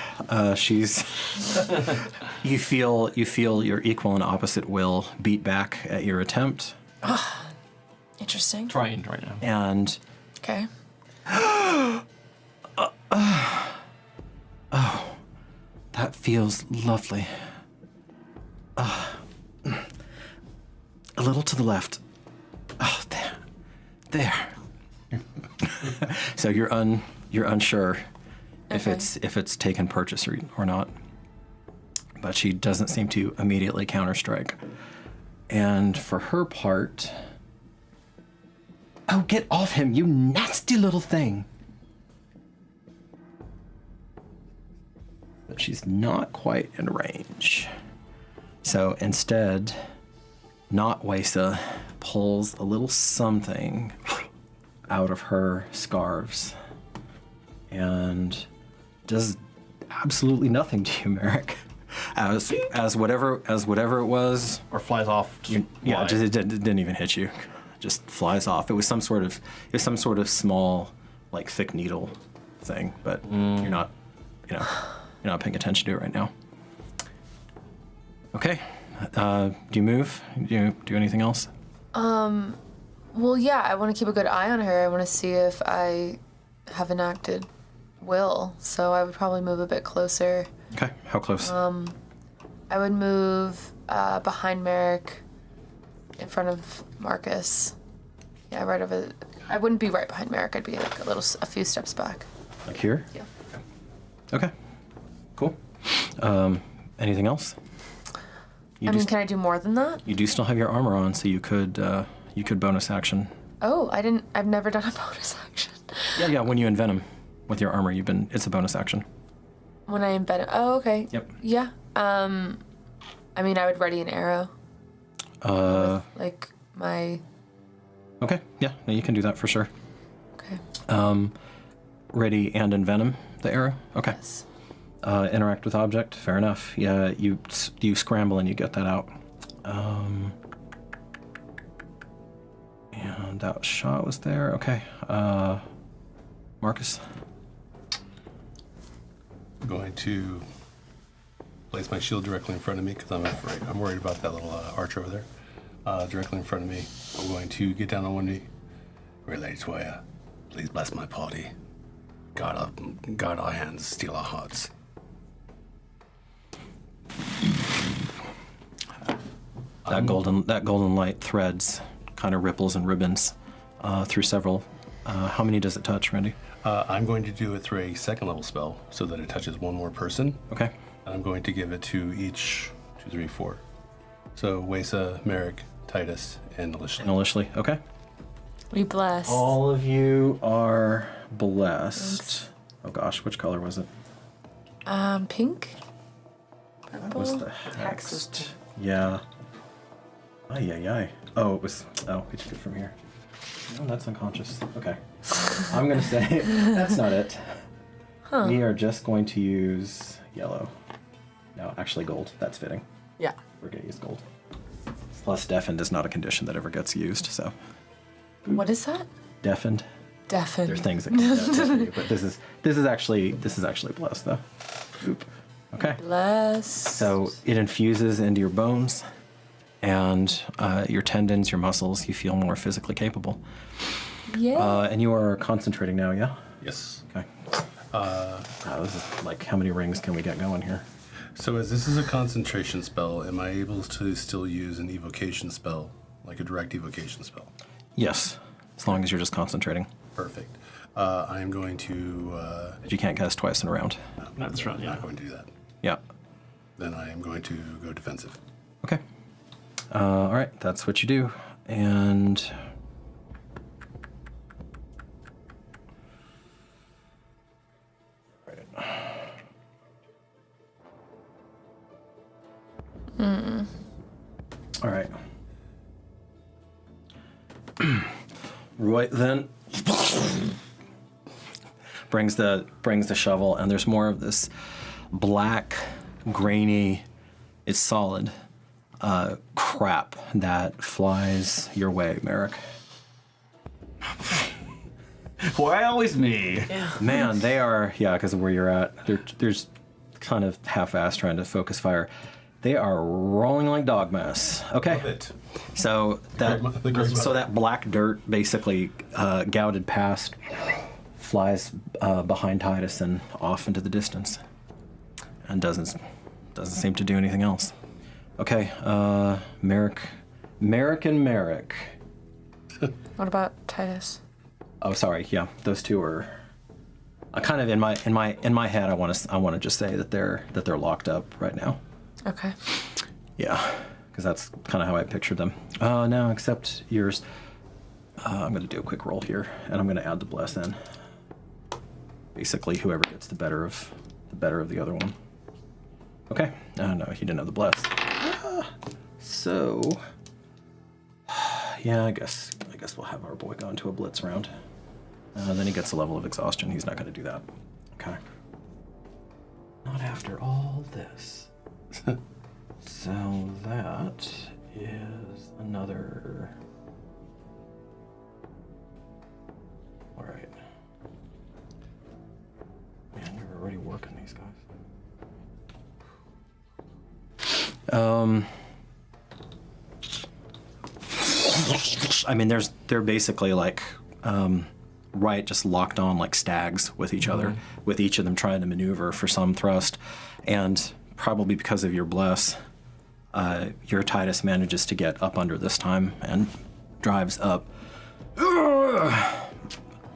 Speaker 3: you feel your equal and opposite will beat back at your attempt.
Speaker 5: Interesting.
Speaker 4: Trying right now.
Speaker 3: And
Speaker 5: okay.
Speaker 3: Oh, that feels lovely. A little to the left. Oh, there. So you're unsure if it's taken purchase or not. But she doesn't seem to immediately counterstrike. And for her part, Oh, get off him, you nasty little thing. But she's not quite in range. So instead, not Wesa pulls a little something out of her scarves and does absolutely nothing to you, Merrick. As whatever it was,
Speaker 4: Or flies off.
Speaker 3: yeah, it didn't even hit you. Just flies off. It was some sort of small, like thick needle thing, but you're not paying attention to it right now. Okay. Do you move? Do you do anything else?
Speaker 5: Well, yeah, I want to keep a good eye on her. I want to see if I have enacted will, so I would probably move a bit closer.
Speaker 3: Okay. How close?
Speaker 5: I would move behind Merrick, in front of Marcus. Yeah, right over. I wouldn't be right behind Merrick. I'd be like a few steps back.
Speaker 3: Like here?
Speaker 5: Yeah.
Speaker 3: Okay. Cool. Anything else?
Speaker 5: Can I do more than that?
Speaker 3: You do still have your armor on, so you could bonus action.
Speaker 5: Oh, I've never done a bonus action.
Speaker 3: Yeah. When you envenom with your armor, it's a bonus action.
Speaker 5: When I embed it. Oh, okay.
Speaker 3: Yep.
Speaker 5: Yeah. I would ready an arrow. Like my.
Speaker 3: Okay. Yeah. You can do that for sure.
Speaker 5: Okay.
Speaker 3: Ready and envenom the arrow. Okay.
Speaker 5: Yes.
Speaker 3: Interact with object. Fair enough. Yeah. You scramble and you get that out. And that shot was there. Okay. Marcus.
Speaker 6: I'm going to place my shield directly in front of me because I'm worried about that little archer over there. Directly in front of me. I'm going to get down on one knee. Relay Toya, please bless my party. Guard our hands, steal our hearts.
Speaker 3: That golden light threads, kind of ripples and ribbons through several. How many does it touch, Randy?
Speaker 6: I'm going to do it through a second level spell so that it touches one more person.
Speaker 3: Okay.
Speaker 6: And I'm going to give it to each 2, 3, 4. So Wesa, Merrick, Titus, and
Speaker 3: Nalishli. Okay.
Speaker 5: We bless.
Speaker 3: All of you are blessed. Oh gosh, which color was it?
Speaker 5: Pink.
Speaker 3: That was the hex. Yeah. Ay. Oh, it was. Oh, we took it from here. No, that's unconscious. Okay. I'm gonna say that's not it.
Speaker 5: Huh.
Speaker 3: We are just going to use yellow. No, actually gold. That's fitting.
Speaker 8: Yeah.
Speaker 3: We're gonna use gold. Plus, deafened is not a condition that ever gets used. So.
Speaker 5: What is that?
Speaker 3: Deafened.
Speaker 5: Deafened.
Speaker 3: There are things that can deafen you, but this is actually blessed though. Oop. Okay.
Speaker 5: Bless.
Speaker 3: So it infuses into your bones, and your tendons, your muscles. You feel more physically capable.
Speaker 5: Yeah.
Speaker 3: And you are concentrating now, yeah?
Speaker 6: Yes.
Speaker 3: Okay. This is like, how many rings can we get going here?
Speaker 6: So as this is a concentration spell, am I able to still use an evocation spell, like a direct evocation spell?
Speaker 3: Yes, as long as you're just concentrating.
Speaker 6: Perfect. I am going to...
Speaker 3: But you can't cast twice in a round.
Speaker 6: No,
Speaker 4: Not this round,
Speaker 6: I'm
Speaker 4: yeah.
Speaker 6: not going to do that.
Speaker 3: Yeah.
Speaker 6: Then I am going to go defensive.
Speaker 3: Okay. All right, that's what you do. And... All right. Roy then brings the shovel, and there's more of this black, grainy, it's solid crap that flies your way, Merrick.
Speaker 4: Why always me?
Speaker 3: Man, they are, yeah, because of where you're at. There's kind of half-assed trying to focus fire. They are rolling like dog mess. Okay.
Speaker 6: Love it.
Speaker 3: So that black dirt basically gouted past, flies behind Titus and off into the distance, and doesn't seem to do anything else. Okay, Merrick.
Speaker 5: What about Titus?
Speaker 3: Oh, sorry. Yeah, those two are. I kind of in my head. I want to just say that they're locked up right now.
Speaker 5: Okay.
Speaker 3: Yeah, because that's kind of how I pictured them. No, except yours. I'm going to do a quick roll here, and I'm going to add the bless in. Basically, whoever gets the better of the other one. Okay. No, he didn't have the bless. So, yeah, I guess we'll have our boy go into a blitz round. Then he gets a level of exhaustion. He's not going to do that. Okay. Not after all this. So that is another. All right. Man, you're already working these guys. I mean, they're basically like, right, just locked on like stags with each other, with each of them trying to maneuver for some thrust, and probably because of your bless, your Titus manages to get up under this time and drives up.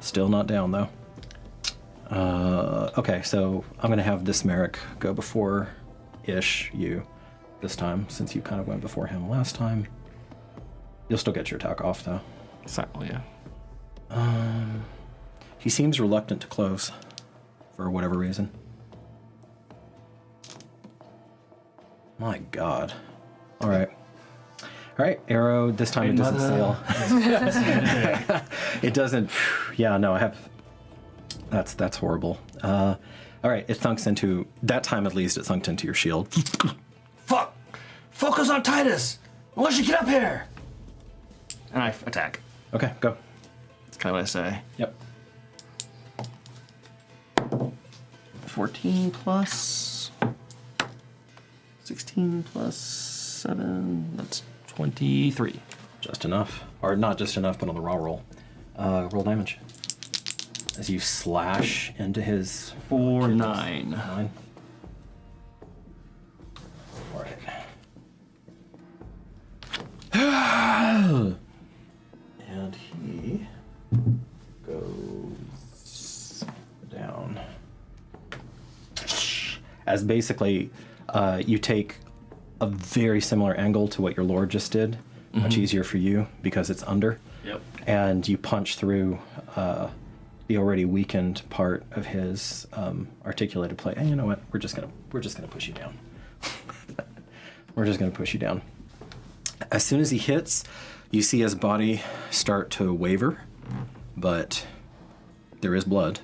Speaker 3: Still not down though. Okay, so I'm gonna have this Merrick go before you this time, since you kind of went before him last time. You'll still get your attack off though.
Speaker 4: Exactly, yeah.
Speaker 3: He seems reluctant to close for whatever reason. My God. All right, arrow. This time it doesn't sail. It doesn't. Yeah, no, I have. That's horrible. All right, it thunks into. That time at least, it thunked into your shield.
Speaker 4: Fuck! Focus on Titus! Unless you get up here! And I attack.
Speaker 3: Okay, go.
Speaker 4: That's kind of what I say.
Speaker 3: Yep.
Speaker 4: 14 plus 16 plus 7. That's 23.
Speaker 3: Just enough. Or not just enough, but on the raw roll. Roll damage. As you slash into his...
Speaker 4: 4, 9.
Speaker 3: 9. All right. And he goes down. As basically, you take a very similar angle to what your lord just did. Much easier for you because it's under.
Speaker 4: Yep.
Speaker 3: And you punch through the already weakened part of his articulated plate. And you know what? We're just gonna push you down. We're just gonna push you down. As soon as he hits, you see his body start to waver, but there is blood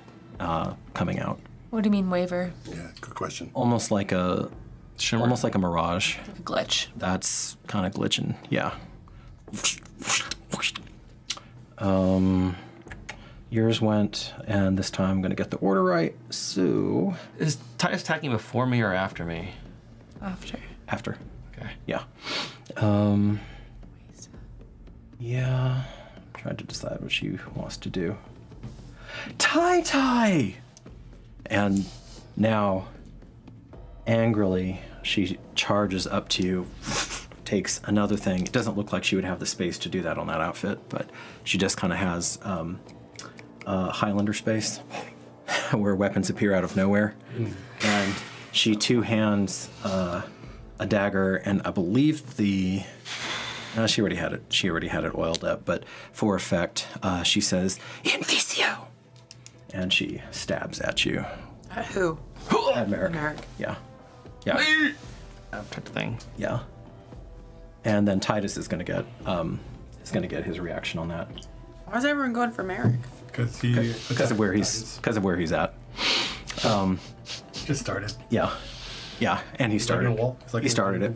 Speaker 3: coming out.
Speaker 5: What do you mean waver?
Speaker 6: Yeah, good question.
Speaker 3: Almost like a
Speaker 4: Shimmer.
Speaker 3: almost like a mirage.
Speaker 5: Like a glitch.
Speaker 3: That's kind of glitching. Yeah. Yours went, and this time I'm gonna get the order right. So
Speaker 4: Is Titus attacking before me or after me?
Speaker 5: After.
Speaker 3: after.
Speaker 4: Okay.
Speaker 3: Yeah. Yeah. I'm trying to decide what she wants to do. Tai! And now, angrily, she charges up to you, takes another thing. It doesn't look like she would have the space to do that on that outfit, but she just kind of has Highlander space where weapons appear out of nowhere. And she two hands a dagger, and I believe she already had it. She already had it oiled up, but for effect, she says, "Invisio," and she stabs at you.
Speaker 8: Who?
Speaker 3: At Merrick.
Speaker 8: Merrick.
Speaker 3: Yeah.
Speaker 4: Type of thing.
Speaker 3: Yeah. And then Titus is gonna get his reaction on that
Speaker 8: Why is everyone going for Merrick?
Speaker 3: because of where he's at.
Speaker 6: Just started.
Speaker 3: Yeah. And he started. He started it.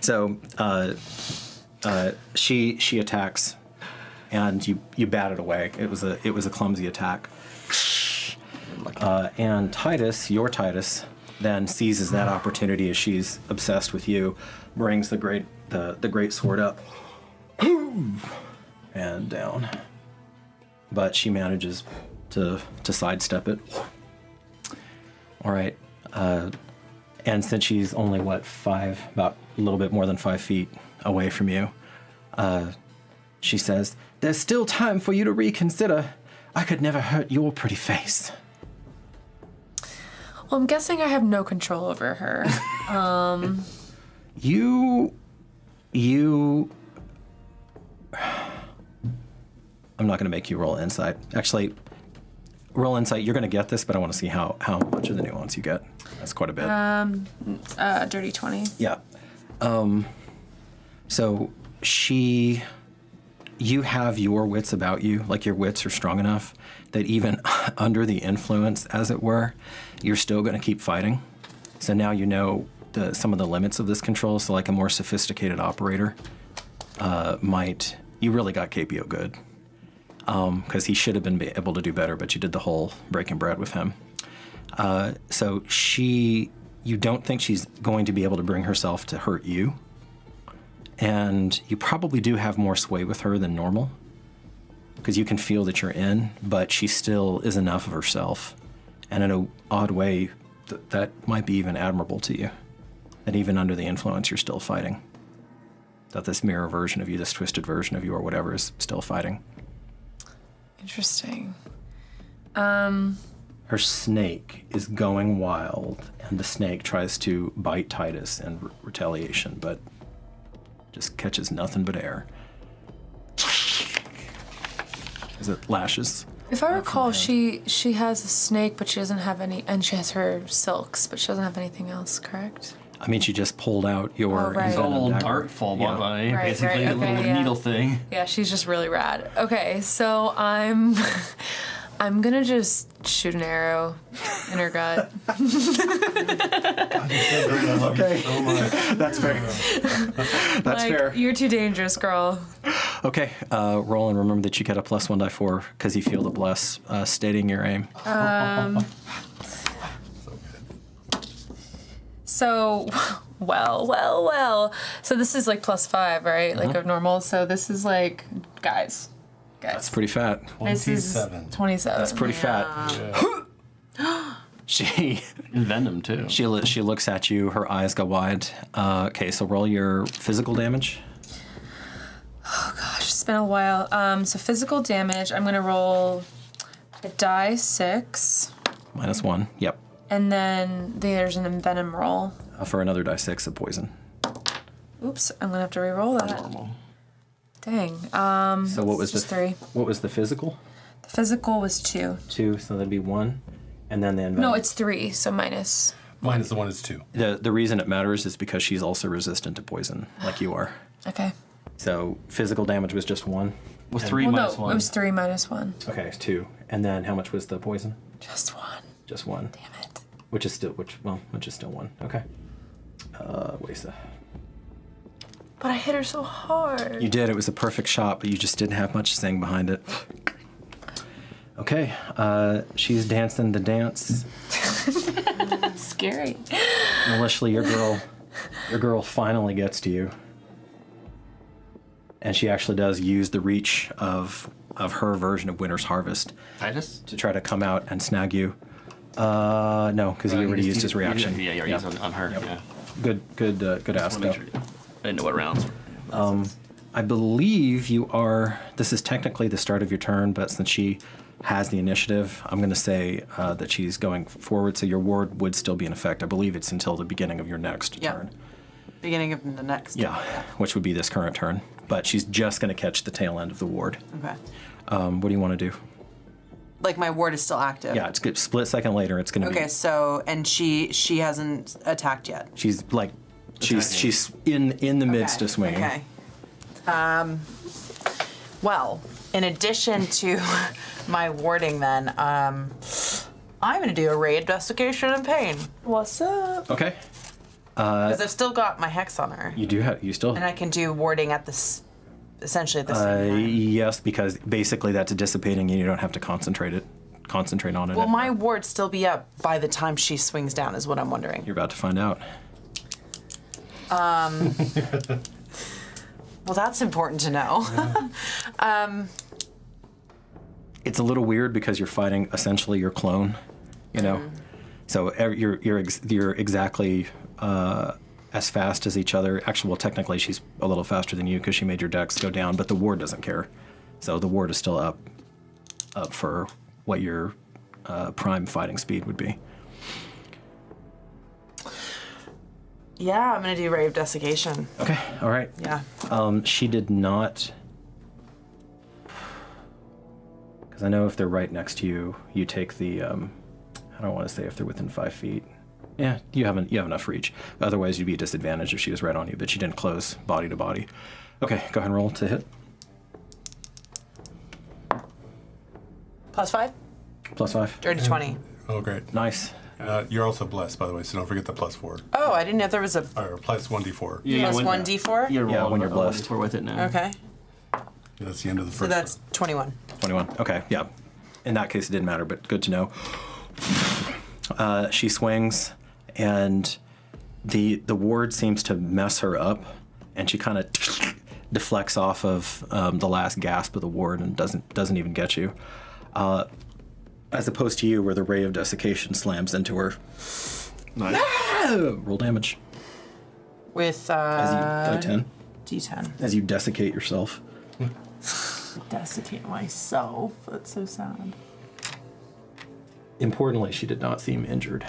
Speaker 3: So she attacks, and you bat it away. It was a clumsy attack. And Titus, your Titus, then seizes that opportunity as she's obsessed with you, brings the great sword up, and down. But she manages to sidestep it. All right. And since she's only, about a little bit more than 5 feet away from you, she says, "There's still time for you to reconsider. I could never hurt your pretty face."
Speaker 5: Well, I'm guessing I have no control over her.
Speaker 3: You I'm not going to make you roll insight. Actually, roll insight. You're going to get this, but I want to see how much of the nuance you get. That's quite a bit.
Speaker 5: Dirty 20.
Speaker 3: Yeah. So you have your wits about you, like your wits are strong enough that even under the influence, as it were, you're still going to keep fighting. So now you know some of the limits of this control. So like a more sophisticated operator you really got Capio good. Because he should have been able to do better, but you did the whole breaking bread with him. So you don't think she's going to be able to bring herself to hurt you. And you probably do have more sway with her than normal, because you can feel that you're in, but she still is enough of herself. And in an odd way, that might be even admirable to you. That even under the influence, you're still fighting. That this mirror version of you, this twisted version of you or whatever, is still fighting.
Speaker 5: Interesting.
Speaker 3: Her snake is going wild, and the snake tries to bite Titus in retaliation, but just catches nothing but air as it lashes.
Speaker 5: If I recall, she has a snake, but she doesn't have any, and she has her silks, but she doesn't have anything else, correct?
Speaker 3: I mean, she just pulled out your
Speaker 5: right.
Speaker 4: It's a little
Speaker 3: dagger.
Speaker 4: dart fall by,
Speaker 5: Right,
Speaker 4: basically,
Speaker 5: right,
Speaker 4: a little
Speaker 5: okay,
Speaker 4: needle thing.
Speaker 5: Yeah, she's just really rad. Okay, so I'm gonna just shoot an arrow in her gut.
Speaker 3: Okay, that's fair. That's fair.
Speaker 5: You're too dangerous, girl.
Speaker 3: Okay, roll and remember that you get a +1 die 4 because you feel the bless stating your aim.
Speaker 5: So, well. So this is like +5, right? Like of normal. So this is like, guys.
Speaker 3: That's pretty fat.
Speaker 5: This is 27.
Speaker 3: That's pretty fat. She
Speaker 4: And Venom, too.
Speaker 3: she looks at you. Her eyes go wide. Okay, so roll your physical damage.
Speaker 5: Oh gosh, it's been a while. So physical damage, I'm gonna roll a die 6.
Speaker 3: -1. Yep.
Speaker 5: And then there's an envenom roll.
Speaker 3: For another die 6 of poison.
Speaker 5: Oops, I'm gonna have to re-roll that.
Speaker 4: Normal.
Speaker 5: Dang.
Speaker 3: So what was
Speaker 5: just
Speaker 3: the
Speaker 5: 3.
Speaker 3: What was the physical?
Speaker 5: The physical was 2.
Speaker 3: 2, so that'd be 1, and then the envenom.
Speaker 5: No, it's 3, so minus.
Speaker 6: Minus the one is 2.
Speaker 3: The reason it matters is because she's also resistant to poison, like you are.
Speaker 5: Okay.
Speaker 3: So physical damage was just 1.
Speaker 4: Was 3
Speaker 5: Well,
Speaker 4: minus
Speaker 5: no,
Speaker 4: 1.
Speaker 5: it was 3 minus 1.
Speaker 3: Okay, it's 2. And then how much was the poison?
Speaker 5: Just 1.
Speaker 3: Just 1.
Speaker 5: Damn it.
Speaker 3: Which is still 1. Okay. Wasa.
Speaker 5: But I hit her so hard.
Speaker 3: You did. It was a perfect shot, but you just didn't have much sing behind it. Okay. She's dancing the dance.
Speaker 5: Scary.
Speaker 3: Maliciously, your girl finally gets to you. And she actually does use the reach of her version of Winter's Harvest
Speaker 4: Titus?
Speaker 3: to try to come out and snag you. No, because he already used his reaction.
Speaker 4: Yeah, you already used on her.
Speaker 3: Yep.
Speaker 4: Yeah.
Speaker 3: Good ask.
Speaker 4: Make sure I didn't know what rounds were.
Speaker 3: I believe you are. This is technically the start of your turn, but since she has the initiative, I'm going to say that she's going forward, so your ward would still be in effect. I believe it's until the beginning of your next turn.
Speaker 8: Beginning of the next.
Speaker 3: Yeah, which would be this current turn. But she's just going to catch the tail end of the ward.
Speaker 8: Okay.
Speaker 3: What do you want to do?
Speaker 8: Like my ward is still active.
Speaker 3: Yeah, it's good. Split second later, it's going to be.
Speaker 8: Okay, so and she hasn't attacked yet.
Speaker 3: She's like, she's in the midst of swinging.
Speaker 8: Okay. Well, in addition to my warding, then I'm gonna do a raid investigation in pain. What's up?
Speaker 3: Okay.
Speaker 8: Because I've still got my hex on her.
Speaker 3: You do have. You still.
Speaker 8: And I can do warding at this, essentially at the same time.
Speaker 3: Yes, because basically that's dissipating, and you don't have to concentrate on it.
Speaker 8: Will my ward still be up by the time she swings down? Is what I'm wondering.
Speaker 3: You're about to find out.
Speaker 8: Well, that's important to know.
Speaker 3: It's a little weird because you're fighting essentially your clone, you know. So you're exactly as fast as each other. Actually, well, technically she's a little faster than you because she made your dex go down, but the ward doesn't care. So the ward is still up for what your prime fighting speed would be.
Speaker 8: Yeah, I'm gonna do raid investigation.
Speaker 3: Okay, all right.
Speaker 8: Yeah.
Speaker 3: She did not. Because I know if they're right next to you, you take the, I don't want to say if they're within 5 feet. Yeah, you have enough reach. Otherwise, you'd be disadvantaged if she was right on you, but she didn't close body to body. Okay, go ahead and roll to hit.
Speaker 8: +5?
Speaker 3: +5.
Speaker 8: Dirty 20.
Speaker 6: Oh, great.
Speaker 3: Nice.
Speaker 6: You're also blessed, by the way, so don't forget the +4.
Speaker 8: Oh, I didn't know there was a
Speaker 6: Or plus 1d4.
Speaker 8: plus 1d4?
Speaker 3: Yeah, when you're blessed.
Speaker 4: We're with it now.
Speaker 8: Okay.
Speaker 6: That's the end of the first
Speaker 8: So that's 21.
Speaker 3: 21. Okay, yeah. In that case, it didn't matter, but good to know. She swings, and the ward seems to mess her up, and she kind of deflects off of the last gasp of the ward and doesn't even get you. As opposed to you, where the ray of desiccation slams into her.
Speaker 4: Nice.
Speaker 3: Roll damage.
Speaker 8: With
Speaker 3: As you, 10.
Speaker 8: D10.
Speaker 3: As you desiccate yourself.
Speaker 8: Desiccate myself. That's so sad.
Speaker 3: Importantly, she did not seem injured.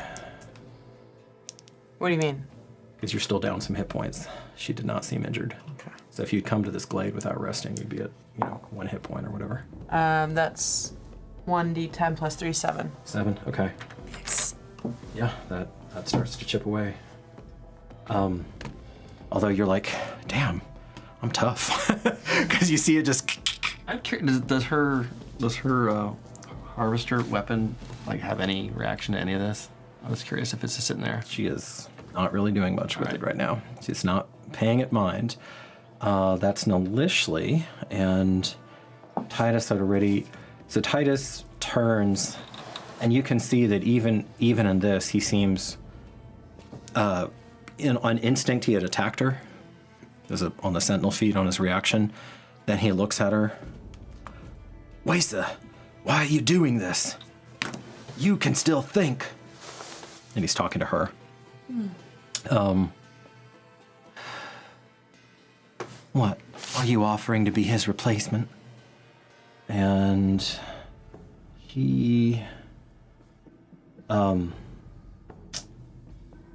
Speaker 8: What do you mean?
Speaker 3: Because you're still down some hit points. She did not seem injured.
Speaker 8: Okay.
Speaker 3: So if you'd come to this glade without resting, you'd be at 1 hit point or whatever.
Speaker 8: That's 1d10 plus 3, 7.
Speaker 3: 7. Okay.
Speaker 8: Yes.
Speaker 3: Yeah, that starts to chip away. Although you're like, damn, I'm tough, because you see it just.
Speaker 4: I'm curious. Does her harvester weapon have any reaction to any of this? I was curious if it's just sitting there.
Speaker 3: She is not really doing much with it right now. She's not paying it mind. That's Nalishli, and Titus had already. So Titus turns, and you can see that even in this, he seems. On instinct, he had attacked her. On the sentinel feed on his reaction. Then he looks at her. Waisa, why are you doing this? You can still think. And he's talking to her. What? Are you offering to be his replacement? And he...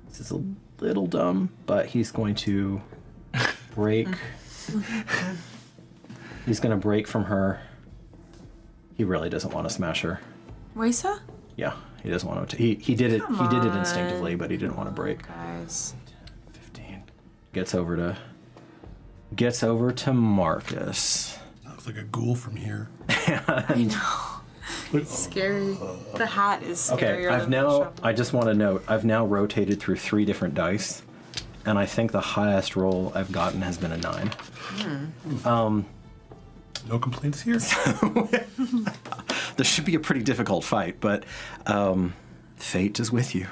Speaker 3: This is a little dumb, but he's going to break... He's going to break from her. He really doesn't want to smash her.
Speaker 5: Waisa?
Speaker 3: Yeah, he doesn't want to. He did it.
Speaker 5: Come
Speaker 3: He did it
Speaker 5: on.
Speaker 3: instinctively, but he didn't want to break.
Speaker 5: Guys.
Speaker 3: 15. Gets over to Marcus.
Speaker 6: Looks like a ghoul from here.
Speaker 5: I know. It's scary. The hat is
Speaker 3: Okay,
Speaker 5: scarier than the shovel.
Speaker 3: I just want to note, I've now rotated through 3 different dice, and I think the highest roll I've gotten has been a 9.
Speaker 6: No complaints here?
Speaker 3: This should be a pretty difficult fight, but fate is with you.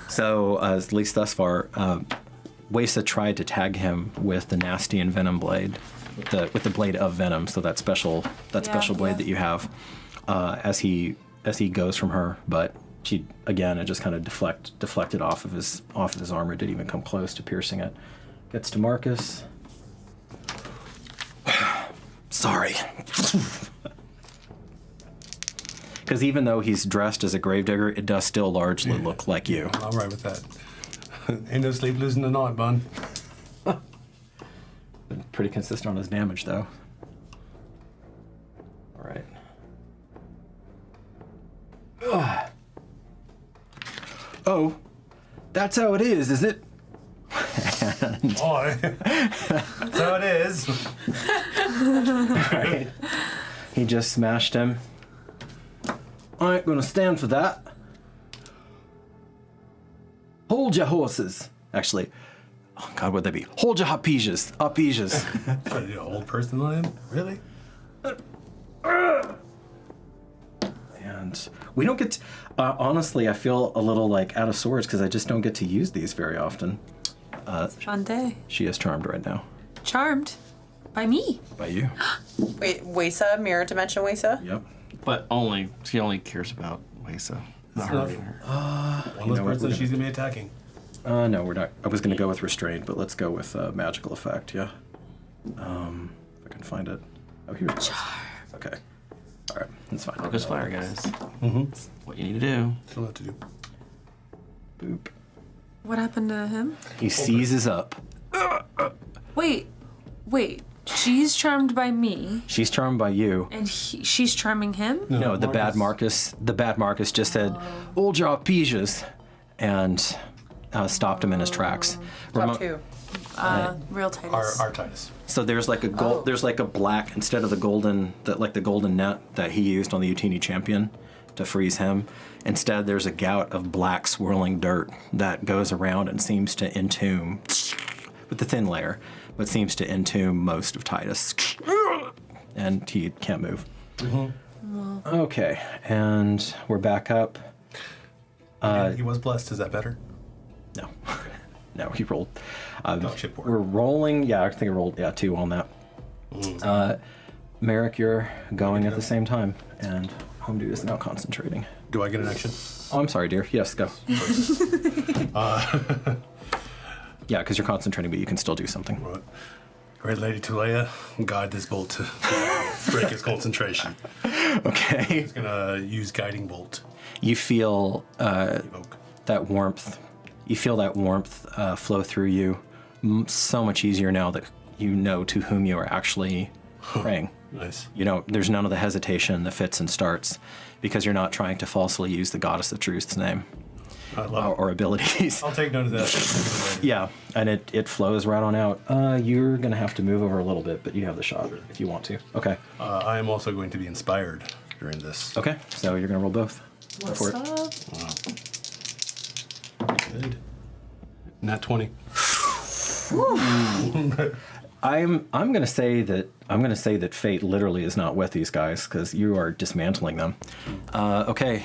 Speaker 3: So, at least thus far, Waisa tried to tag him with the nasty and venom blade, with the blade of venom. So that special blade that you have, as he goes from her, but she again it just kind of deflected off of his armor. Didn't even come close to piercing it. Gets to Marcus. Sorry. Because even though he's dressed as a gravedigger, it does still largely look like you.
Speaker 6: I'm right with that. Ain't no sleep losing the night, bun.
Speaker 3: Been pretty consistent on his damage, though. All right. Oh, that's how it is it?
Speaker 6: Boy, that's how it is.
Speaker 3: Right. He just smashed him. I ain't gonna stand for that. Hold your horses. Actually, oh God, what'd they be? Hold your uppiges.
Speaker 6: What, you old person on him? Really?
Speaker 3: And we don't get to, honestly, I feel a little like out of sorts because I just don't get to use these very often.
Speaker 5: Fun day.
Speaker 3: She is charmed right now.
Speaker 5: Charmed? By me?
Speaker 3: By you.
Speaker 8: Wait, Waisa, mirror dimension Waisa?
Speaker 3: Yep.
Speaker 4: But she only cares about Waisa. Not
Speaker 6: enough.
Speaker 4: hurting her.
Speaker 6: One of those persons she's gonna be attacking.
Speaker 3: No, we're not. I was gonna go with restraint, but let's go with magical effect. Yeah. If I can find it. Oh, here it is. Okay. All right, that's fine.
Speaker 4: Focus fire, guys.
Speaker 6: Mm-hmm.
Speaker 4: What you need to do.
Speaker 6: Still have to do.
Speaker 3: Boop.
Speaker 5: What happened to him?
Speaker 3: He seizes up.
Speaker 5: Wait. She's charmed by me,
Speaker 3: She's charmed by you.
Speaker 5: and she's charming him.
Speaker 3: No, the bad Marcus just said, "Old job piges," and stopped him in his tracks.
Speaker 8: Top two.
Speaker 5: Real Titus.
Speaker 6: Our Titus.
Speaker 3: So there's like a gold. There's like a black instead of the golden net that he used on the Utini champion to freeze him. Instead, there's a gout of black swirling dirt that goes around and seems to entomb, with the thin layer, but seems to entomb most of Titus, and he can't move. Okay, and we're back up.
Speaker 6: He was blessed. Is that better?
Speaker 3: No, no, he rolled.
Speaker 6: Dog shit board.
Speaker 3: We're rolling. Yeah, I think I rolled 2 on that. Merrick, you're going at the same time, and Home Dude is now concentrating.
Speaker 6: Do I get an action?
Speaker 3: Oh, I'm sorry, dear. Yes, go. Yeah, because you're concentrating, but you can still do something.
Speaker 6: Right. Great Lady Tulea, guide this bolt to break his concentration.
Speaker 3: Okay.
Speaker 6: He's gonna use guiding bolt.
Speaker 3: You feel
Speaker 6: Evoke.
Speaker 3: that warmth. You feel that warmth flow through you. So much easier now that you know to whom you are actually praying.
Speaker 6: Nice.
Speaker 3: You know, there's none of the hesitation, the fits and starts, because you're not trying to falsely use the Goddess of Truth's name
Speaker 6: I love it.
Speaker 3: or abilities.
Speaker 6: I'll take note of that.
Speaker 3: Yeah, and it flows right on out. You're going to have to move over a little bit, but you have the shot if you want to. Okay.
Speaker 6: I am also going to be inspired during this.
Speaker 3: Okay, so you're going to roll both. Go for it.
Speaker 6: Good. Nat 20.
Speaker 3: I'm gonna say that fate literally is not with these guys because you are dismantling them. Okay,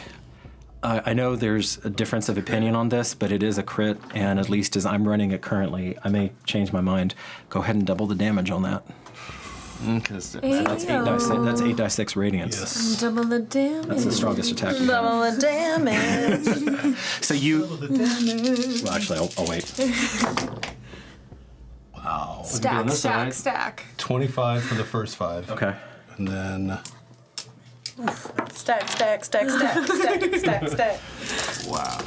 Speaker 3: I know there's a difference of opinion on this, but it is a crit, and at least as I'm running it currently, I may change my mind. Go ahead and double the damage on that.
Speaker 4: Because
Speaker 3: That's 8d6 radiance.
Speaker 6: Yes.
Speaker 5: Double the damage.
Speaker 3: That's the strongest attack. You have.
Speaker 8: Double the damage.
Speaker 3: So you. Well, actually, I'll wait.
Speaker 6: Wow.
Speaker 5: Stack,
Speaker 4: this
Speaker 5: stack,
Speaker 4: side.
Speaker 5: stack.
Speaker 6: 25 for the first 5.
Speaker 3: Okay.
Speaker 6: And then
Speaker 8: Stack, stack, stack, stack, stack, stack, stack.
Speaker 4: wow.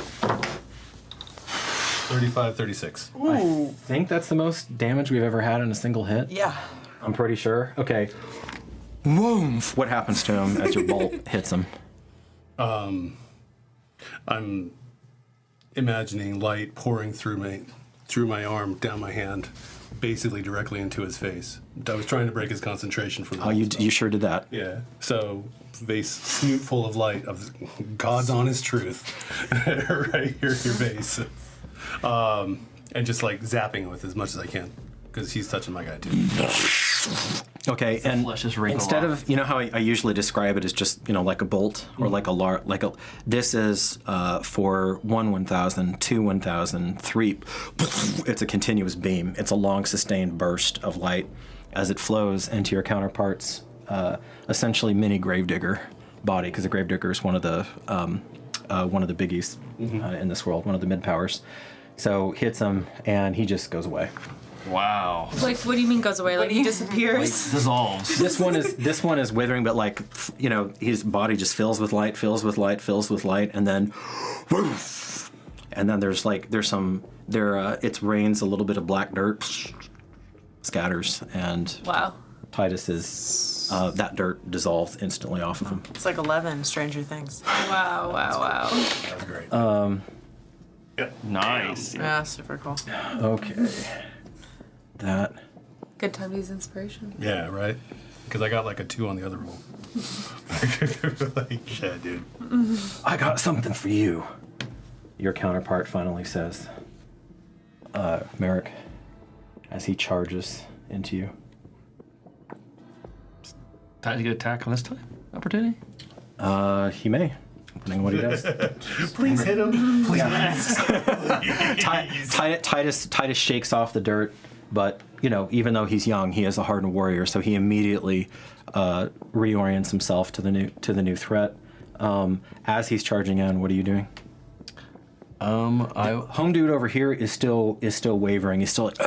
Speaker 6: 35, 36.
Speaker 3: I think that's the most damage we've ever had in a single hit.
Speaker 8: Yeah.
Speaker 3: I'm pretty sure. Okay. Woof. What happens to him as your bolt hits him?
Speaker 6: I'm imagining light pouring through my arm, down my hand, basically directly into his face. I was trying to break his concentration from the
Speaker 3: Oh, you sure did that.
Speaker 6: Yeah. So face snoot full of light of God's honest truth, right here at your base, and just like zapping with as much as I can because he's touching my guy too.
Speaker 3: Okay, and
Speaker 4: flesh is wrinkled
Speaker 3: instead
Speaker 4: off.
Speaker 3: of, you know how I usually describe it as just, you know, like a bolt or like a this is for 1,000, 2 1,000, 3. It's a continuous beam. It's a long sustained burst of light as it flows into your counterpart's essentially mini gravedigger body, because the gravedigger is one of the biggies in this world, one of the mid powers. So hits him and he just goes away.
Speaker 4: Wow.
Speaker 5: Like, what do you mean goes away? Like, he disappears?
Speaker 4: Dissolves.
Speaker 3: This one is withering, but like, you know, his body just fills with light, and then, woof, and then it rains a little bit of black dirt, scatters, and
Speaker 5: Wow.
Speaker 3: Titus is that dirt dissolves instantly off of him.
Speaker 8: It's like 11 Stranger Things.
Speaker 5: Wow, wow, wow.
Speaker 6: That was great.
Speaker 4: Nice.
Speaker 8: Yeah, super cool.
Speaker 3: Okay, that.
Speaker 5: Good time to use inspiration.
Speaker 6: Yeah, right. Because I got like a 2 on the other roll. Like shit, dude.
Speaker 3: I got something for you. Your counterpart finally says, Merrick, as he charges into you.
Speaker 4: Time to get attack on this time? Opportunity?
Speaker 3: He may, depending on what he does.
Speaker 6: Please hit him. Please.
Speaker 3: Titus shakes off the dirt, but you know, even though he's young, he is a hardened warrior, so he immediately reorients himself to the new threat. As he's charging in, what are you doing? Home Dude over here is still wavering. He's still like,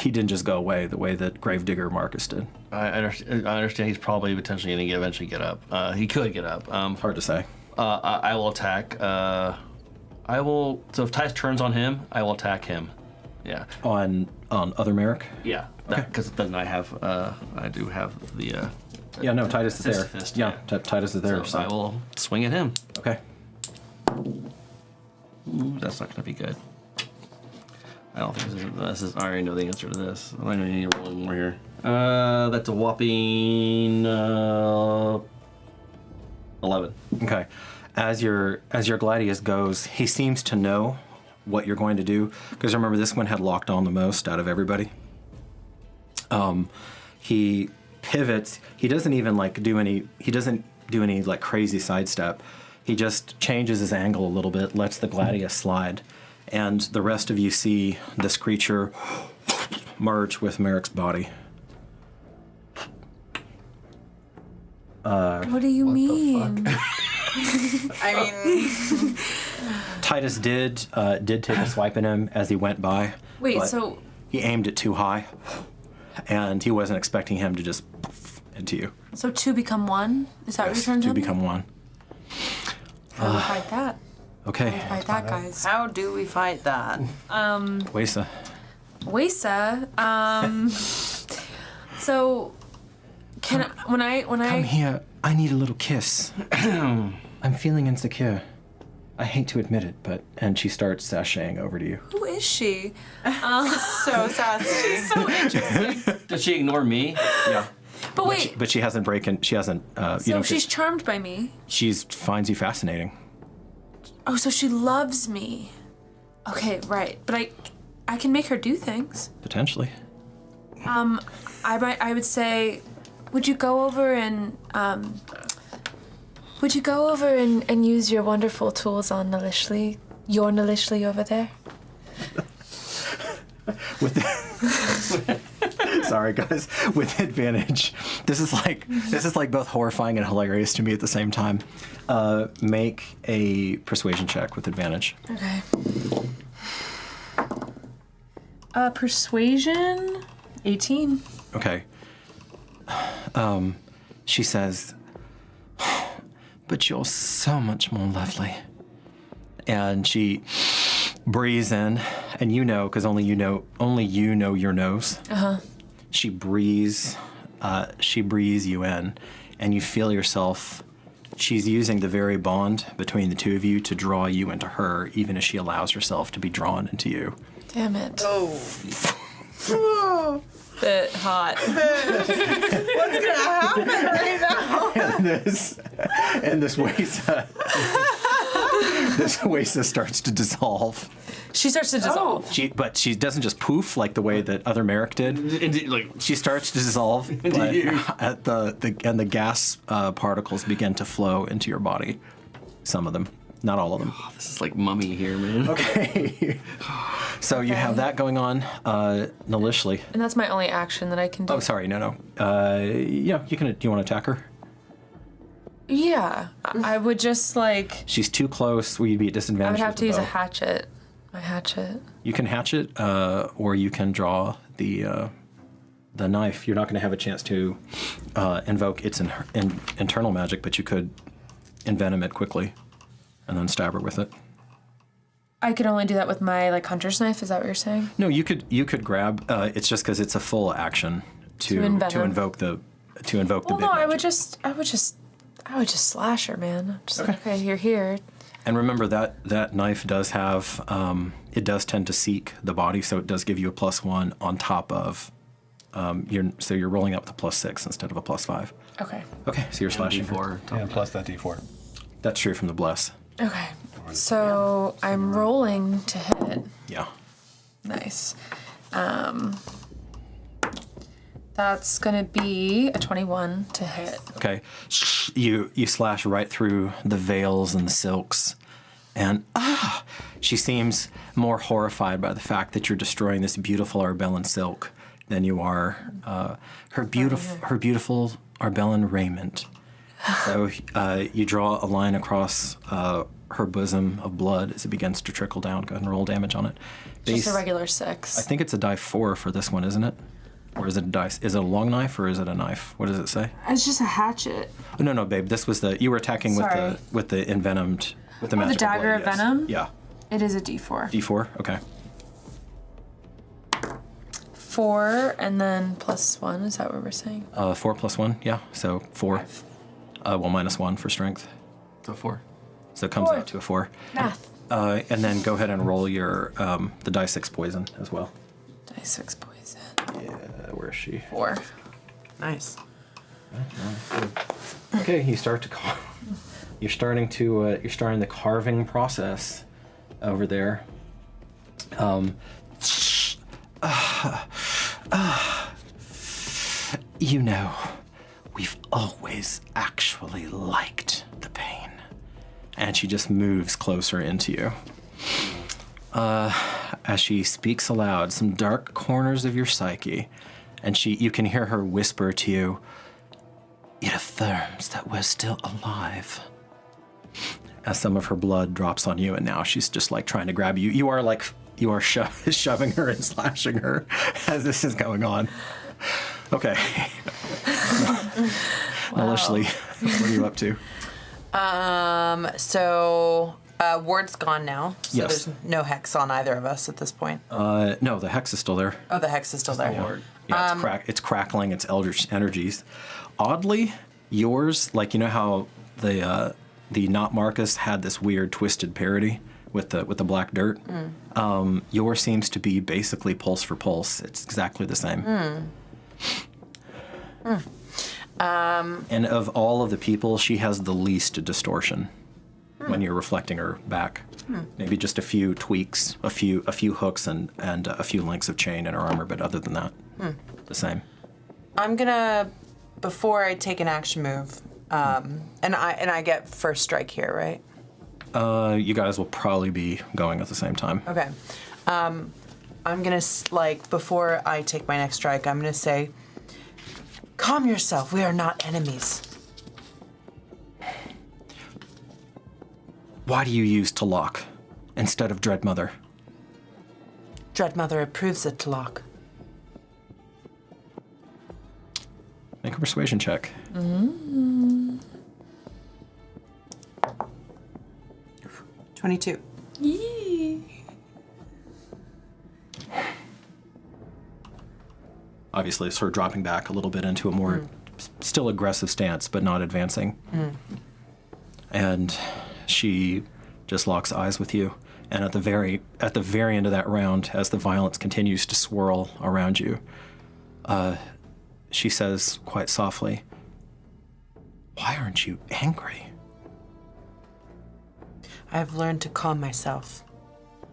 Speaker 3: he didn't just go away the way that Gravedigger Marcus did.
Speaker 4: I understand he's probably potentially going to eventually get up. He could get up.
Speaker 3: Hard to say.
Speaker 4: I will attack. So if Titus turns on him, I will attack him. Yeah.
Speaker 3: On other Merrick?
Speaker 4: Yeah, because then I do have the.
Speaker 3: Yeah, no, Titus is there.
Speaker 4: Fist,
Speaker 3: yeah, Titus is there.
Speaker 4: So I will swing at him.
Speaker 3: Okay.
Speaker 4: Ooh, that's not going to be good. I don't think this is. I already know the answer to this. I don't need to roll more here. That's a whopping 11.
Speaker 3: Okay. As your Gladius goes, he seems to know what you're going to do, because remember, this one had locked on the most out of everybody. He pivots. He doesn't even do any like crazy sidestep. He just changes his angle a little bit, lets the Gladius slide, and the rest of you see this creature merge with Merrick's body.
Speaker 5: What do you mean?
Speaker 8: I mean,
Speaker 3: Titus did take a swipe at him as he went by.
Speaker 5: Wait,
Speaker 3: but
Speaker 5: so
Speaker 3: he aimed it too high, and he wasn't expecting him to just into you.
Speaker 5: so two become one? Is that what you're trying to
Speaker 3: To
Speaker 5: tell me?
Speaker 3: become one.
Speaker 5: How do we fight that?
Speaker 3: Okay.
Speaker 5: How do we fight that, guys?
Speaker 8: how do we fight that?
Speaker 3: Wesa.
Speaker 5: So can I, when I
Speaker 3: Come here. I need a little kiss. I'm feeling insecure. I hate to admit it, and she starts sashaying over to you.
Speaker 5: who is she?
Speaker 8: So sassy.
Speaker 5: So interesting.
Speaker 4: Does she ignore me?
Speaker 3: Yeah.
Speaker 5: But wait,
Speaker 3: But she hasn't
Speaker 5: so she's charmed by me.
Speaker 3: She finds you fascinating.
Speaker 5: Oh, so she loves me. Okay, right. But I can make her do things.
Speaker 3: Potentially.
Speaker 5: I would say, would you go over and use your wonderful tools on Nalishli? Your Nalishli over there?
Speaker 3: Sorry, guys. With advantage. This is like both horrifying and hilarious to me at the same time. Make a persuasion check with advantage.
Speaker 5: Okay. Persuasion, 18.
Speaker 3: Okay. She says, "But you're so much more lovely." And she breathes in, and you know, because only you know your nose. She breathes you in, and you feel yourself. She's using the very bond between the two of you to draw you into her, even as she allows herself to be drawn into you.
Speaker 5: Damn it.
Speaker 8: Oh.
Speaker 5: Bit hot.
Speaker 8: What's gonna happen right now?
Speaker 3: And this Wesa starts to dissolve.
Speaker 5: She starts to dissolve.
Speaker 3: But she doesn't just poof like the way that other Merrick did. She starts to dissolve, but at the gas particles begin to flow into your body. Some of them, not all of them.
Speaker 4: Oh, this is like Mummy here, man.
Speaker 3: Okay. So you have that going on, Nalishli.
Speaker 5: And that's my only action that I can do.
Speaker 3: Oh, sorry, no. Yeah, you can. Do you want to attack her?
Speaker 5: Yeah, I would just like.
Speaker 3: She's too close. Will you be at disadvantage?
Speaker 5: I would have
Speaker 3: with
Speaker 5: to
Speaker 3: the
Speaker 5: use a
Speaker 3: bow?
Speaker 5: hatchet. My hatchet.
Speaker 3: You can hatchet, or you can draw the knife. You're not going to have a chance to invoke its internal magic, but you could envenom it quickly, and then stab her with it.
Speaker 5: I could only do that with my hunter's knife. Is that what you're saying?
Speaker 3: No, you could grab. It's just because it's a full action to invoke the big
Speaker 5: no, I
Speaker 3: magic.
Speaker 5: would just slash her, man. Just okay, you're here.
Speaker 3: And remember that knife does have. It does tend to seek the body, so it does give you a +1 on top of. So you're rolling up the +6 instead of a +5.
Speaker 5: Okay.
Speaker 3: Okay, so you're slashing
Speaker 4: D4.
Speaker 6: And plus that D4.
Speaker 3: That's true from the bless.
Speaker 5: Okay. So I'm rolling to hit.
Speaker 3: Yeah.
Speaker 5: Nice. That's gonna be a 21 to hit.
Speaker 3: Okay. You slash right through the veils and the silks, and she seems more horrified by the fact that you're destroying this beautiful Arbellan silk than you are her beautiful Arbellan raiment. So you draw a line across her bosom of blood as it begins to trickle down. Go ahead and roll damage on it.
Speaker 5: Just a regular 6.
Speaker 3: I think it's a die 4 for this one, isn't it? Or is it a dice? Is it a long knife or is it a knife? What does it say?
Speaker 5: It's just a hatchet.
Speaker 3: Oh, no, babe. This was you were attacking with the envenomed with the magical
Speaker 5: the dagger
Speaker 3: blade,
Speaker 5: of venom?
Speaker 3: Yeah.
Speaker 5: It is a D4.
Speaker 3: D4. Okay.
Speaker 5: 4 and then +1. Is that what we're saying?
Speaker 3: 4 + 1, yeah. So 4. Well, -1 for strength.
Speaker 4: So 4.
Speaker 3: So it comes
Speaker 5: 4.
Speaker 3: out to a 4.
Speaker 5: Math.
Speaker 3: And then go ahead and roll your the die 6 poison as well.
Speaker 5: Die 6 poison.
Speaker 3: Yeah, where is she?
Speaker 5: 4.
Speaker 8: Nice.
Speaker 3: Okay, you start to you're starting the carving process over there. You know, we've always actually liked the pain. And she just moves closer into you. As she speaks aloud, some dark corners of your psyche, and you can hear her whisper to you, "It affirms that we're still alive." As some of her blood drops on you, and now she's just like trying to grab you. You are shoving her and slashing her as this is going on. Okay. Now, Leslie, what are you up to?
Speaker 8: So Ward's gone now. So
Speaker 3: Yes.
Speaker 8: there's no hex on either of us at this point.
Speaker 3: No, the hex is still there.
Speaker 8: Oh, the hex is still there.
Speaker 3: Yeah, it's crackling its eldritch energies. Oddly, yours, like you know how the Not Marcus had this weird twisted parody with the black dirt. Yours seems to be basically pulse for pulse. It's exactly the same. And of all of the people, she has the least distortion when you're reflecting her back. Maybe just a few tweaks, a few hooks, and a few links of chain in her armor, but other than that, the same.
Speaker 8: I'm gonna, before I take an action move, and I get first strike here, right?
Speaker 3: You guys will probably be going at the same time.
Speaker 8: Okay. I'm gonna before I take my next strike, I'm gonna say, "Calm yourself. We are not enemies."
Speaker 3: Why do you use Talak instead of Dreadmother?
Speaker 8: Dreadmother approves it, Talak.
Speaker 3: Make a persuasion check.
Speaker 8: 22.
Speaker 3: Obviously, it's her dropping back a little bit into a more still aggressive stance, but not advancing. And she just locks eyes with you. And at the very end of that round, as the violence continues to swirl around you, she says quite softly, "Why aren't you angry?"
Speaker 8: I have learned to calm myself,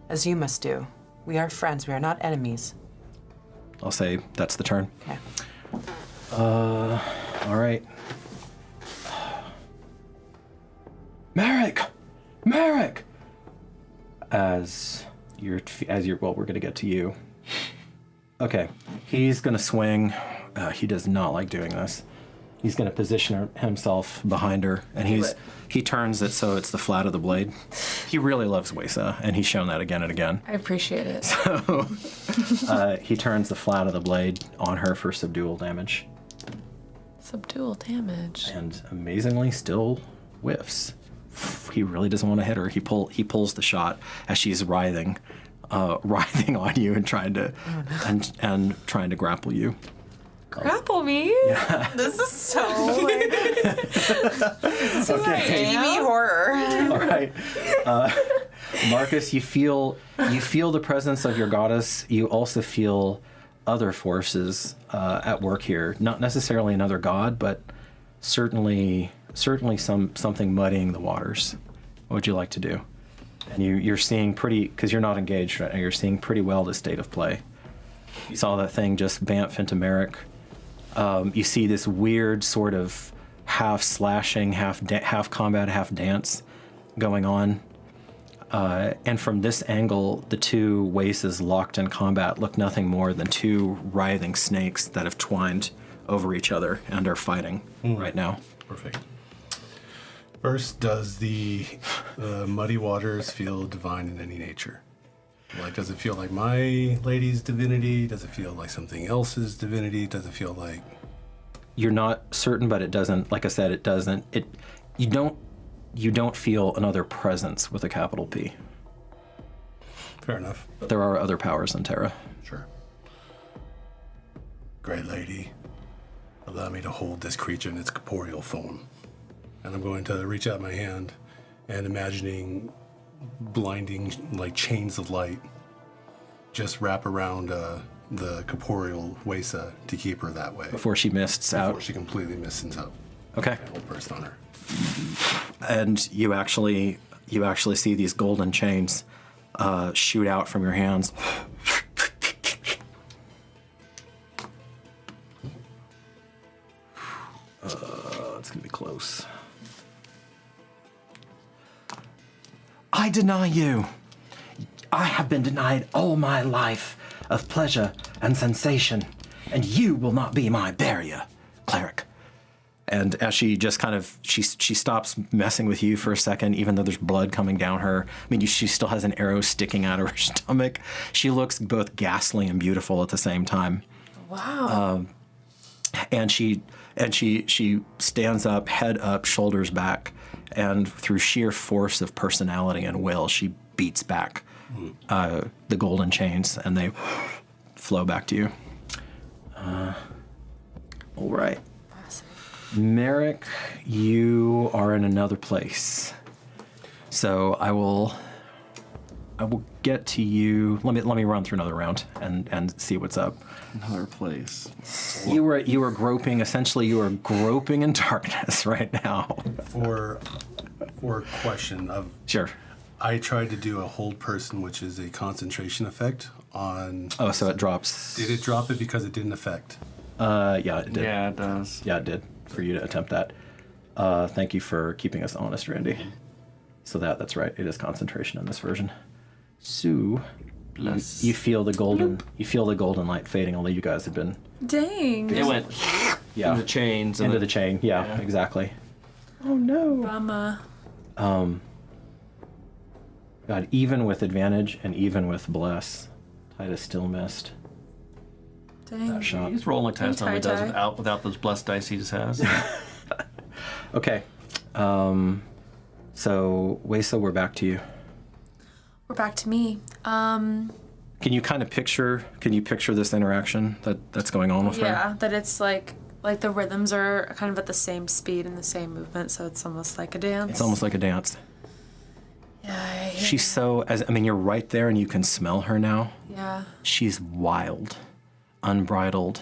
Speaker 8: as you must do. We are friends. We are not enemies.
Speaker 3: I'll say that's the turn.
Speaker 8: Okay.
Speaker 3: All right. Merrick! As you're, well, we're gonna get to you. Okay, he's gonna swing. He does not like doing this. He's gonna position himself behind her, and he turns it so it's the flat of the blade. He really loves Wesa, and he's shown that again and again.
Speaker 5: I appreciate it.
Speaker 3: So he turns the flat of the blade on her for subdual damage.
Speaker 5: Subdual damage.
Speaker 3: And amazingly, still whiffs. He really doesn't want to hit her. He pulls the shot as she's writhing on you and trying to and trying to grapple you.
Speaker 5: Grapple me?
Speaker 3: Yeah.
Speaker 8: This is so this is Amy horror.
Speaker 3: All right, Marcus, you feel the presence of your goddess. You also feel other forces at work here. Not necessarily another god, but certainly something muddying the waters. What would you like to do? And you're seeing because you're not engaged right now, you're seeing pretty well the state of play. You saw that thing just bamf into Merrick. You see this weird sort of half slashing, half combat, half dance going on. And from this angle, the two Waces locked in combat look nothing more than two writhing snakes that have twined over each other and are fighting right now.
Speaker 6: Perfect. First, does the muddy waters feel divine in any nature? Like, does it feel like my lady's divinity? Does it feel like something else's divinity? Does it feel like...
Speaker 3: You're not certain, but it doesn't, like I said, it doesn't. You don't feel another presence with a capital P.
Speaker 6: Fair enough.
Speaker 3: But there are other powers in Terra.
Speaker 6: Sure. Great lady, allow me to hold this creature in its corporeal form. And I'm going to reach out my hand and imagining blinding, like, chains of light just wrap around the corporeal Wesa to keep her that way.
Speaker 3: Before she mists out?
Speaker 6: Before she completely mists out.
Speaker 3: Okay.
Speaker 6: And hold burst on her.
Speaker 3: And you actually see these golden chains shoot out from your hands. It's gonna be close. I deny you. I have been denied all my life of pleasure and sensation, and you will not be my barrier, cleric. And as she just kind of, she stops messing with you for a second, even though there's blood coming down her. I mean, she still has an arrow sticking out of her stomach. She looks both ghastly and beautiful at the same time.
Speaker 5: Wow.
Speaker 3: And she stands up, head up, shoulders back, and through sheer force of personality and will, she beats back the golden chains, and they flow back to you. All right. Merrick, you are in another place. So I will get to you. Let me run through another round and see what's up.
Speaker 4: Another place.
Speaker 3: You were groping. Essentially, you were groping in darkness right now.
Speaker 6: For a question of
Speaker 3: sure.
Speaker 6: I tried to do a hold person, which is a concentration effect on.
Speaker 3: Oh, so it drops.
Speaker 6: Did it drop it because it didn't affect?
Speaker 3: Yeah, it did.
Speaker 4: Yeah, it does.
Speaker 3: Yeah, it did. For you to attempt that. Thank you for keeping us honest, Randy. So that's right. It is concentration in this version. So you feel the golden light fading. Although you guys have been.
Speaker 5: Dang.
Speaker 4: It went.
Speaker 3: Yeah.
Speaker 4: Into the chains.
Speaker 3: Into the chain. Yeah, exactly. Oh no.
Speaker 5: Bummer.
Speaker 3: God, even with advantage and even with bless, Titus still missed.
Speaker 5: Dang.
Speaker 3: That shot.
Speaker 4: He's rolling like Titus normally does
Speaker 5: Tie-tie.
Speaker 4: without those blessed dice he just has.
Speaker 3: Okay. So Wesa, we're back to you.
Speaker 5: We're back to me.
Speaker 3: Can you picture this interaction that's going on with her?
Speaker 5: Yeah, that it's like the rhythms are kind of at the same speed and the same movement, so it's almost like a dance.
Speaker 3: It's almost like a dance.
Speaker 5: Yeah.
Speaker 3: She's you're right there and you can smell her now.
Speaker 5: Yeah.
Speaker 3: She's wild, unbridled,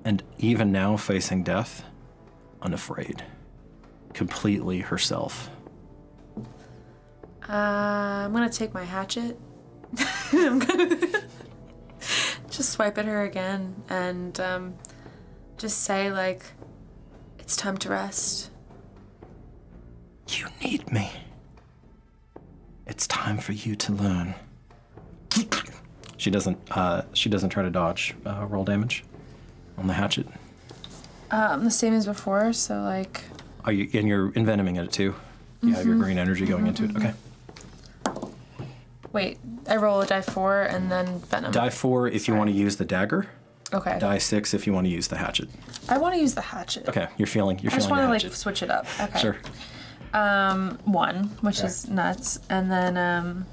Speaker 3: and even now facing death, unafraid. Completely herself.
Speaker 5: I'm gonna take my hatchet. I'm gonna just swipe at her again and just say, like, it's time to rest.
Speaker 3: You need me. It's time for you to learn. She doesn't try to dodge. Roll damage on the hatchet.
Speaker 5: The same as before, so like.
Speaker 3: You're envenoming it too. You have your green energy going into it. Okay.
Speaker 5: Wait, I roll a die 4 and then venom.
Speaker 3: Die 4 if you want to use the dagger.
Speaker 5: Okay.
Speaker 3: Die 6 if you want to use the hatchet.
Speaker 5: I want to use the hatchet.
Speaker 3: Okay, you're feeling.
Speaker 5: I just want to
Speaker 3: hatchet.
Speaker 5: switch it up. Okay.
Speaker 3: Sure.
Speaker 5: 1, which is nuts, and then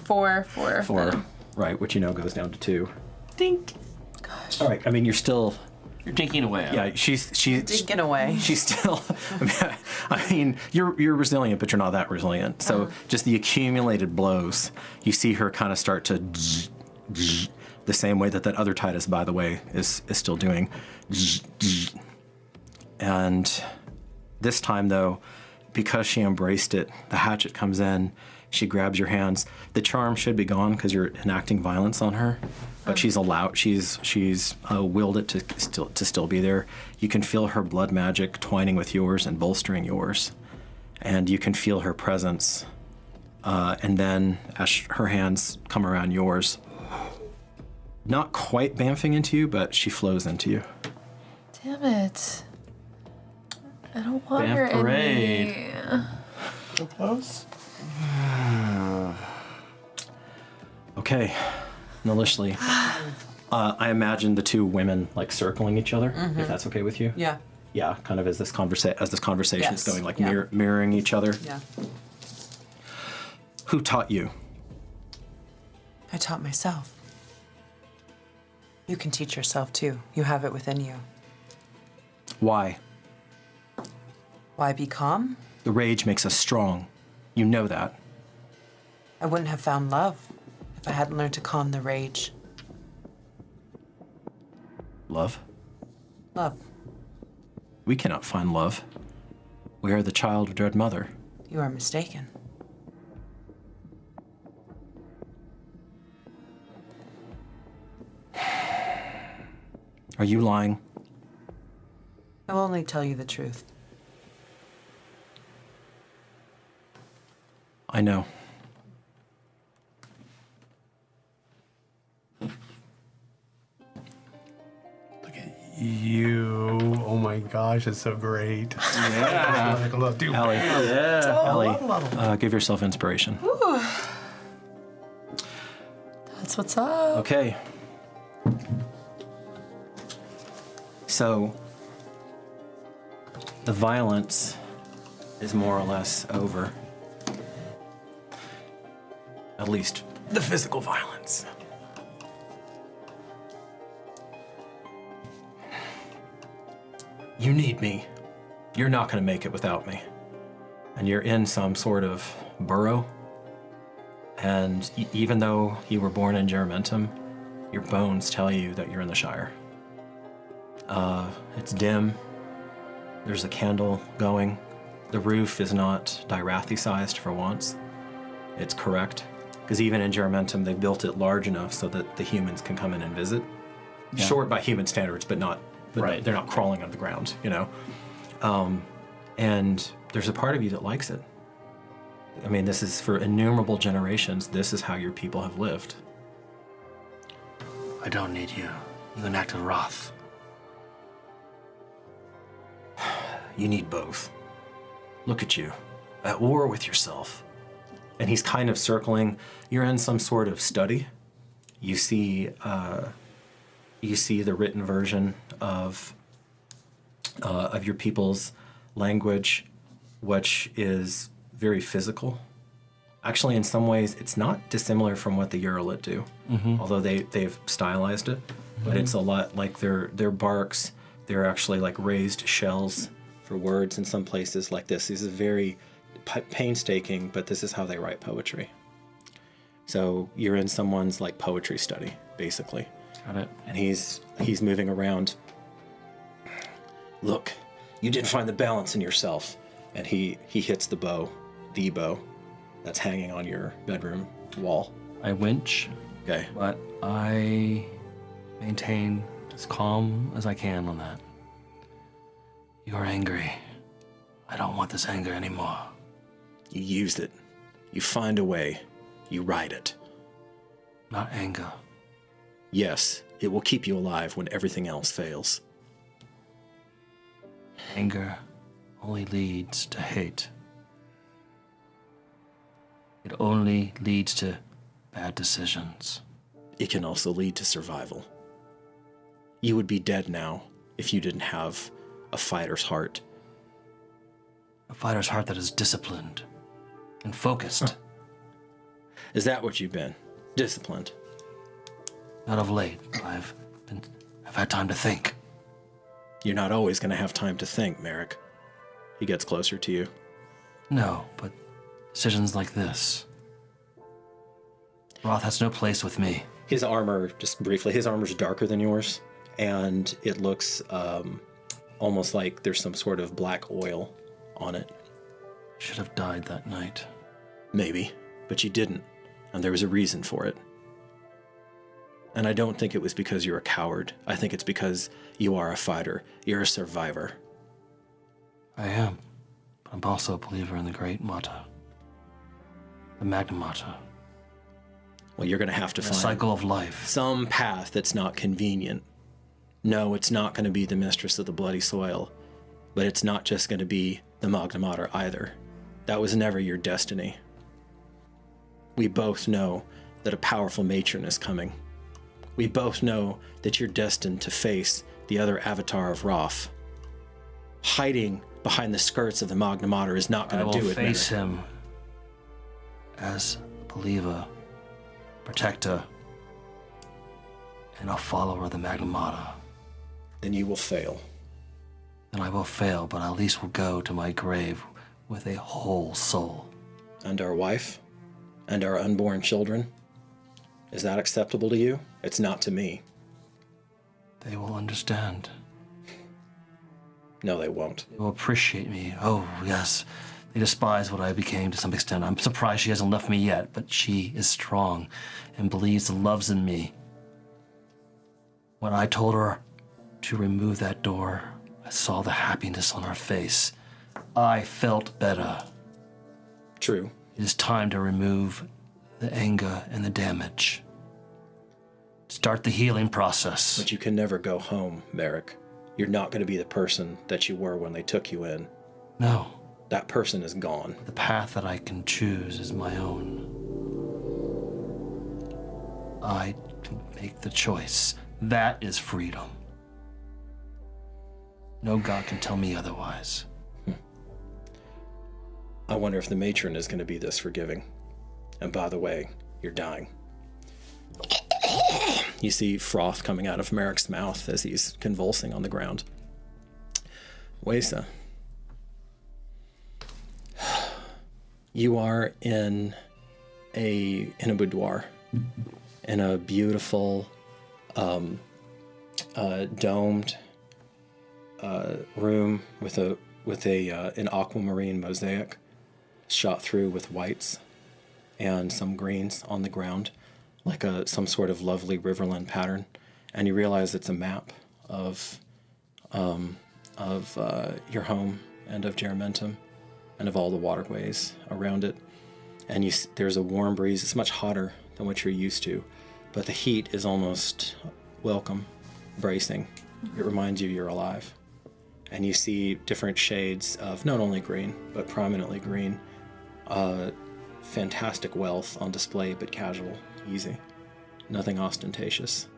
Speaker 5: 4.
Speaker 3: 4, right? Which goes down to 2.
Speaker 4: Dink.
Speaker 5: Gosh.
Speaker 3: All right. I mean, you're
Speaker 4: dinking away.
Speaker 3: Yeah, she's
Speaker 8: Dinking away.
Speaker 3: She's still. I mean, you're resilient, but you're not that resilient. So just the accumulated blows, you see her kind of start to the same way that other Titus, by the way, is still doing. And this time, though, because she embraced it, the hatchet comes in. She grabs your hands. The charm should be gone because you're enacting violence on her, but she's willed it to still be there. You can feel her blood magic twining with yours and bolstering yours, and you can feel her presence. And then as her hands come around yours, not quite bamfing into you, but she flows into you.
Speaker 5: Damn it. I don't want
Speaker 4: Bamf
Speaker 5: her
Speaker 4: parade.
Speaker 5: in me.
Speaker 6: So close.
Speaker 3: Okay, Nalishli. I imagine the two women circling each other, if that's okay with you.
Speaker 8: Yeah.
Speaker 3: Yeah, kind of as this conversation is
Speaker 8: Yes.
Speaker 3: going, mirroring each other.
Speaker 8: Yeah.
Speaker 3: Who taught you?
Speaker 8: I taught myself. You can teach yourself too. You have it within you.
Speaker 3: Why?
Speaker 8: Why be calm?
Speaker 3: The rage makes us strong. You know that.
Speaker 8: I wouldn't have found love if I hadn't learned to calm the rage.
Speaker 3: Love?
Speaker 8: Love.
Speaker 3: We cannot find love. We are the child of Dread Mother.
Speaker 8: You are mistaken.
Speaker 3: Are you lying?
Speaker 8: I will only tell you the truth.
Speaker 3: I know.
Speaker 6: You, oh my gosh, it's so great.
Speaker 3: Yeah. Ellie, Ellie, give yourself inspiration.
Speaker 8: That's what's up.
Speaker 3: Okay. So, the violence is more or less over. At least the physical violence. You need me. You're not going to make it without me. And you're in some sort of burrow. And even though you were born in Geramentum, your bones tell you that you're in the Shire. It's dim. There's a candle going. The roof is not Dyrathi-sized for once. It's correct. Because even in Geramentum, they built it large enough so that the humans can come in and visit. Yeah. Short by human standards, but not. Right. They're not crawling on the ground, you know? And there's a part of you that likes it. I mean, this is for innumerable generations. This is how your people have lived.
Speaker 4: I don't need you. You enacted wrath.
Speaker 3: You need both. Look at you, at war with yourself. And he's kind of circling. You're in some sort of study. You see the written version of your people's language, which is very physical. Actually, in some ways, it's not dissimilar from what the Uralit do, although they've stylized it. But it's a lot like their barks. They're actually like raised shells for words in some places like this. This is very painstaking, but this is how they write poetry. So you're in someone's like poetry study, basically.
Speaker 4: Got it.
Speaker 3: And he's moving around. Look, you didn't find the balance in yourself. And he hits the bow that's hanging on your bedroom wall.
Speaker 4: I winch.
Speaker 3: Okay.
Speaker 4: But I maintain as calm as I can on that. You're angry. I don't want this anger anymore.
Speaker 3: You use it. You find a way. You ride it.
Speaker 4: Not anger.
Speaker 3: Yes, it will keep you alive when everything else fails.
Speaker 4: Anger only leads to hate. It only leads to bad decisions.
Speaker 3: It can also lead to survival. You would be dead now if you didn't have a fighter's heart.
Speaker 4: A fighter's heart that is disciplined and focused.
Speaker 3: Is that what you've been? Disciplined?
Speaker 4: Not of late. I've had time to think.
Speaker 3: You're not always going to have time to think, Merrick. He gets closer to you.
Speaker 4: No, but decisions like this. Roth has no place with me.
Speaker 3: His armor, just briefly, his armor's darker than yours, and it looks almost like there's some sort of black oil on it.
Speaker 4: Should have died that night.
Speaker 3: Maybe, but you didn't, and there was a reason for it. And I don't think it was because you're a coward. I think it's because you are a fighter. You're a survivor.
Speaker 4: I am, but I'm also a believer in the Great Mata. The Magna Mata.
Speaker 3: Well, you're going to have to
Speaker 4: The
Speaker 3: find
Speaker 4: cycle of life.
Speaker 3: some path that's not convenient. No, it's not going to be the mistress of the bloody soil, but it's not just going to be the Magna Mater either. That was never your destiny. We both know that a powerful matron is coming. We both know that you're destined to face the other avatar of Roth. Hiding behind the skirts of the Magna Mater is not going to do it.
Speaker 4: I will face him as a believer, protector, and a follower of the Magnamata.
Speaker 3: Then you will fail.
Speaker 4: Then I will fail, but I at least will go to my grave with a whole soul.
Speaker 3: And our wife? And our unborn children? Is that acceptable to you? It's not to me.
Speaker 4: They will understand.
Speaker 3: No, they won't.
Speaker 4: They will appreciate me. Oh, yes. They despise what I became to some extent. I'm surprised she hasn't left me yet, but she is strong and believes and loves in me. When I told her to remove that door, I saw the happiness on her face. I felt better.
Speaker 3: True.
Speaker 4: It is time to remove the anger and the damage. Start the healing process.
Speaker 3: But you can never go home, Merrick. You're not going to be the person that you were when they took you in.
Speaker 4: No.
Speaker 3: That person is gone.
Speaker 4: The path that I can choose is my own. I can make the choice. That is freedom. No God can tell me otherwise.
Speaker 3: I wonder if the matron is going to be this forgiving. And by the way, you're dying. You see froth coming out of Merrick's mouth as he's convulsing on the ground. Wesa, you are in a boudoir, in a beautiful domed room with an aquamarine mosaic shot through with whites and some greens on the ground, like some sort of lovely riverland pattern. And you realize it's a map of your home and of Geramentum and of all the waterways around it. And there's a warm breeze. It's much hotter than what you're used to, but the heat is almost welcome, bracing. It reminds you you're alive. And you see different shades of not only green, but prominently green. Fantastic wealth on display, but casual, easy. Nothing ostentatious.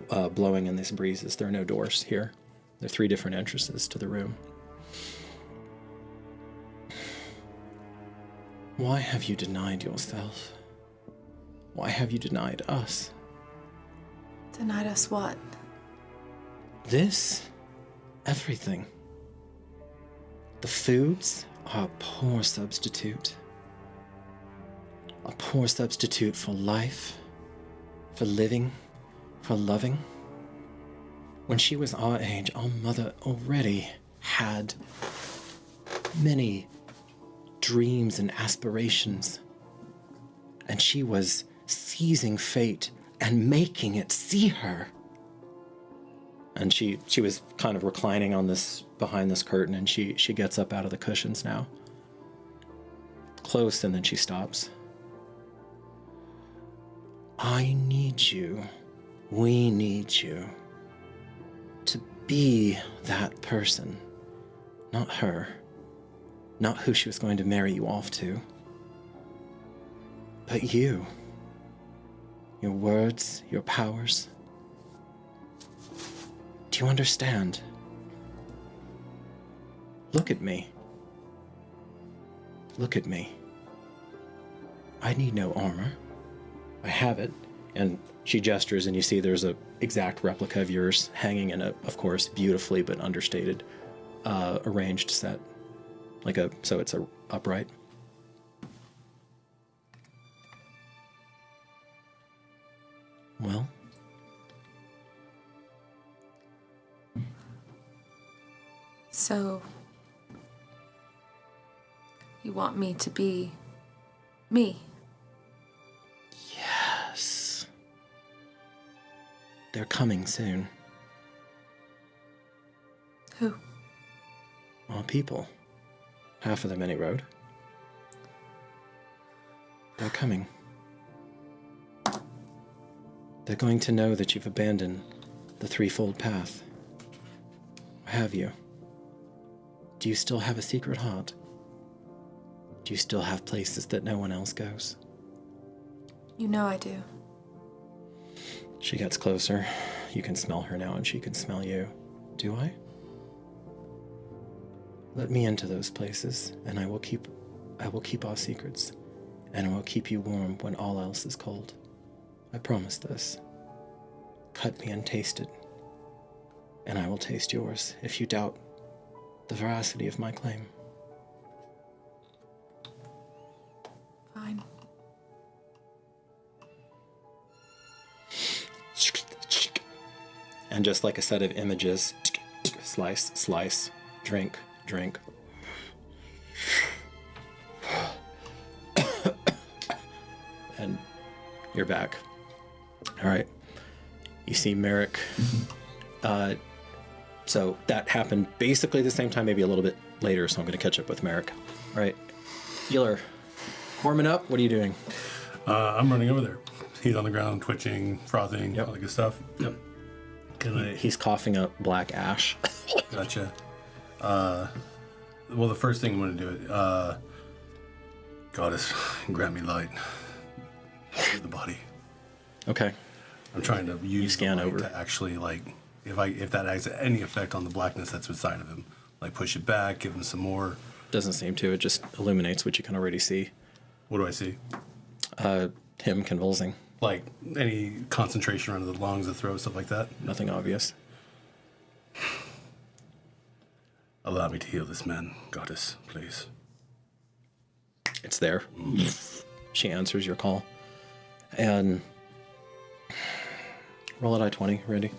Speaker 3: Blowing in these breezes. There are no doors here. There are 3 different entrances to the room. Why have you denied yourself? Why have you denied us?
Speaker 5: Denied us what?
Speaker 3: This? Everything. The foods are a poor substitute. A poor substitute for life, for living, for loving. When she was our age, our mother already had many dreams and aspirations. And she was seizing fate and making it see her. And she was kind of reclining on this, behind this curtain, and she gets up out of the cushions now. Close, and then she stops. I need you. We need you. To be that person. Not her. Not who she was going to marry you off to. But you. Your words, your powers. Do you understand? Look at me. Look at me. I need no armor. I have it. And she gestures, and you see there's a exact replica of yours hanging in a, of course, beautifully but understated, arranged set. So it's upright. Well?
Speaker 5: So, you want me to be me?
Speaker 3: Yes. They're coming soon.
Speaker 5: Who?
Speaker 3: Our people. Half of them any road. They're coming. They're going to know that you've abandoned the threefold path. Or have you? Do you still have a secret heart? Do you still have places that no one else goes?
Speaker 5: You know I do.
Speaker 3: She gets closer. You can smell her now, and she can smell you. Do I? Let me into those places, and I will keep our secrets, and I will keep you warm when all else is cold. I promise this. cut me and taste it, and I will taste yours if you doubt the veracity of my claim.
Speaker 5: Fine.
Speaker 3: And just like a set of images, slice, slice, drink, drink. And you're back. All right. You see Merrick. So that happened basically the same time, maybe a little bit later, so I'm going to catch up with Merrick. All right. Healer, warming up. What are you doing?
Speaker 6: I'm running over there. He's on the ground, twitching, frothing, all that good stuff. Yep.
Speaker 3: He's coughing up black ash.
Speaker 6: Gotcha. Well, the first thing I'm going to do it. Goddess, grant me light. The body.
Speaker 3: Okay.
Speaker 6: I'm trying to use
Speaker 3: scan
Speaker 6: the light
Speaker 3: over
Speaker 6: to actually if that has any effect on the blackness that's inside of him, push it back, give him some more.
Speaker 3: Doesn't seem to. It just illuminates what you can already see.
Speaker 6: What do I see?
Speaker 3: Him convulsing.
Speaker 6: Like any concentration around the lungs, the throat, stuff like that?
Speaker 3: Nothing obvious.
Speaker 6: Allow me to heal this man, goddess, please.
Speaker 3: It's there. She answers your call. And roll a die 20, Randy.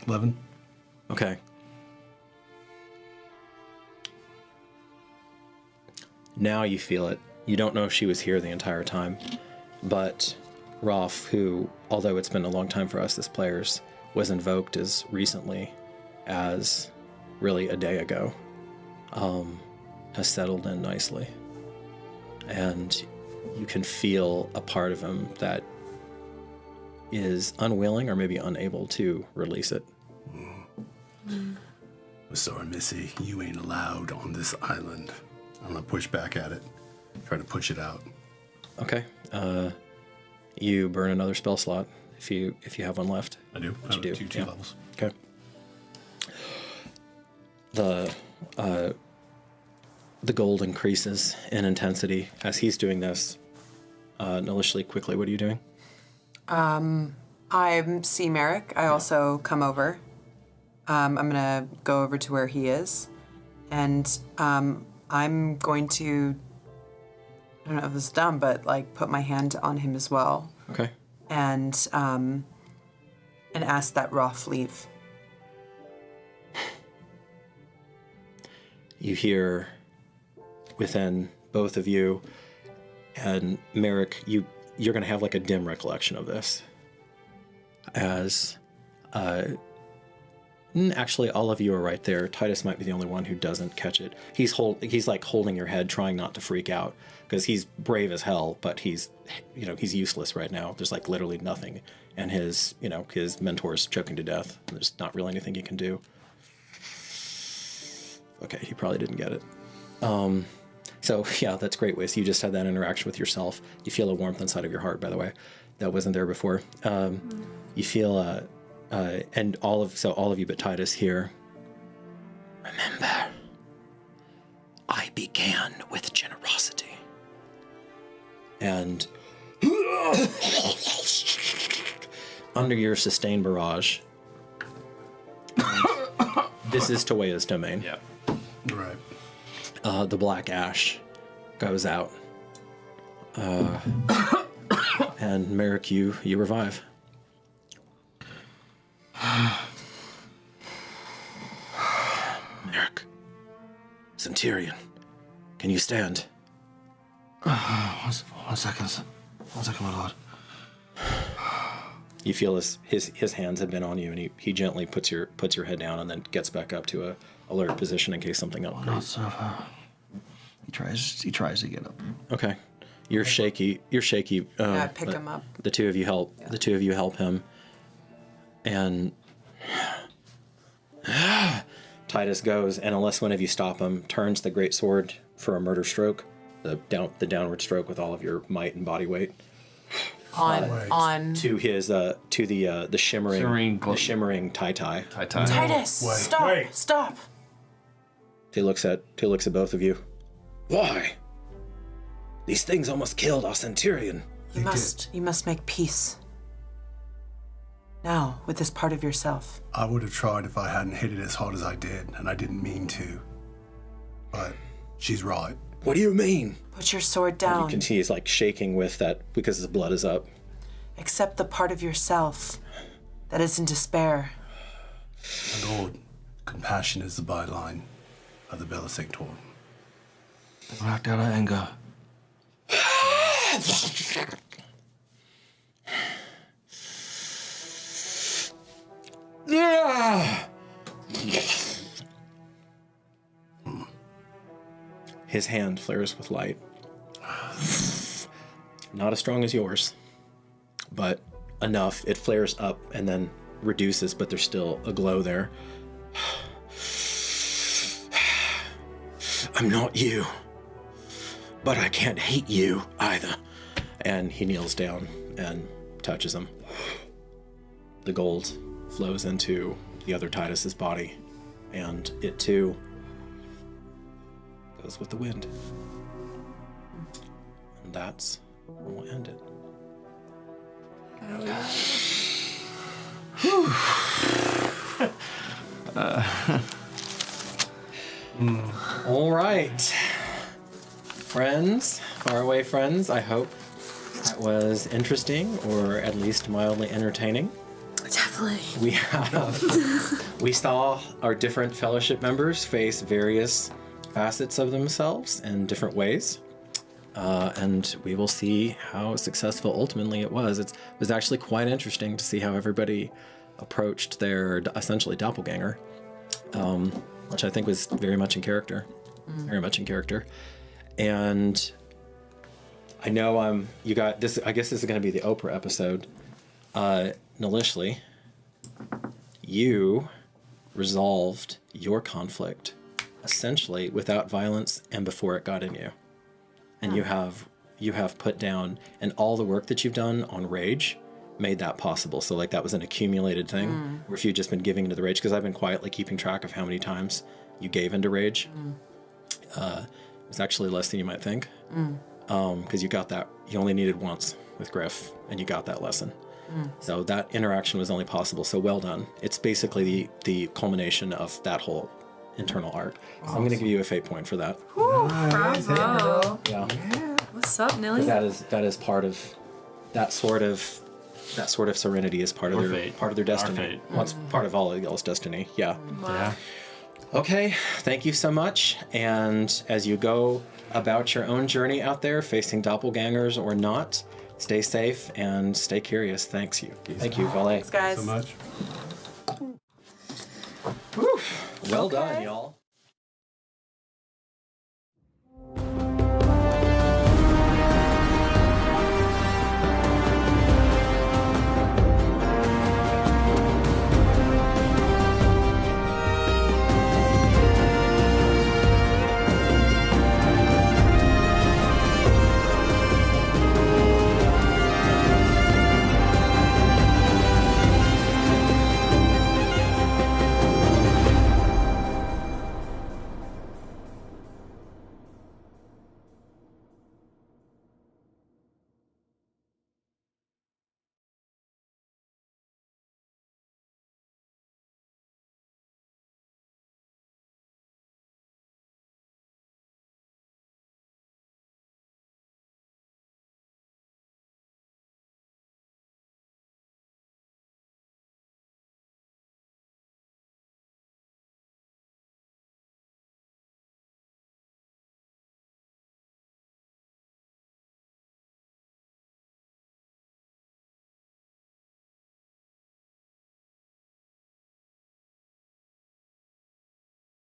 Speaker 6: 11.
Speaker 3: Okay. Now you feel it. You don't know if she was here the entire time, but Rolf, who, although it's been a long time for us as players, was invoked as recently as really a day ago, has settled in nicely. And you can feel a part of him that is unwilling or maybe unable to release it.
Speaker 6: I'm sorry, Missy. You ain't allowed on this island. I'm gonna push back at it. Try to push it out.
Speaker 3: Okay. You burn another spell slot if you have one left.
Speaker 6: I do.
Speaker 3: Which you do.
Speaker 6: Two levels.
Speaker 3: Okay. The gold increases in intensity as he's doing this. Nalishli, quickly, what are you doing?
Speaker 8: I see Merrick. I also come over. I'm gonna go over to where he is, and I'm going to, I don't know if it's dumb, but put my hand on him as well.
Speaker 3: Okay.
Speaker 8: And ask that Rolf leave.
Speaker 3: You hear within both of you, and Merrick, you're going to have a dim recollection of this. As, actually, all of you are right there. Titus might be the only one who doesn't catch it. He's holding your head, trying not to freak out, because he's brave as hell, but he's useless right now. There's literally nothing, and his mentor's choking to death. There's not really anything you can do. Okay, he probably didn't get it. So yeah, that's great, Wiz. You just had that interaction with yourself. You feel a warmth inside of your heart, by the way. That wasn't there before. You feel, and all of you but Titus here. Remember, I began with generosity. And under your sustained barrage, this is Tawea's domain.
Speaker 6: Yeah. Right.
Speaker 3: The black ash goes out. And Merrick, you revive. Merrick. Centurion. Can you stand?
Speaker 12: One second, my lord.
Speaker 3: You feel his hands have been on you, and he gently puts your head down and then gets back up to a alert position in case something else.
Speaker 12: Not so far. He tries to get up.
Speaker 3: Okay. You're shaky.
Speaker 8: Yeah, pick him up.
Speaker 3: The two of you help. Yeah. The two of you help him. And Titus goes, and unless one of you stop him, turns the great sword for a murder stroke, the downward stroke with all of your might and body weight.
Speaker 8: On
Speaker 3: to his the shimmering tie.
Speaker 8: Titus, stop.
Speaker 3: He looks at both of you. Why? These things almost killed our centurion.
Speaker 8: You must make peace. Now, with this part of yourself.
Speaker 13: I would have tried if I hadn't hit it as hard as I did, and I didn't mean to. But she's right.
Speaker 3: What do you mean?
Speaker 8: Put your sword down.
Speaker 3: You can see he's like shaking with that because his blood is up.
Speaker 8: Accept the part of yourself that is in despair.
Speaker 13: My lord, compassion is the byline of the Bella Sanctor.
Speaker 12: Act out of anger.
Speaker 3: His hand flares with light. Not as strong as yours, but enough. It flares up and then reduces, but there's still a glow there. I'm not you, but I can't hate you either. And he kneels down and touches him. The gold flows into the other Titus's body, and it too goes with the wind. And that's where we'll end it. All right, friends, faraway friends, I hope that was interesting or at least mildly entertaining.
Speaker 5: Definitely.
Speaker 3: We saw our different fellowship members face various facets of themselves in different ways. And we will see how successful ultimately it was. It was actually quite interesting to see how everybody approached their essentially doppelganger, which I think was very much in character. Very much in character. And I know you got this. I guess this is going to be the Oprah episode. Nalishli, you resolved your conflict essentially without violence and before it got in you. And you have put down, and all the work that you've done on rage made that possible. So like that was an accumulated thing where if you'd just been giving into the rage, because I've been quietly keeping track of how many times you gave into rage. It was actually less than you might think. Because you got that, you only needed once with Griff, and you got that lesson. So that interaction was only possible. So well done. It's basically the culmination of that whole internal arc. So I'm going to give you a fate point for that.
Speaker 5: Woo, bravo.
Speaker 3: Yeah.
Speaker 5: What's up, Nilly?
Speaker 3: That is part of that sort of serenity is part of
Speaker 4: Or
Speaker 3: their
Speaker 4: fate.
Speaker 3: part of their destiny.
Speaker 4: Our fate.
Speaker 3: Well, it's part of all of y'all's destiny. Yeah.
Speaker 5: Wow.
Speaker 3: Okay, thank you so much. And as you go about your own journey out there, facing doppelgangers or not, stay safe and stay curious. Thank you, Valet.
Speaker 8: Thanks, guys.
Speaker 6: So much.
Speaker 3: Well done, y'all.